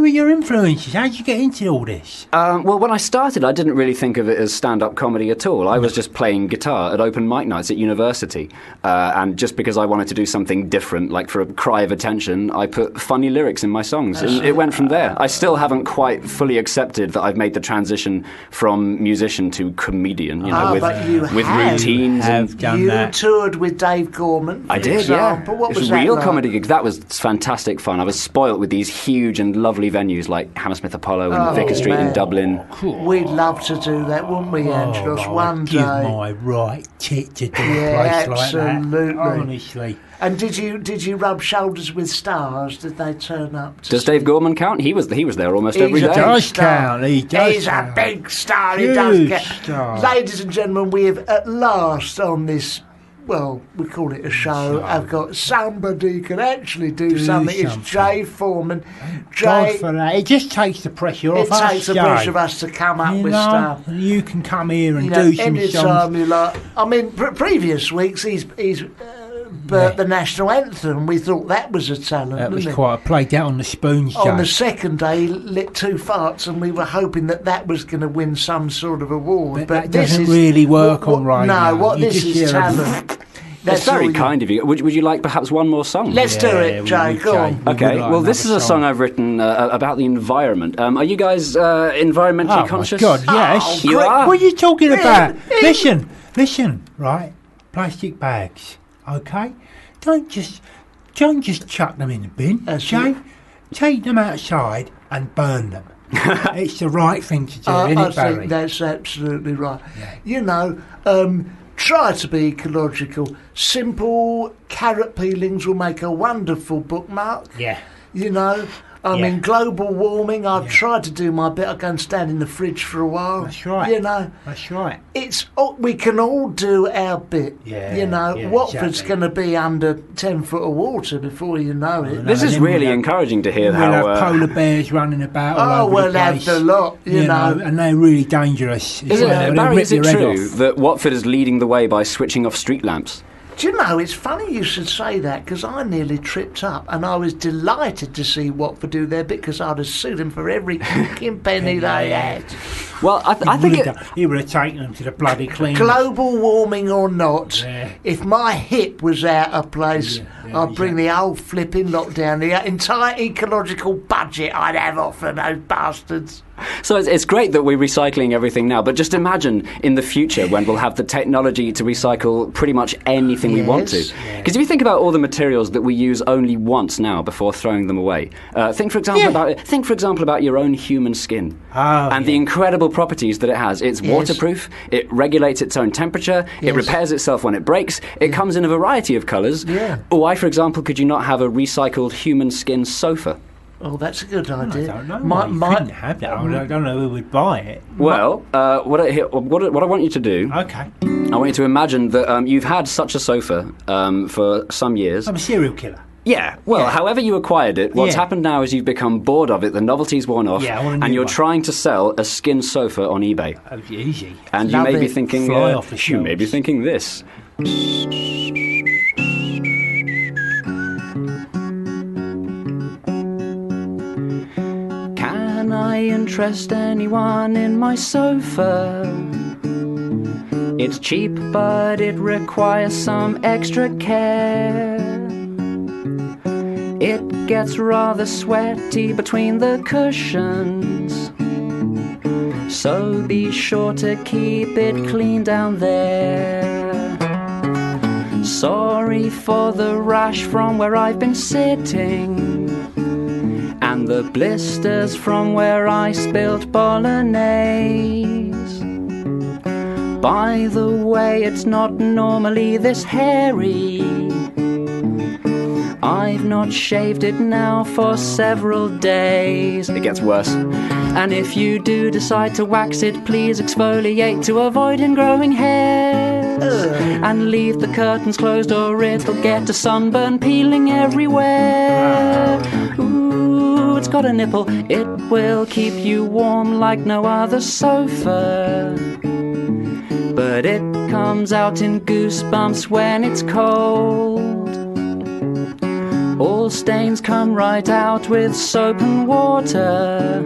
your influences? How did you get into all this? Well, when I started, I didn't really think of it as stand-up comedy at all. I was just playing guitar at open mic nights at university. And just because I wanted to do something different, like for a cry of attention, I put funny lyrics in my songs. And it went from there. I still haven't quite fully accepted that I've made the transition from musician to comedian, but you with have. routines. Have done You that. toured with Dave Gorman. I for did, example. yeah. What It was was that real like? comedy gig. That was fantastic fun. I was spoilt with these huge and lovely venues like Hammersmith Apollo and Vicar Street in man. Dublin. We'd love to do that, wouldn't we, Angelos? One Give day. my right tit to do Yeah, a place like absolutely. that. Honestly. And did you rub shoulders with stars? Did they turn up? Does Dave Gorman count? He was there almost every He's a day. big does star. count, he does He's count. a big star. He Huge does count. star. Ladies and gentlemen, we have at last on this. Well, we call it a show. I've got somebody who can actually do something. It's something. Jay Foreman. God Jay, for that. It just takes the pressure off it us, takes the Jay. pressure of us to come up You with know, stuff. you can come here and You know, do some any songs. time you like. I mean, previous weeks he's burnt the national anthem. We thought that was a talent. That was wasn't it? quite played out on the spoons, Jay. On the second day, he lit 2 farts, and we were hoping that was going to win some sort of award. But that this doesn't is really work on radio. No, what You this just is hear a talent. It's very kind of you. Would you like perhaps one more song? Let's do it, Jay. Go on. Okay, well, this is a song I've written about the environment. Are you guys environmentally conscious? Oh, my God, yes. You are? What are you talking about? Listen, right? Plastic bags, okay? Don't just chuck them in the bin, Jay. Take them outside and burn them. It's the right thing to do, isn't I it, Barry? think that's absolutely right. You know, try to be ecological. Simple carrot peelings will make a wonderful bookmark. Yeah. You know, I mean, global warming, I've tried to do my bit. I go and stand in the fridge for a while. That's right. You know, That's right. we can all do our bit. Yeah, You know, yeah, Watford's exactly. going to be under 10 foot of water before you know it. This is then really we'll have- encouraging to hear We'll how... have polar bears running about all over we'll the have place. the lot, you know. And they're really dangerous. Is it, They'll Barry, rip is it your head true off. that Watford is leading the way by switching off street lamps? Do you know, it's funny you should say that, because I nearly tripped up, and I was delighted to see Watford do their bit, because I'd have sued them for every fucking penny they had. Well, I think it... He would have taken them to the bloody cleaners. Global warming or not, Yeah. if my hip was out of place, I'd bring the whole flipping lot down, the entire ecological budget I'd have off for those bastards. So it's great that we're recycling everything now, but just imagine in the future when we'll have the technology to recycle pretty much anything we want to. Yes. Because if you think about all the materials that we use only once now before throwing them away, think for example about your own human skin and the incredible properties that it has. It's waterproof. It regulates its own temperature. It repairs itself when it breaks. It comes in a variety of colours. Yeah. Why, for example, could you not have a recycled human skin sofa? Oh, that's a good idea. I don't know. You couldn't have that. I don't know who would buy it. Well, what I want you to do... Okay. I want you to imagine that you've had such a sofa for some years. I'm a serial killer. Yeah, well, however you acquired it, what's happened now is you've become bored of it, the novelty's worn off, and you're trying to sell a skin sofa on eBay. Oh, easy. And you may be thinking, you may be thinking this. Can I interest anyone in my sofa? It's cheap, but it requires some extra care. It gets rather sweaty between the cushions, so be sure to keep it clean down there. Sorry for the rash from where I've been sitting, and the blisters from where I spilled bolognese. By the way, it's not normally this hairy. I've not shaved it now for several days. It gets worse. And if you do decide to wax it, please exfoliate to avoid ingrowing hairs. And leave the curtains closed or it'll get a sunburn peeling everywhere. Ooh, it's got a nipple. It will keep you warm like no other sofa. But it comes out in goosebumps when it's cold. All stains come right out with soap and water.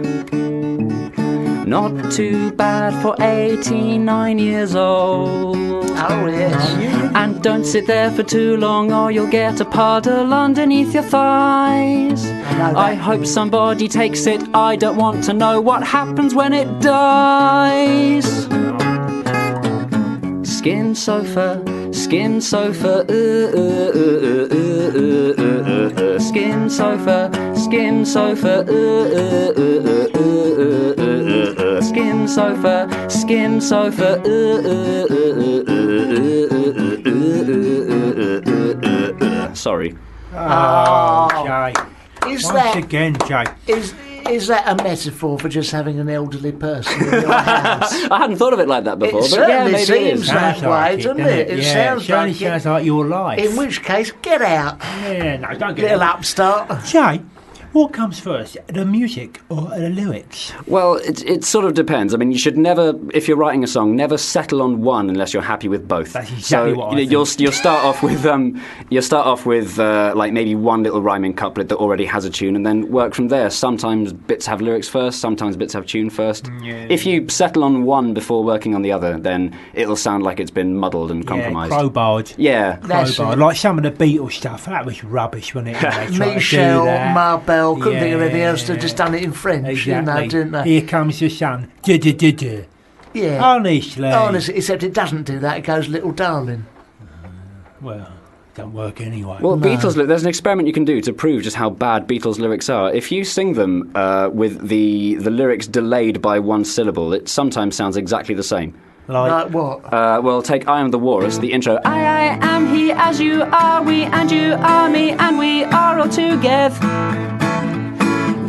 Not too bad for 89 years old. Oh, yes. And don't sit there for too long or you'll get a puddle underneath your thighs. I hope somebody takes it. I don't want to know what happens when it dies. Skin sofa, skin sofa, skin sofa, skin sofa, skin sofa, skin sofa. Sorry. Oh, Jay. Is Once that again, Jay. Is that a metaphor for just having an elderly person in your house? I hadn't thought of it like that before, It but yeah, certainly maybe it seems is. that Sounds way, like doesn't doesn't it? It sounds certainly like sounds like your life. In which case, get out, Yeah, no, don't get little it. upstart. Jay, what comes first, the music or the lyrics? Well, it sort of depends. I mean, you should never, if you're writing a song, never settle on one unless you're happy with both. That's exactly so what I you'll think. you'll start off with like maybe one little rhyming couplet that already has a tune, and then work from there. Sometimes bits have lyrics first, sometimes bits have tune first. Yeah. If you settle on one before working on the other, then it'll sound like it's been muddled and compromised. Crowbarred. Yeah. That's Crowbarred. it. Like some of the Beatles stuff, that was rubbish, wasn't it? when they tried to do Michelle, that? Marbell, couldn't think of anything else. They Yeah. just done it in French, Exactly. didn't they? Here comes the sun. Du-du-du-du. Yeah. Honestly. Honestly, except it doesn't do that. It goes, little darling. Well, don't work anyway. Well, Beatles, there's an experiment you can do to prove just how bad Beatles lyrics are. If you sing them with the lyrics delayed by one syllable, it sometimes sounds exactly the same. Like what? Well, take I Am the Walrus, the intro. I am he as you are, we and you are me, and we are all together.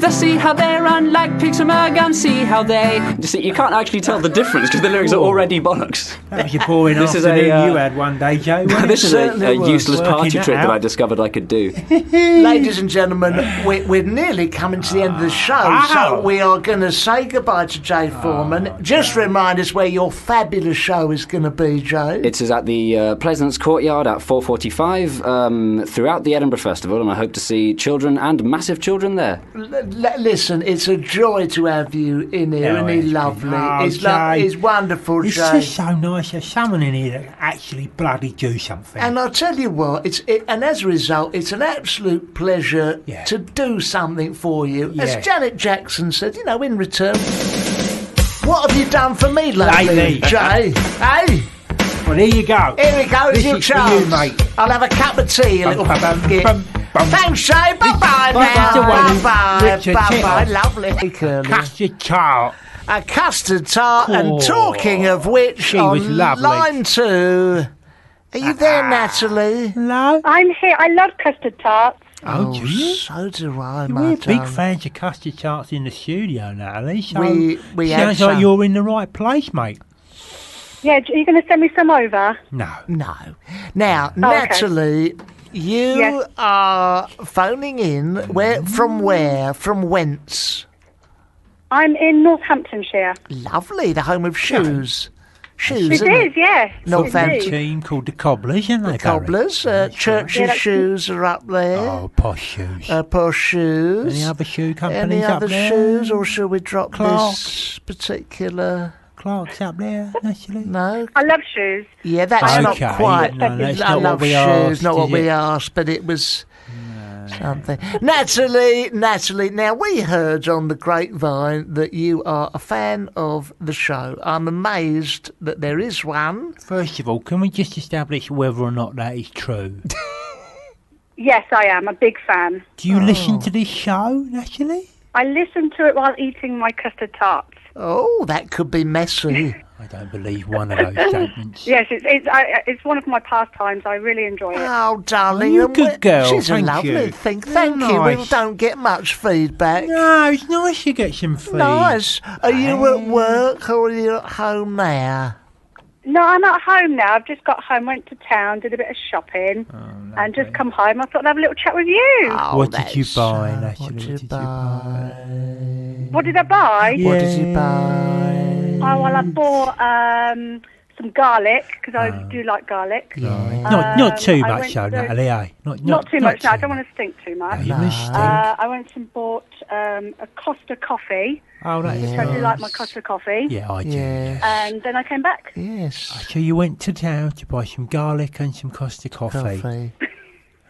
See how they run like pigs from a gun, see how they... You see, you can't actually tell the difference because the lyrics are already bollocks. That was a boring This is afternoon you had one day, Joe. wasn't This it? is a certainly was. useless Working party that trick that out. I discovered I could do. Ladies and gentlemen, we're nearly coming to the end of the show, so we are going to say goodbye to Jay Foreman. Just remind us where your fabulous show is going to be, Jay. It is at the Pleasance Courtyard at 4:45 throughout the Edinburgh Festival, and I hope to see children and massive children there. Listen, it's a joy to have you in here, Oh, and he's it's lovely. good. Oh, Jay. It's wonderful, It's Jay. just so nice there's someone in here that can actually bloody do something. And I'll tell you what, and as a result, it's an absolute pleasure Yeah. to do something for you. Yeah. As Janet Jackson said, in return, what have you done for me lately, Lately. Jay? Hey, well, here you go. here we go, it's This your is for chance. you, mate. I'll have a cup of tea, a little git. Thanks, Jay. Bye-bye That's the one now. who Bye-bye. ripped your Bye-bye. tit Lovely. Curly. Custard tart. A custard tart, and Oh, talking of which, she on was lovely. line 2, are you there, Natalie? Hello? I'm here. I love custard tarts. Oh, do you? So do I, my We're big darling. fans of custard tarts in the studio, Natalie. So We had sounds like some. you're in the right place, mate. Yeah, are you going to send me some over? No. No. Now, Oh, okay. Natalie, You are phoning in. From where? From whence? I'm in Northamptonshire. Lovely, the home of shoes. Shoes, It is, yes. Northampton. Team called the Cobblers, isn't they? The Cobblers. Church's shoes are up there. Oh, posh shoes. Posh shoes. Any other shoe companies Any up other there? shoes, or shall we drop Clarks. this particular? Clark's up there, actually. No. I love shoes. Yeah, that's not Okay. quite. No, that's I not what love we shoes, asked, not what is we it? asked, but it was something. Natalie, now we heard on the grapevine that you are a fan of the show. I'm amazed that there is one. First of all, can we just establish whether or not that is true? Yes, I am a big fan. Do you listen to this show, Natalie? I listen to it while eating my custard tarts. Oh, that could be messy. I don't believe one of those statements. Yes, it's one of my pastimes. I really enjoy it. Oh, darling, You're a good girl, She's a thank lovely you. thing. Thank you. We Nice. don't get much feedback. No, it's nice you get some feed. Nice. Are you at work or are you at home now? No, I'm at home now. I've just got home, went to town, did a bit of shopping, and just come home. I thought I'd have a little chat with you. Oh, What did you buy, Natalie? What did you buy? What did I buy? What did you buy? Oh, well, I bought some garlic, because I do like garlic. Not too I much, went though, to- Natalie, eh? Not too much, no. I don't want to stink too much. You must stink. I went and bought a Costa coffee, Oh, that's which I do like my Costa coffee. Yeah, I do. Yes. And then I came back. Yes. So you went to town to buy some garlic and some Costa coffee.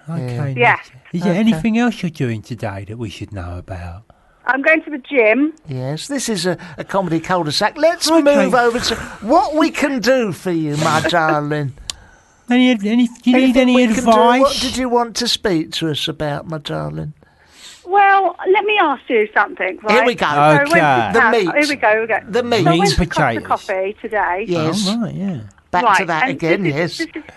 Okay. Yeah. Is there Okay. anything else you're doing today that we should know about? I'm going to the gym. Yes, this is a comedy cul-de-sac. Let's Okay. move over to what we can do for you, my darling. Do you need any we can do? advice? What did you want to speak to us about, my darling? Well, let me ask you something. Right? Here we go. So I went to Okay. The town- meat. Here we go. The meat. So I Meat went and to Costa potatoes. Coffee today. Yes. Oh, right, yeah. Back to Right, that and again, this is- yes. this is-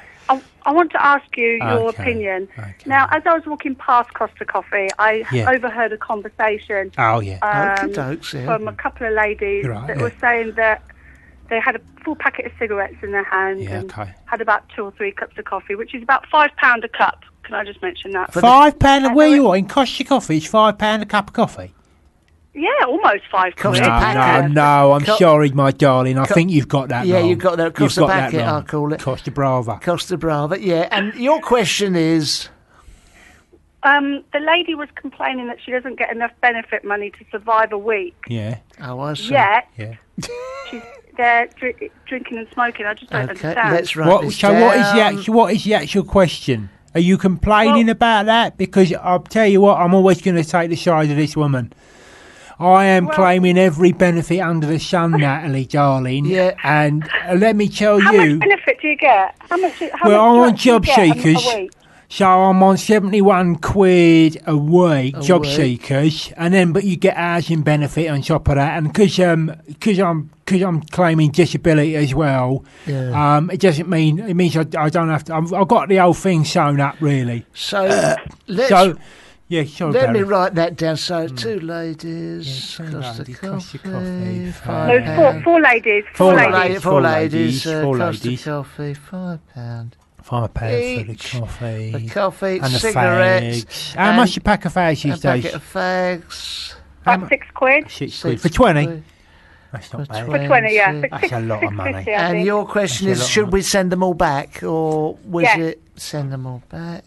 I want to ask you your Okay, opinion. okay. Now, as I was walking past Costa Coffee, I Yeah. overheard a conversation Oh, yeah. Okey-dokes, yeah. from a couple of ladies Right, that yeah. were saying that they had a full packet of cigarettes in their hand Yeah, and okay. had about 2 or 3 cups of coffee, which is about £5 a cup. Can I just mention that? £5 where you are in Costa Coffee? It's £5 a cup of coffee. Yeah, almost 5 Costa quid. packet. No, I'm Co- sorry, my darling. I think you've got that Yeah, wrong. you've got that. Costa You've got that packet, wrong. I'll call it. Costa Brava. Costa Brava, yeah. And your question is... The lady was complaining that she doesn't get enough benefit money to survive a week. Yeah, Oh, I see. Yet, yeah. they're drinking and smoking. I just don't Okay, understand. let's write What, this so down. what is the actual question? Are you complaining about that? Because I'll tell you what, I'm always going to take the side of this woman. I am claiming every benefit under the sun, Natalie, darling. Yeah. And let me tell How you, much benefit do you get? How much well, I'm on do you job get a seekers. week? So I'm on 71 quid a week, job week. seekers, and then but you get housing benefit on top of that, and because I'm claiming disability as well, Yeah. it doesn't mean it means I don't have to. I've got the whole thing sewn up really. So, let's... So yeah, sorry, Let me Barry. write that down. So, 2 ladies, Yeah, two Costa ladies, Coffee, Costa Coffee, £5. No, it's four ladies. Four Four ladies. ladies. Four ladies, Four Costa ladies. Coffee, £5. £5 for the Each. coffee. The coffee, and the cigarettes. fags. How and much a pack of fags a these days? packet of fags. About 6 quid. 6 quid. 6 For 20? quid. That's not For bad. For 20, yeah. That's a lot of money. 6.50, I And think. your question That's a is, lot should of we send them all back, or was Yes. it send them all back?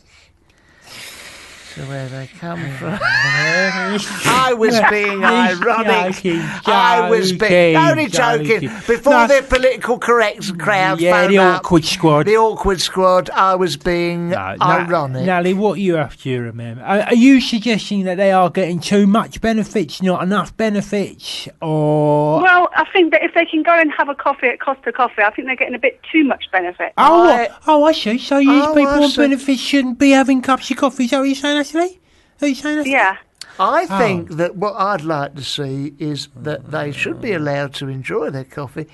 So where they come from? I was being ironic. Joking, I was being only joking. Before No. the political correct crowd Yeah, phoned the up, awkward squad. the awkward squad, I was being ironic. Nally, what you have to remember, are you suggesting that they are getting too much benefits, not enough benefits, or... Well, I think that if they can go and have a coffee at Costa Coffee, I think they're getting a bit too much benefit. I see. So these Oh, people I on see. benefits shouldn't be having cups of coffee. Is that what you're saying, Ashley? Are you saying that? Yeah. I Oh. think that what I'd like to see is that they should be allowed to enjoy their coffee,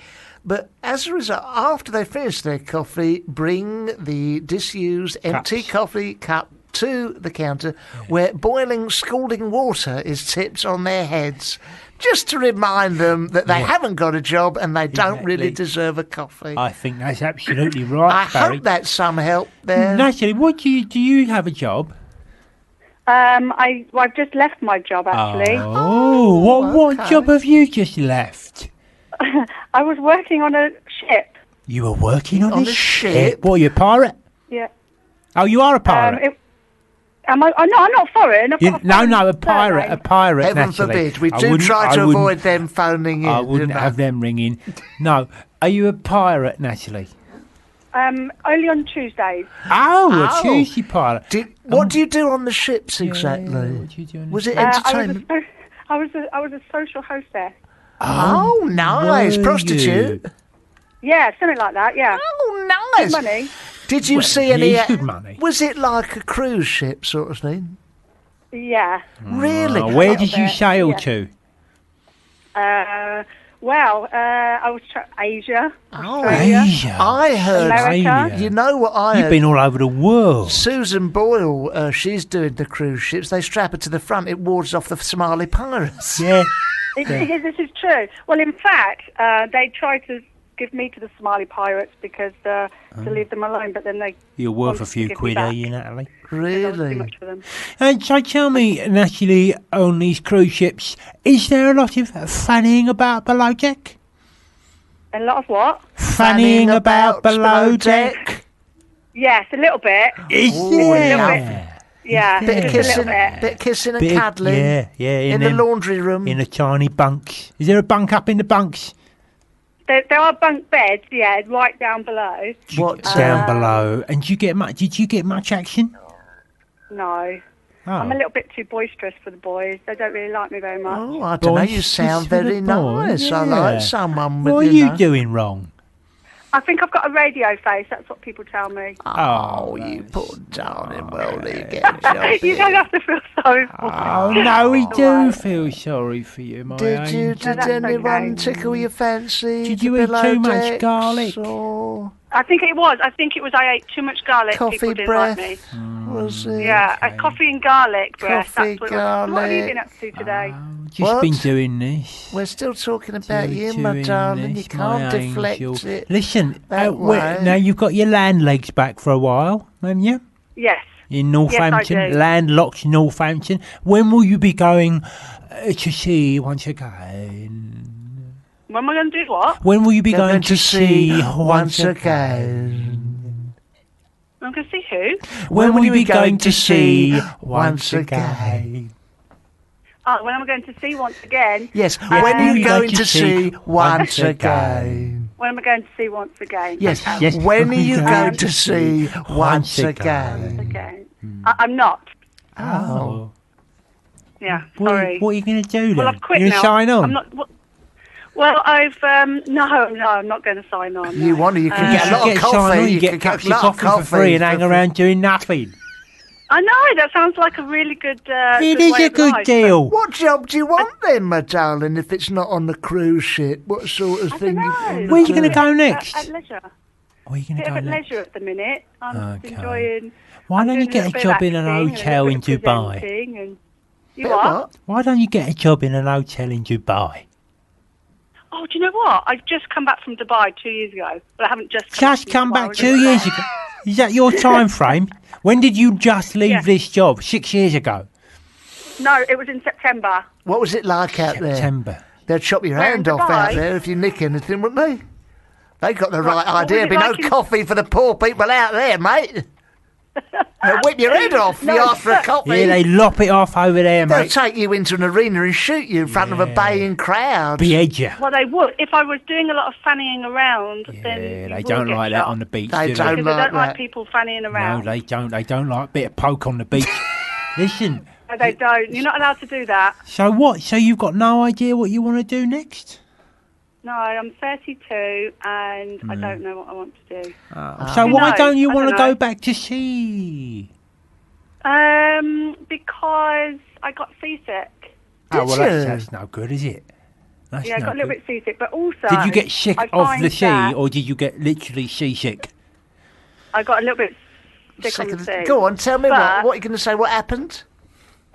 but as a result, after they finish their coffee, bring the disused empty Cups. coffee cup to the counter where boiling, scalding water is tipped on their heads, just to remind them that they haven't got a job and they don't really deserve a coffee. I think that's absolutely right, I Barry. hope that's some help there. Natalie, what do you have a job? I've just left my job, actually. Oh, what job have you just left? I was working on a ship. You were working on a ship? What, are you a pirate? Yeah. Oh, you are a pirate? No, I'm not foreign. A pirate, Heaven Natalie. forbid. We do try to avoid them phoning in. I wouldn't have them ringing. No. Are you a pirate, Natalie? Only on Tuesdays. Oh, a Tuesday pirate. What do you do on the ships exactly? Was it entertainment? I was a social hostess. Oh, nice. Prostitute? Yeah, something like that, yeah. Oh, nice. Good money. Did you see any... good money. Was it like a cruise ship sort of thing? Yeah. Really? Where did you sail to? I was Asia. Asia. I heard... America. You know what I heard? You've been all over the world. Susan Boyle, she's doing the cruise ships. They strap her to the front. It wards off the Somali pirates. Yeah. This is true. Well, in fact, they tried to give me to the Somali pirates because to leave them alone, but then they... You're worth a few quid, are you, Natalie? Really? Too much for them. And so tell me, Natalie, on these cruise ships, is there a lot of fannying about below deck? A lot of what? Fannying about below deck? Yes, a little bit. Is there? Yeah, Bit just a little bit. bit kissing and cuddling. Yeah. In the laundry room. In a tiny bunks. Is there a bunk up in the bunks? There are bunk beds, yeah, right down below. Down below. And did you get much action? No. Oh. I'm a little bit too boisterous for the boys. They don't really like me very much. Oh, I don't know. You sound very nice. Yeah. I like someone with, What are you doing wrong? I think I've got a radio face. That's what people tell me. Oh, you poor darling. Well, do you get a job? You don't have to feel sorry for me. Oh, no, we do feel sorry for you, my angel. Did anyone tickle your fancy? Did you eat too much garlic? I think it was. I ate too much garlic. Coffee People didn't breath? like me. Was it? Yeah, coffee and garlic breath. Coffee, That's what have you garlic. been up to today? Just been doing this. We're still talking about you, Doing my darling. You this, my can't deflect angel. it. Listen, that way. now you've got your land legs back for a while, haven't you? Yes. In Northampton, Yes, I do. landlocked Northampton. When will you be going to sea once again? When am I going to do what? When will you be You're going to sea once again? I'm going to see who? When will you be going to sea once again? Oh, when am I going to see once again? Yes, when are you going to see once again? When am I going to see once again? Yes, when are you going to see once again? Again. I'm not. Oh. Yeah, What sorry. are you going to do then? Well, I've quit You're now. going to sign on? I'm not. Well, I've no, I'm not going to sign on. You want to? You can get a lot of sign on, coffee. you get cups of coffee for free and hang around doing nothing. I know, that sounds like a really good It good is way a of good life, deal. What job do you want then, my darling, if it's not on the cruise ship? What sort of thing? know. Where are you going to go next? At leisure. Where are you going Bit to of go at next? leisure at the minute. I'm Okay. enjoying... Why I'm don't you doing get a little bit job of in an acting and a hotel in little bit of Dubai? presenting and- You Bit of what? Why don't you get a job in an hotel in Dubai? Oh, do you know what? I've just come back from Dubai 2 years ago. But I haven't just Come back Dubai, 2 years ago. Is that your time frame? When did you just leave Yeah. this job? 6 years ago? No, it was in September. What was it like out there? September. They'd chop your Where, in hand off out Dubai? there if you nick anything, wouldn't they? They got the right what idea. was There'd it be like no in- coffee for the poor people out there, mate. They'll whip your head off if you ask for a coffee. Yeah, they lop it off over there, They'll mate. take you into an arena and shoot you in front of a baying crowd. Behead you. Well, they would. If I was doing a lot of fannying around, then Yeah, you they will don't get like that shot. on the beach, They do don't they? Because they like don't like that. people fannying No, around. they don't. They don't like a bit of poke on the beach. Listen, No, they don't. You're not allowed to do that. so what? So you've got no idea what you want to do next? No, I'm 32 and I don't know what I want to do. So Who why knows? don't you I want to don't go know. back to sea? Because I got seasick. Oh, well, you? that's no good, is it? That's Yeah, I no got a little good. bit seasick, but also... Did you get sick I of find the sea, that or did you get literally seasick? I got a little bit sick on the sea. Go on, tell me But- what are you going to say? What happened?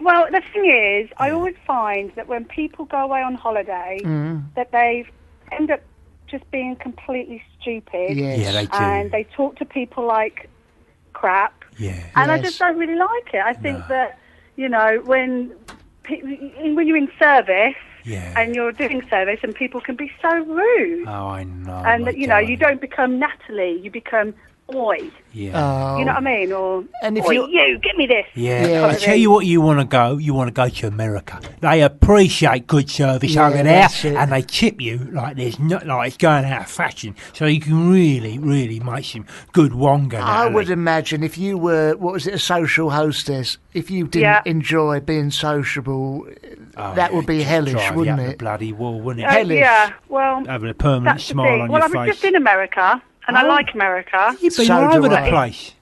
Well, the thing is, I always find that when people go away on holiday, that they end up just being completely stupid. Yes. Yeah, they do. And they talk to people like crap. Yeah. And I Yes. just don't really like it. I think that, when you're in service Yeah. and you're doing service and people can be so rude. Oh, I know. And, my you darling. don't become Natalie, you become Oi. Yeah. You know what I mean? Or, And if Oi, you- you, give me this. Yeah, Yeah. I tell you what, you want to go. You want to go to America. They appreciate good service Yeah, over there, that's it. and they tip you like there's not like it's going out of fashion. So you can really, really make some good wonga. I Natalie. would imagine if you were, a social hostess, if you didn't Yeah. enjoy being sociable, Oh, that would be it'd hellish, drive you wouldn't up the it? bloody wall, wouldn't it? Hellish. Yeah, well, Having a permanent that's the smile thing. on Well, your I was face. just in America, and I like America. You've been So all do over the I. place.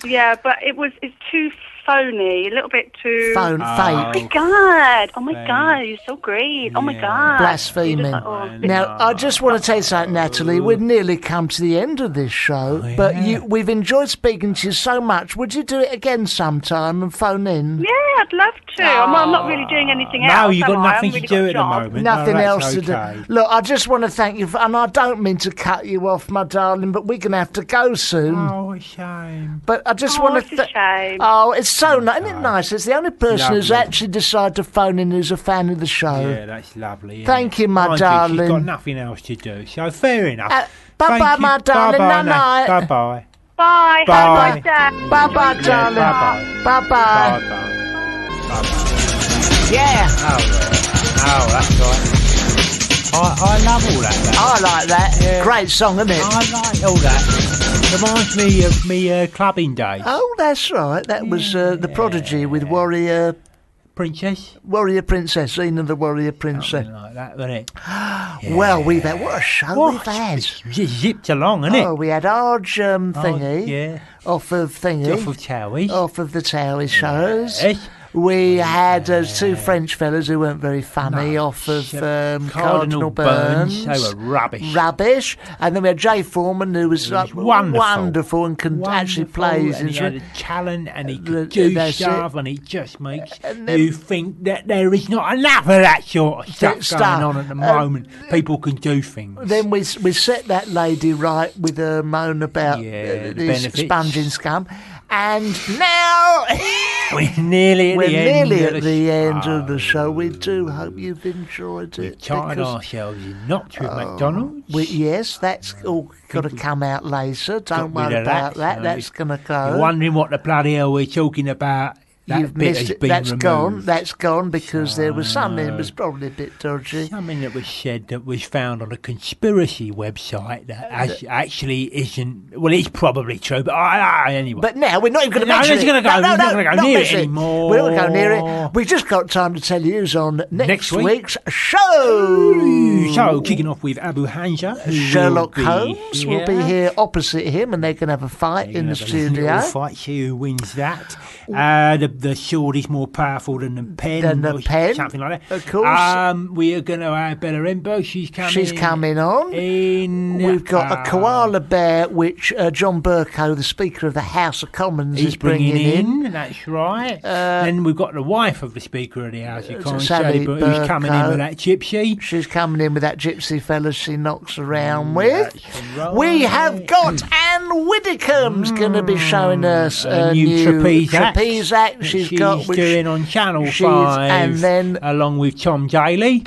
Yeah, but it's too phony, a little bit too... Phone, Oh. Oh fake. my God! Oh my Fake. God! You're so great! Oh my Yeah. God! Blaspheming. You're just like, oh, Now, I just want to tell you something, Natalie. We've nearly come to the end of this show, Oh, but yeah. we've enjoyed speaking to you so much. Would you do it again sometime and phone in? yeah, I'd love to. I'm not really doing anything else. No, you've got am I? I nothing haven't to really do got at a the job. moment. Nothing No, else that's to okay. do. Look, I just want to thank you, and I don't mean to cut you off, my darling, but we're going to have to go soon. Oh, a shame. But I just Oh, want it's to... a shame. Oh, it's so nice. Isn't it nice? It's the only person who's Lovely. actually decided to phone in who's a fan of the show. Yeah, that's lovely. isn't Thank it? you, my Mind darling. She's got nothing else to do, so fair enough. Bye-bye, Thank you. my darling. Bye-bye, Night-night. Bye-bye. Bye. Bye. Have a nice day. Bye-bye, Yeah, darling. bye-bye. Bye-bye. Bye-bye. Yeah. Oh, that's right. I love all that. I like that. Yeah. Great song, isn't it? I like all that. Reminds me of me clubbing days. Oh, that's right. That was The Prodigy with Warrior Princess. Princess, Zena the Warrior Princess. Something like that, wasn't it? Well, we've had what a show we've had. Just zipped along, hasn't it? Oh, we had Arge thingy Yeah. off of thingy, Off of Towies. off of the Towie shows. Yes. We had two French fellas who weren't very funny off of Cardinal Burns. They were rubbish. Rubbish. And then we had Jay Foreman, who was wonderful and can actually play his and he had a instrument. talent and he could do That's it. stuff and it just makes And then- you think that there is not enough of that sort of stuff Stuff. going on at the moment. People can do things. Then we set that lady right with her moan about the this benefits. sponging scum. And now We're nearly at we're the end nearly of at the end of the show. We do hope you've enjoyed it. Tied because- ourselves in knots with McDonald's. Yes, that's all got to come out later. Don't Got rid worry of about that, that. so That's going to go. You're wondering what the bloody hell we're talking about. That You've bit missed has it. been That's gone. removed. That's gone because there was something that was probably a bit dodgy. Something that was said that was found on a conspiracy website that actually isn't. Well, it's probably true, but anyway. But now we're not even going to No, mention it's it. gonna go- No, we're not gonna go near it mention anymore. We're not going to go near it. We've just got time to tell you who's on next week. week's show. So, kicking off with Abu Hamza. who Sherlock will be Holmes will be here opposite him, and they're going to have a fight in the studio. Little fight, see who wins that. The sword is more powerful than the pen. Than the or pen, something like that. of course. We are going to have Bella Embo. She's coming on. We've got a koala bear, which John Burko, the Speaker of the House of Commons, He's is bringing in. That's right. Then we've got the wife of the Speaker of the House of Commons, Sally Sally Burke, who's coming in Burko. with that gypsy. She's coming in with that gypsy fella she knocks around with. right. We have got Anne Widdicombe's going to be showing us A new trapeze act act that she's got, which doing on Channel she's- 5, and then along with Tom Daly.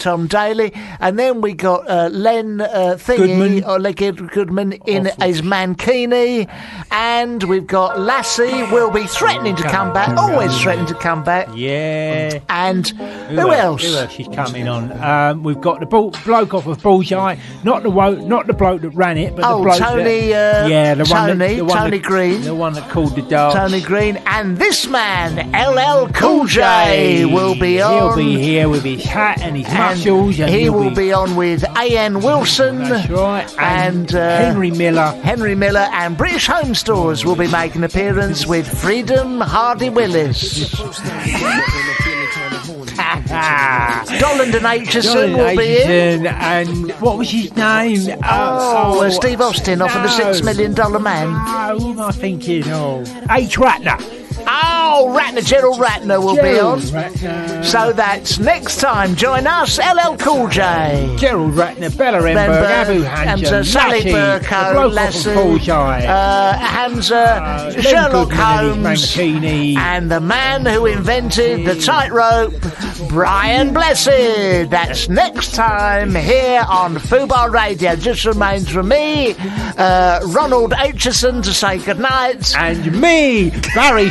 And then we got Len Goodman. Goodman in his mankini, and we've got Lassie will be threatening to come back, always threatening to come back. Yeah. And who else? Who else is coming on? We've got the bloke off of Bullseye, not the bloke that ran it, but the bloke Tony, the one Tony Green. the one that called the dance. Tony Green, and this man, LL Cool J, will be on. He'll be here with his hat and his muscles, and he he'll will be on with A.N. Wilson. That's right. And Henry Miller. Henry Miller and British Home Stores will be making an appearance with Freedom Hardy Willis. Dolan and Aitchison will be in. And what was his name? Steve Austin off of the $6 Million Man. Who am I thinking of? H. Ratner. Oh, Gerald Ratner will be on. So that's next time. Join us, LL Cool J. Gerald Ratner, Bella Remberg, Abu Hamza, Sally Burko, Lassie, Hamza, Sherlock Holmes, and the man who invented the tightrope, Brian Blessed. That's next time here on Fubar Radio. Just remains for me, Ronald Aitchison, to say goodnight. And me, Barry